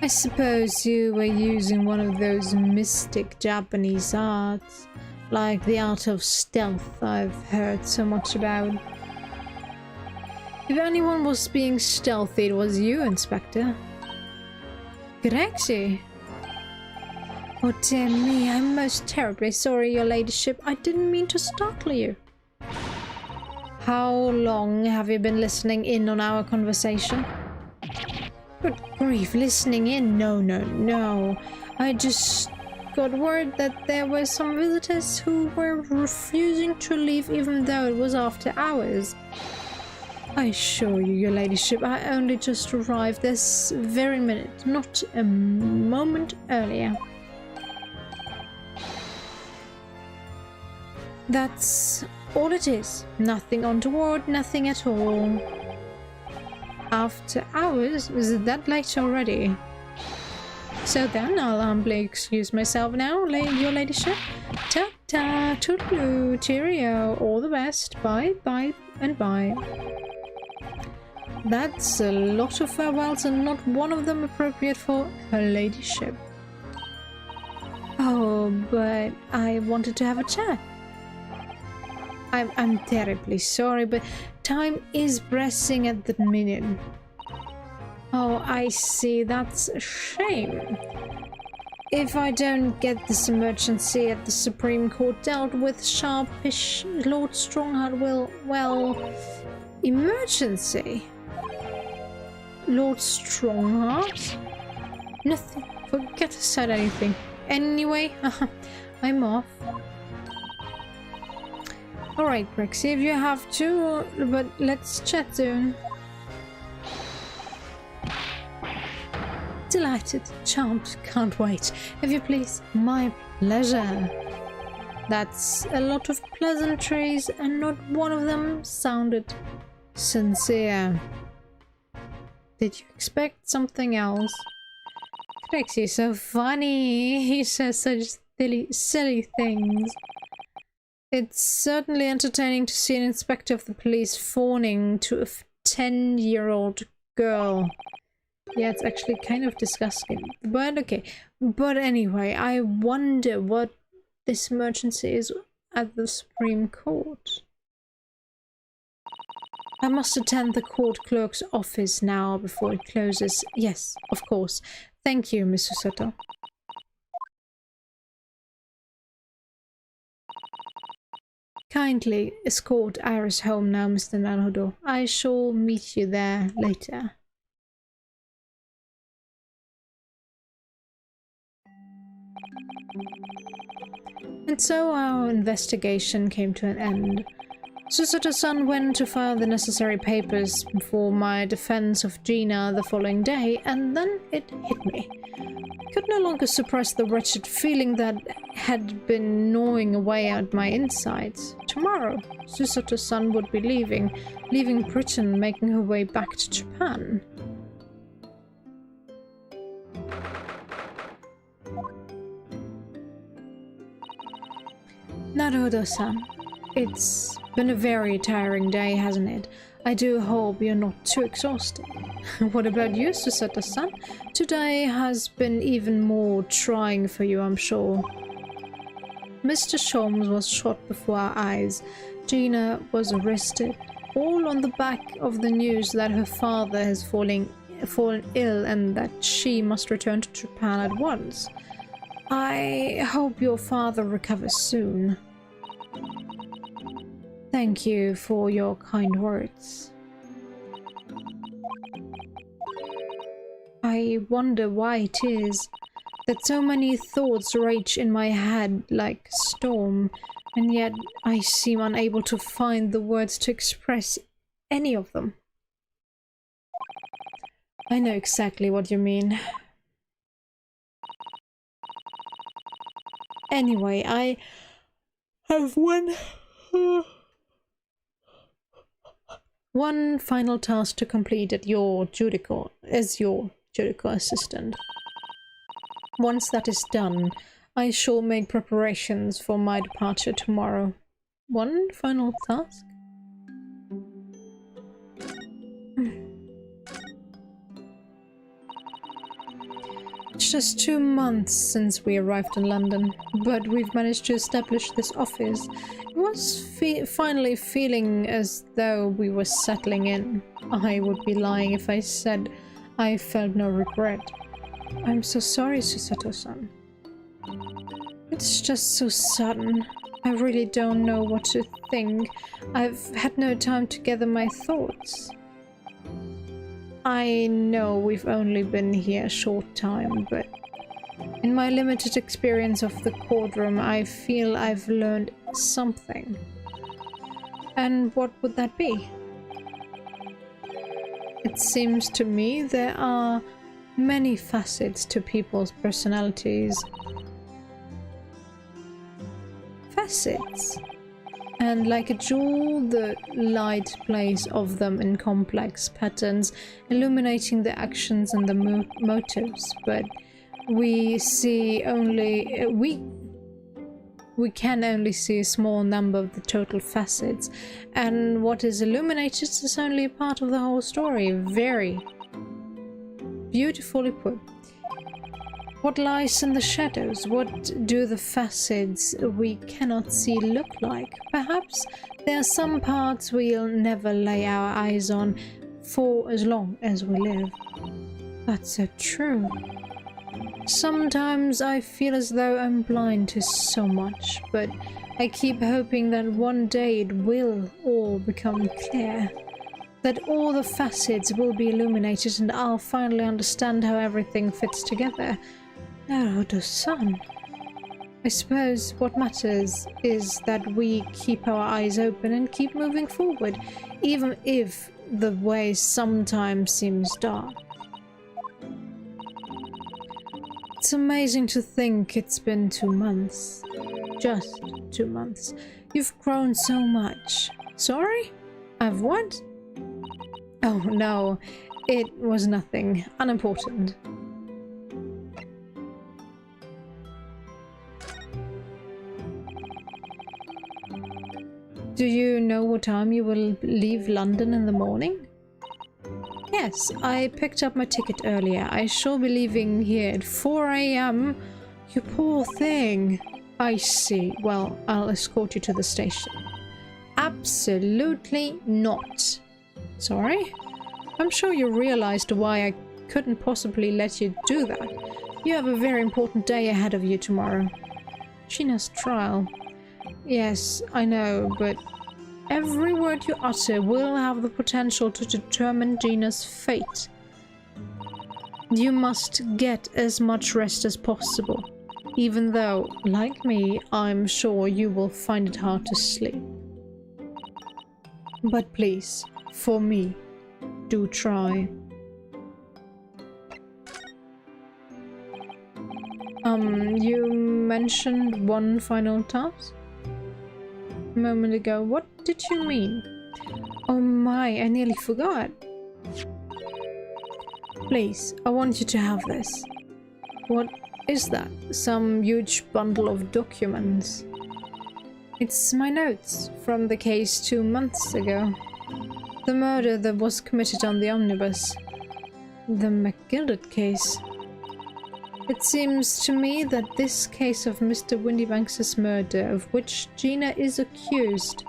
I suppose you were using one of those mystic Japanese arts, like the art of stealth I've heard so much about. If anyone was being stealthy, it was you, Inspector. Grexy. Oh dear me, I'm most terribly sorry, your ladyship. I didn't mean to startle you. How long have you been listening in on our conversation? Good grief, listening in? No. I just got word that there were some visitors who were refusing to leave even though it was after hours. I assure you, your ladyship, I only just arrived this very minute, not a moment earlier. That's all it is. Nothing untoward, nothing at all. After hours? Is it that late already? So then, I'll humbly excuse myself now, your ladyship. Ta-ta, toodaloo, cheerio, all the best, bye, and bye. That's a lot of farewells and not one of them appropriate for her ladyship. Oh, but I wanted to have a chat. I'm terribly sorry, but time is pressing at the minute. Oh, I see. That's a shame. If I don't get this emergency at the Supreme Court dealt with, sharpish Lord Strongheart will, well, emergency? Lord Strongheart? Nothing. Forget I said anything. Anyway, I'm off. Alright, Brexy, if you have to, but let's chat soon. Delighted, charmed, can't wait. If you please, my pleasure. That's a lot of pleasantries, and not one of them sounded sincere. Did you expect something else? Brexy is so funny. He says such silly things. It's certainly entertaining to see an inspector of the police fawning to a 10-year-old girl. Yeah, it's actually kind of disgusting. But okay. But anyway, I wonder what this emergency is at the Supreme Court. I must attend the court clerk's office now before it closes. Yes, of course. Thank you, Mr. Soto. Kindly escort Iris home now, Mr. Naruhodo. I shall meet you there later. And so our investigation came to an end. Susato-san went to file the necessary papers for my defense of Gina the following day, and then it hit me. I could no longer suppress the wretched feeling that had been gnawing away at my insides. Tomorrow, Susato-san would be leaving Britain, making her way back to Japan. Naruto-san, it's been a very tiring day, hasn't it? I do hope you're not too exhausted. What about you, Susato-san? Today has been even more trying for you, I'm sure. Mr. Sholmes was shot before our eyes. Gina was arrested, all on the back of the news that her father has fallen ill and that she must return to Japan at once. I hope your father recovers soon. Thank you for your kind words. I wonder why it is that so many thoughts rage in my head like a storm, and yet I seem unable to find the words to express any of them. I know exactly what you mean. Anyway, I have one final task to complete as your judicial assistant. Once that is done, I shall make preparations for my departure tomorrow. One final task? It's just 2 months since we arrived in London, but we've managed to establish this office. It was finally feeling as though we were settling in. I would be lying if I said I felt no regret. I'm so sorry, Susato-san. It's just so sudden. I really don't know what to think. I've had no time to gather my thoughts. I know we've only been here a short time, but in my limited experience of the courtroom, I feel I've learned something. And what would that be? It seems to me there are many facets to people's personalities. Facets? And like a jewel, the light plays of them in complex patterns, illuminating the actions and the motives. But we can only see a small number of the total facets, and what is illuminated is only a part of the whole story. Very beautifully put. What lies in the shadows? What do the facets we cannot see look like? Perhaps there are some parts we'll never lay our eyes on for as long as we live. That's so true. Sometimes I feel as though I'm blind to so much, but I keep hoping that one day it will all become clear. That all the facets will be illuminated and I'll finally understand how everything fits together. Naruto-san. I suppose what matters is that we keep our eyes open and keep moving forward, even if the way sometimes seems dark. It's amazing to think it's been 2 months. Just 2 months. You've grown so much. Sorry? I've what? Oh no, it was nothing. Unimportant. Do you know what time you will leave London in the morning? Yes, I picked up my ticket earlier. I shall be leaving here at 4 AM. You poor thing. I see. Well, I'll escort you to the station. Absolutely not. Sorry? I'm sure you realized why I couldn't possibly let you do that. You have a very important day ahead of you tomorrow. Gina's trial. Yes, I know, but every word you utter will have the potential to determine Gina's fate. You must get as much rest as possible, even though, like me, I'm sure you will find it hard to sleep. But please, for me, do try. You mentioned one final task a moment ago. What did you mean? Oh my, I nearly forgot. Please, I want you to have this. What is that? Some huge bundle of documents. It's my notes from the case 2 months ago. The murder that was committed on the omnibus. The McGilded case. It seems to me that this case of Mr. Windybanks's murder, of which Gina is accused,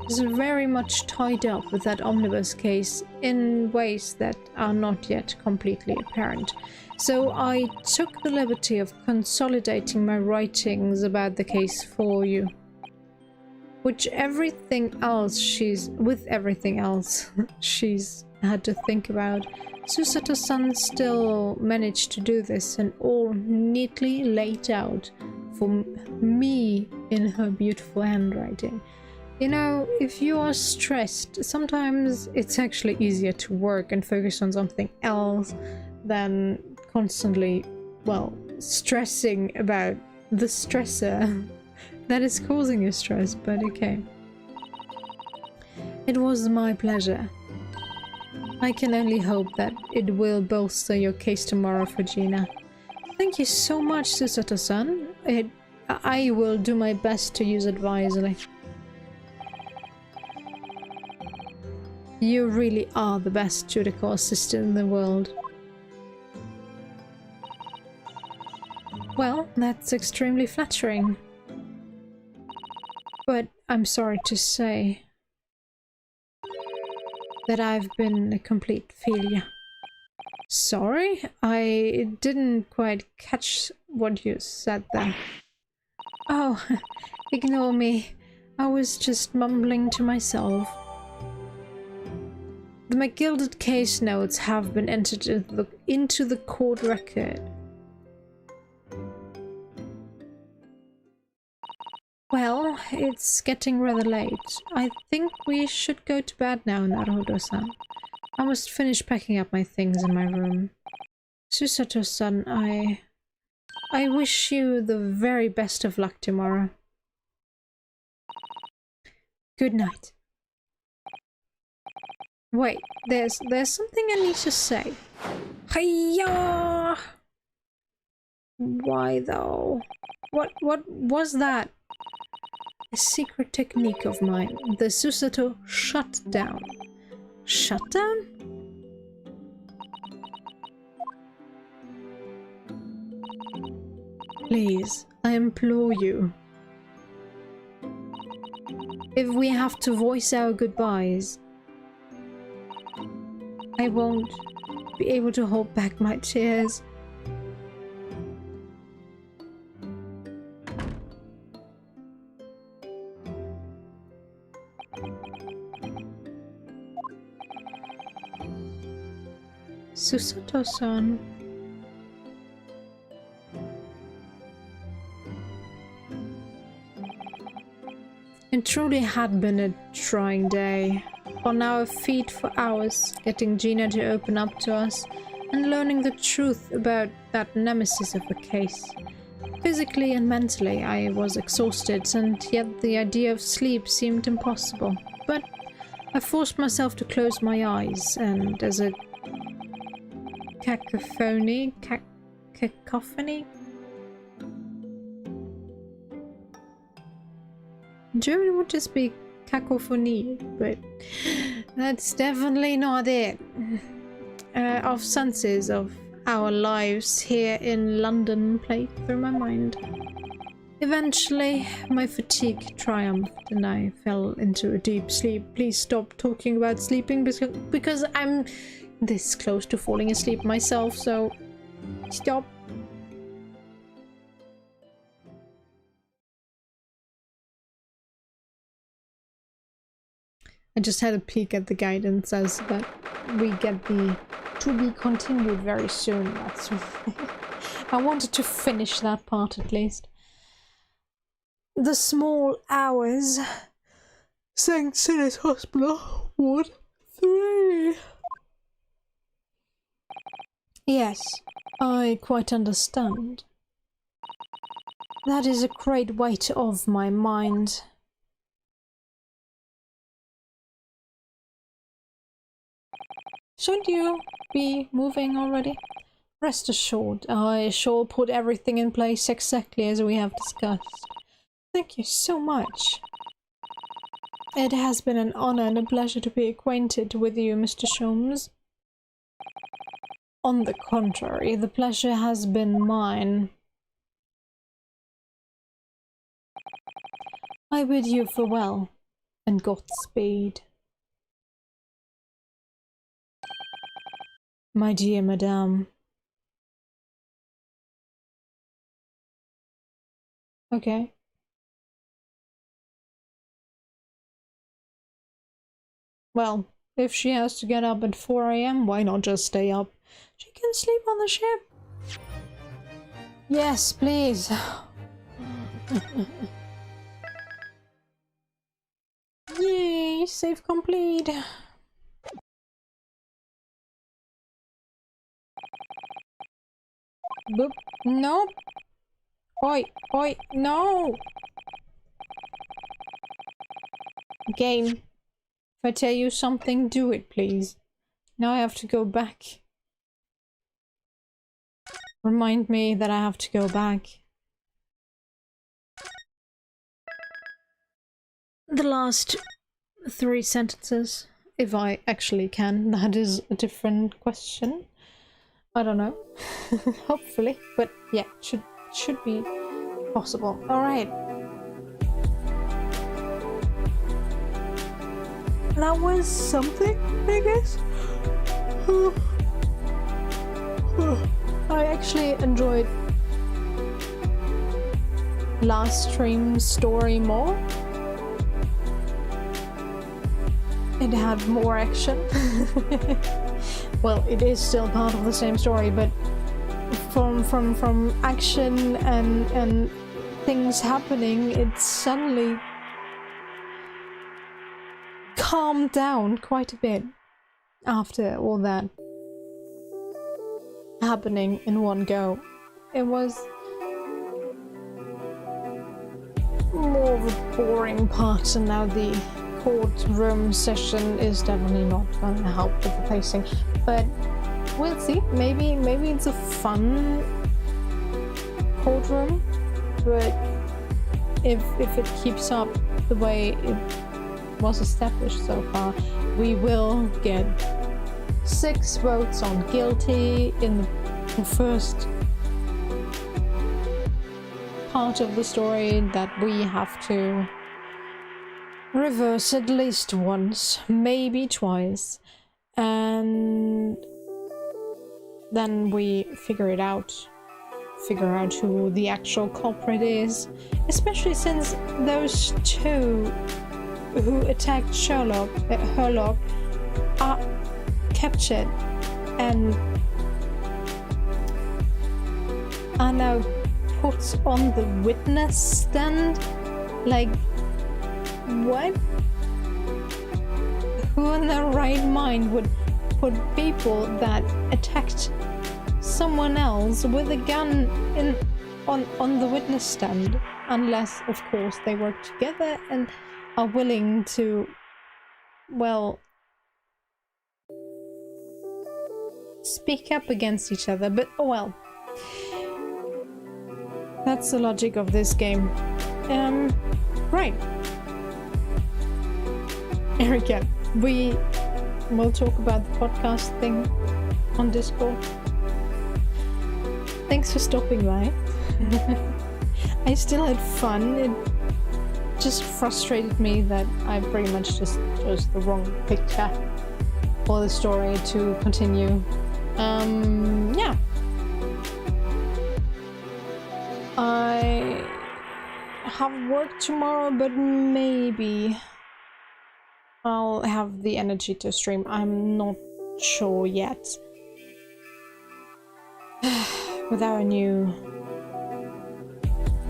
is very much tied up with that omnibus case in ways that are not yet completely apparent. So I took the liberty of consolidating my writings about the case for you. With everything else she's had to think about, Susato-san still managed to do this, and all neatly laid out for me in her beautiful handwriting. You know, if you are stressed, sometimes it's actually easier to work and focus on something else than constantly, well, stressing about the stressor that is causing you stress, but okay. It was my pleasure. I can only hope that it will bolster your case tomorrow for Gina. Thank you so much, Susato-san. I will do my best to use it wisely. You really are the best judicial assistant in the world. Well, that's extremely flattering. But I'm sorry to say that I've been a complete failure. Sorry? I didn't quite catch what you said there. Oh, ignore me. I was just mumbling to myself. The McGilded case notes have been entered into the court record. Well, it's getting rather late. I think we should go to bed now, Naruto-san. I must finish packing up my things in my room. Susato-san, I wish you the very best of luck tomorrow. Good night. Wait, there's something I need to say. Hiya! Why though? What was that? A secret technique of mine. The Susato shutdown. Shutdown? Please, I implore you. If we have to voice our goodbyes, I won't be able to hold back my tears. Susato-san. It truly had been a trying day. On our feet for hours, getting Gina to open up to us and learning the truth about that nemesis of a case. Physically and mentally, I was exhausted, and yet the idea of sleep seemed impossible. But I forced myself to close my eyes, and as a cacophony? German would just be cacophony, but that's definitely not it. Of senses of our lives here in London played through my mind. Eventually, my fatigue triumphed and I fell into a deep sleep. Please stop talking about sleeping because I'm this close to falling asleep myself, so stop. I just had a peek at the guidance as that we get the to be continued very soon. That's I wanted to finish that part at least. The small hours St. Silas Hospital, Ward 3. Yes, I quite understand. That is a great weight off my mind. Shouldn't you be moving already? Rest assured, I shall put everything in place exactly as we have discussed. Thank you so much. It has been an honor and a pleasure to be acquainted with you, Mr. Sholmes. On the contrary, the pleasure has been mine. I bid you farewell, and Godspeed. My dear madame. Okay. Well, if she has to get up at 4 AM, why not just stay up? She can sleep on the ship. Yes, please. Yay, save complete. Boop. Nope. Oi, oi, no! Game. If I tell you something, do it, please. Now I have to go back. Remind me that I have to go back. The last 3 sentences, if I actually can. That is a different question. I don't know. Hopefully, but yeah, should be possible. All right. That was something, I guess. I actually enjoyed last stream's story more. It had more action. Well, it is still part of the same story, but from action and things happening, it suddenly calmed down quite a bit after all that happening in one go. It was more of a boring part, and now the courtroom session is definitely not going to help with the pacing, but we'll see. Maybe it's a fun courtroom, but if it keeps up the way it was established so far, we will get 6 votes on guilty in the first part of the story that we have to reverse at least once, maybe twice, and then we figure out who the actual culprit is, especially since those 2 who attacked Sherlock are captured and are now put on the witness stand. Like, what? Who in their right mind would put people that attacked someone else with a gun on the witness stand? Unless, of course, they work together and are willing to, well, speak up against each other. But, oh well. That's the logic of this game. Right. Erika, we will talk about the podcast thing on Discord. Thanks for stopping by. I still had fun. It just frustrated me that I pretty much just chose the wrong picture for the story to continue. Yeah. I have work tomorrow, but maybe I'll have the energy to stream. I'm not sure yet. With our new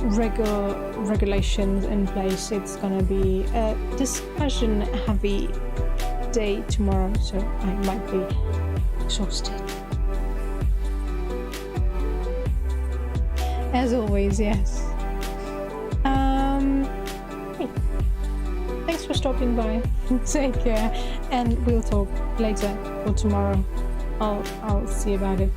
regulations in place. It's gonna be a discussion-heavy day tomorrow, so I might be exhausted. As always, yes. Hey. Thanks for stopping by. Take care, and we'll talk later or tomorrow. I'll see about it.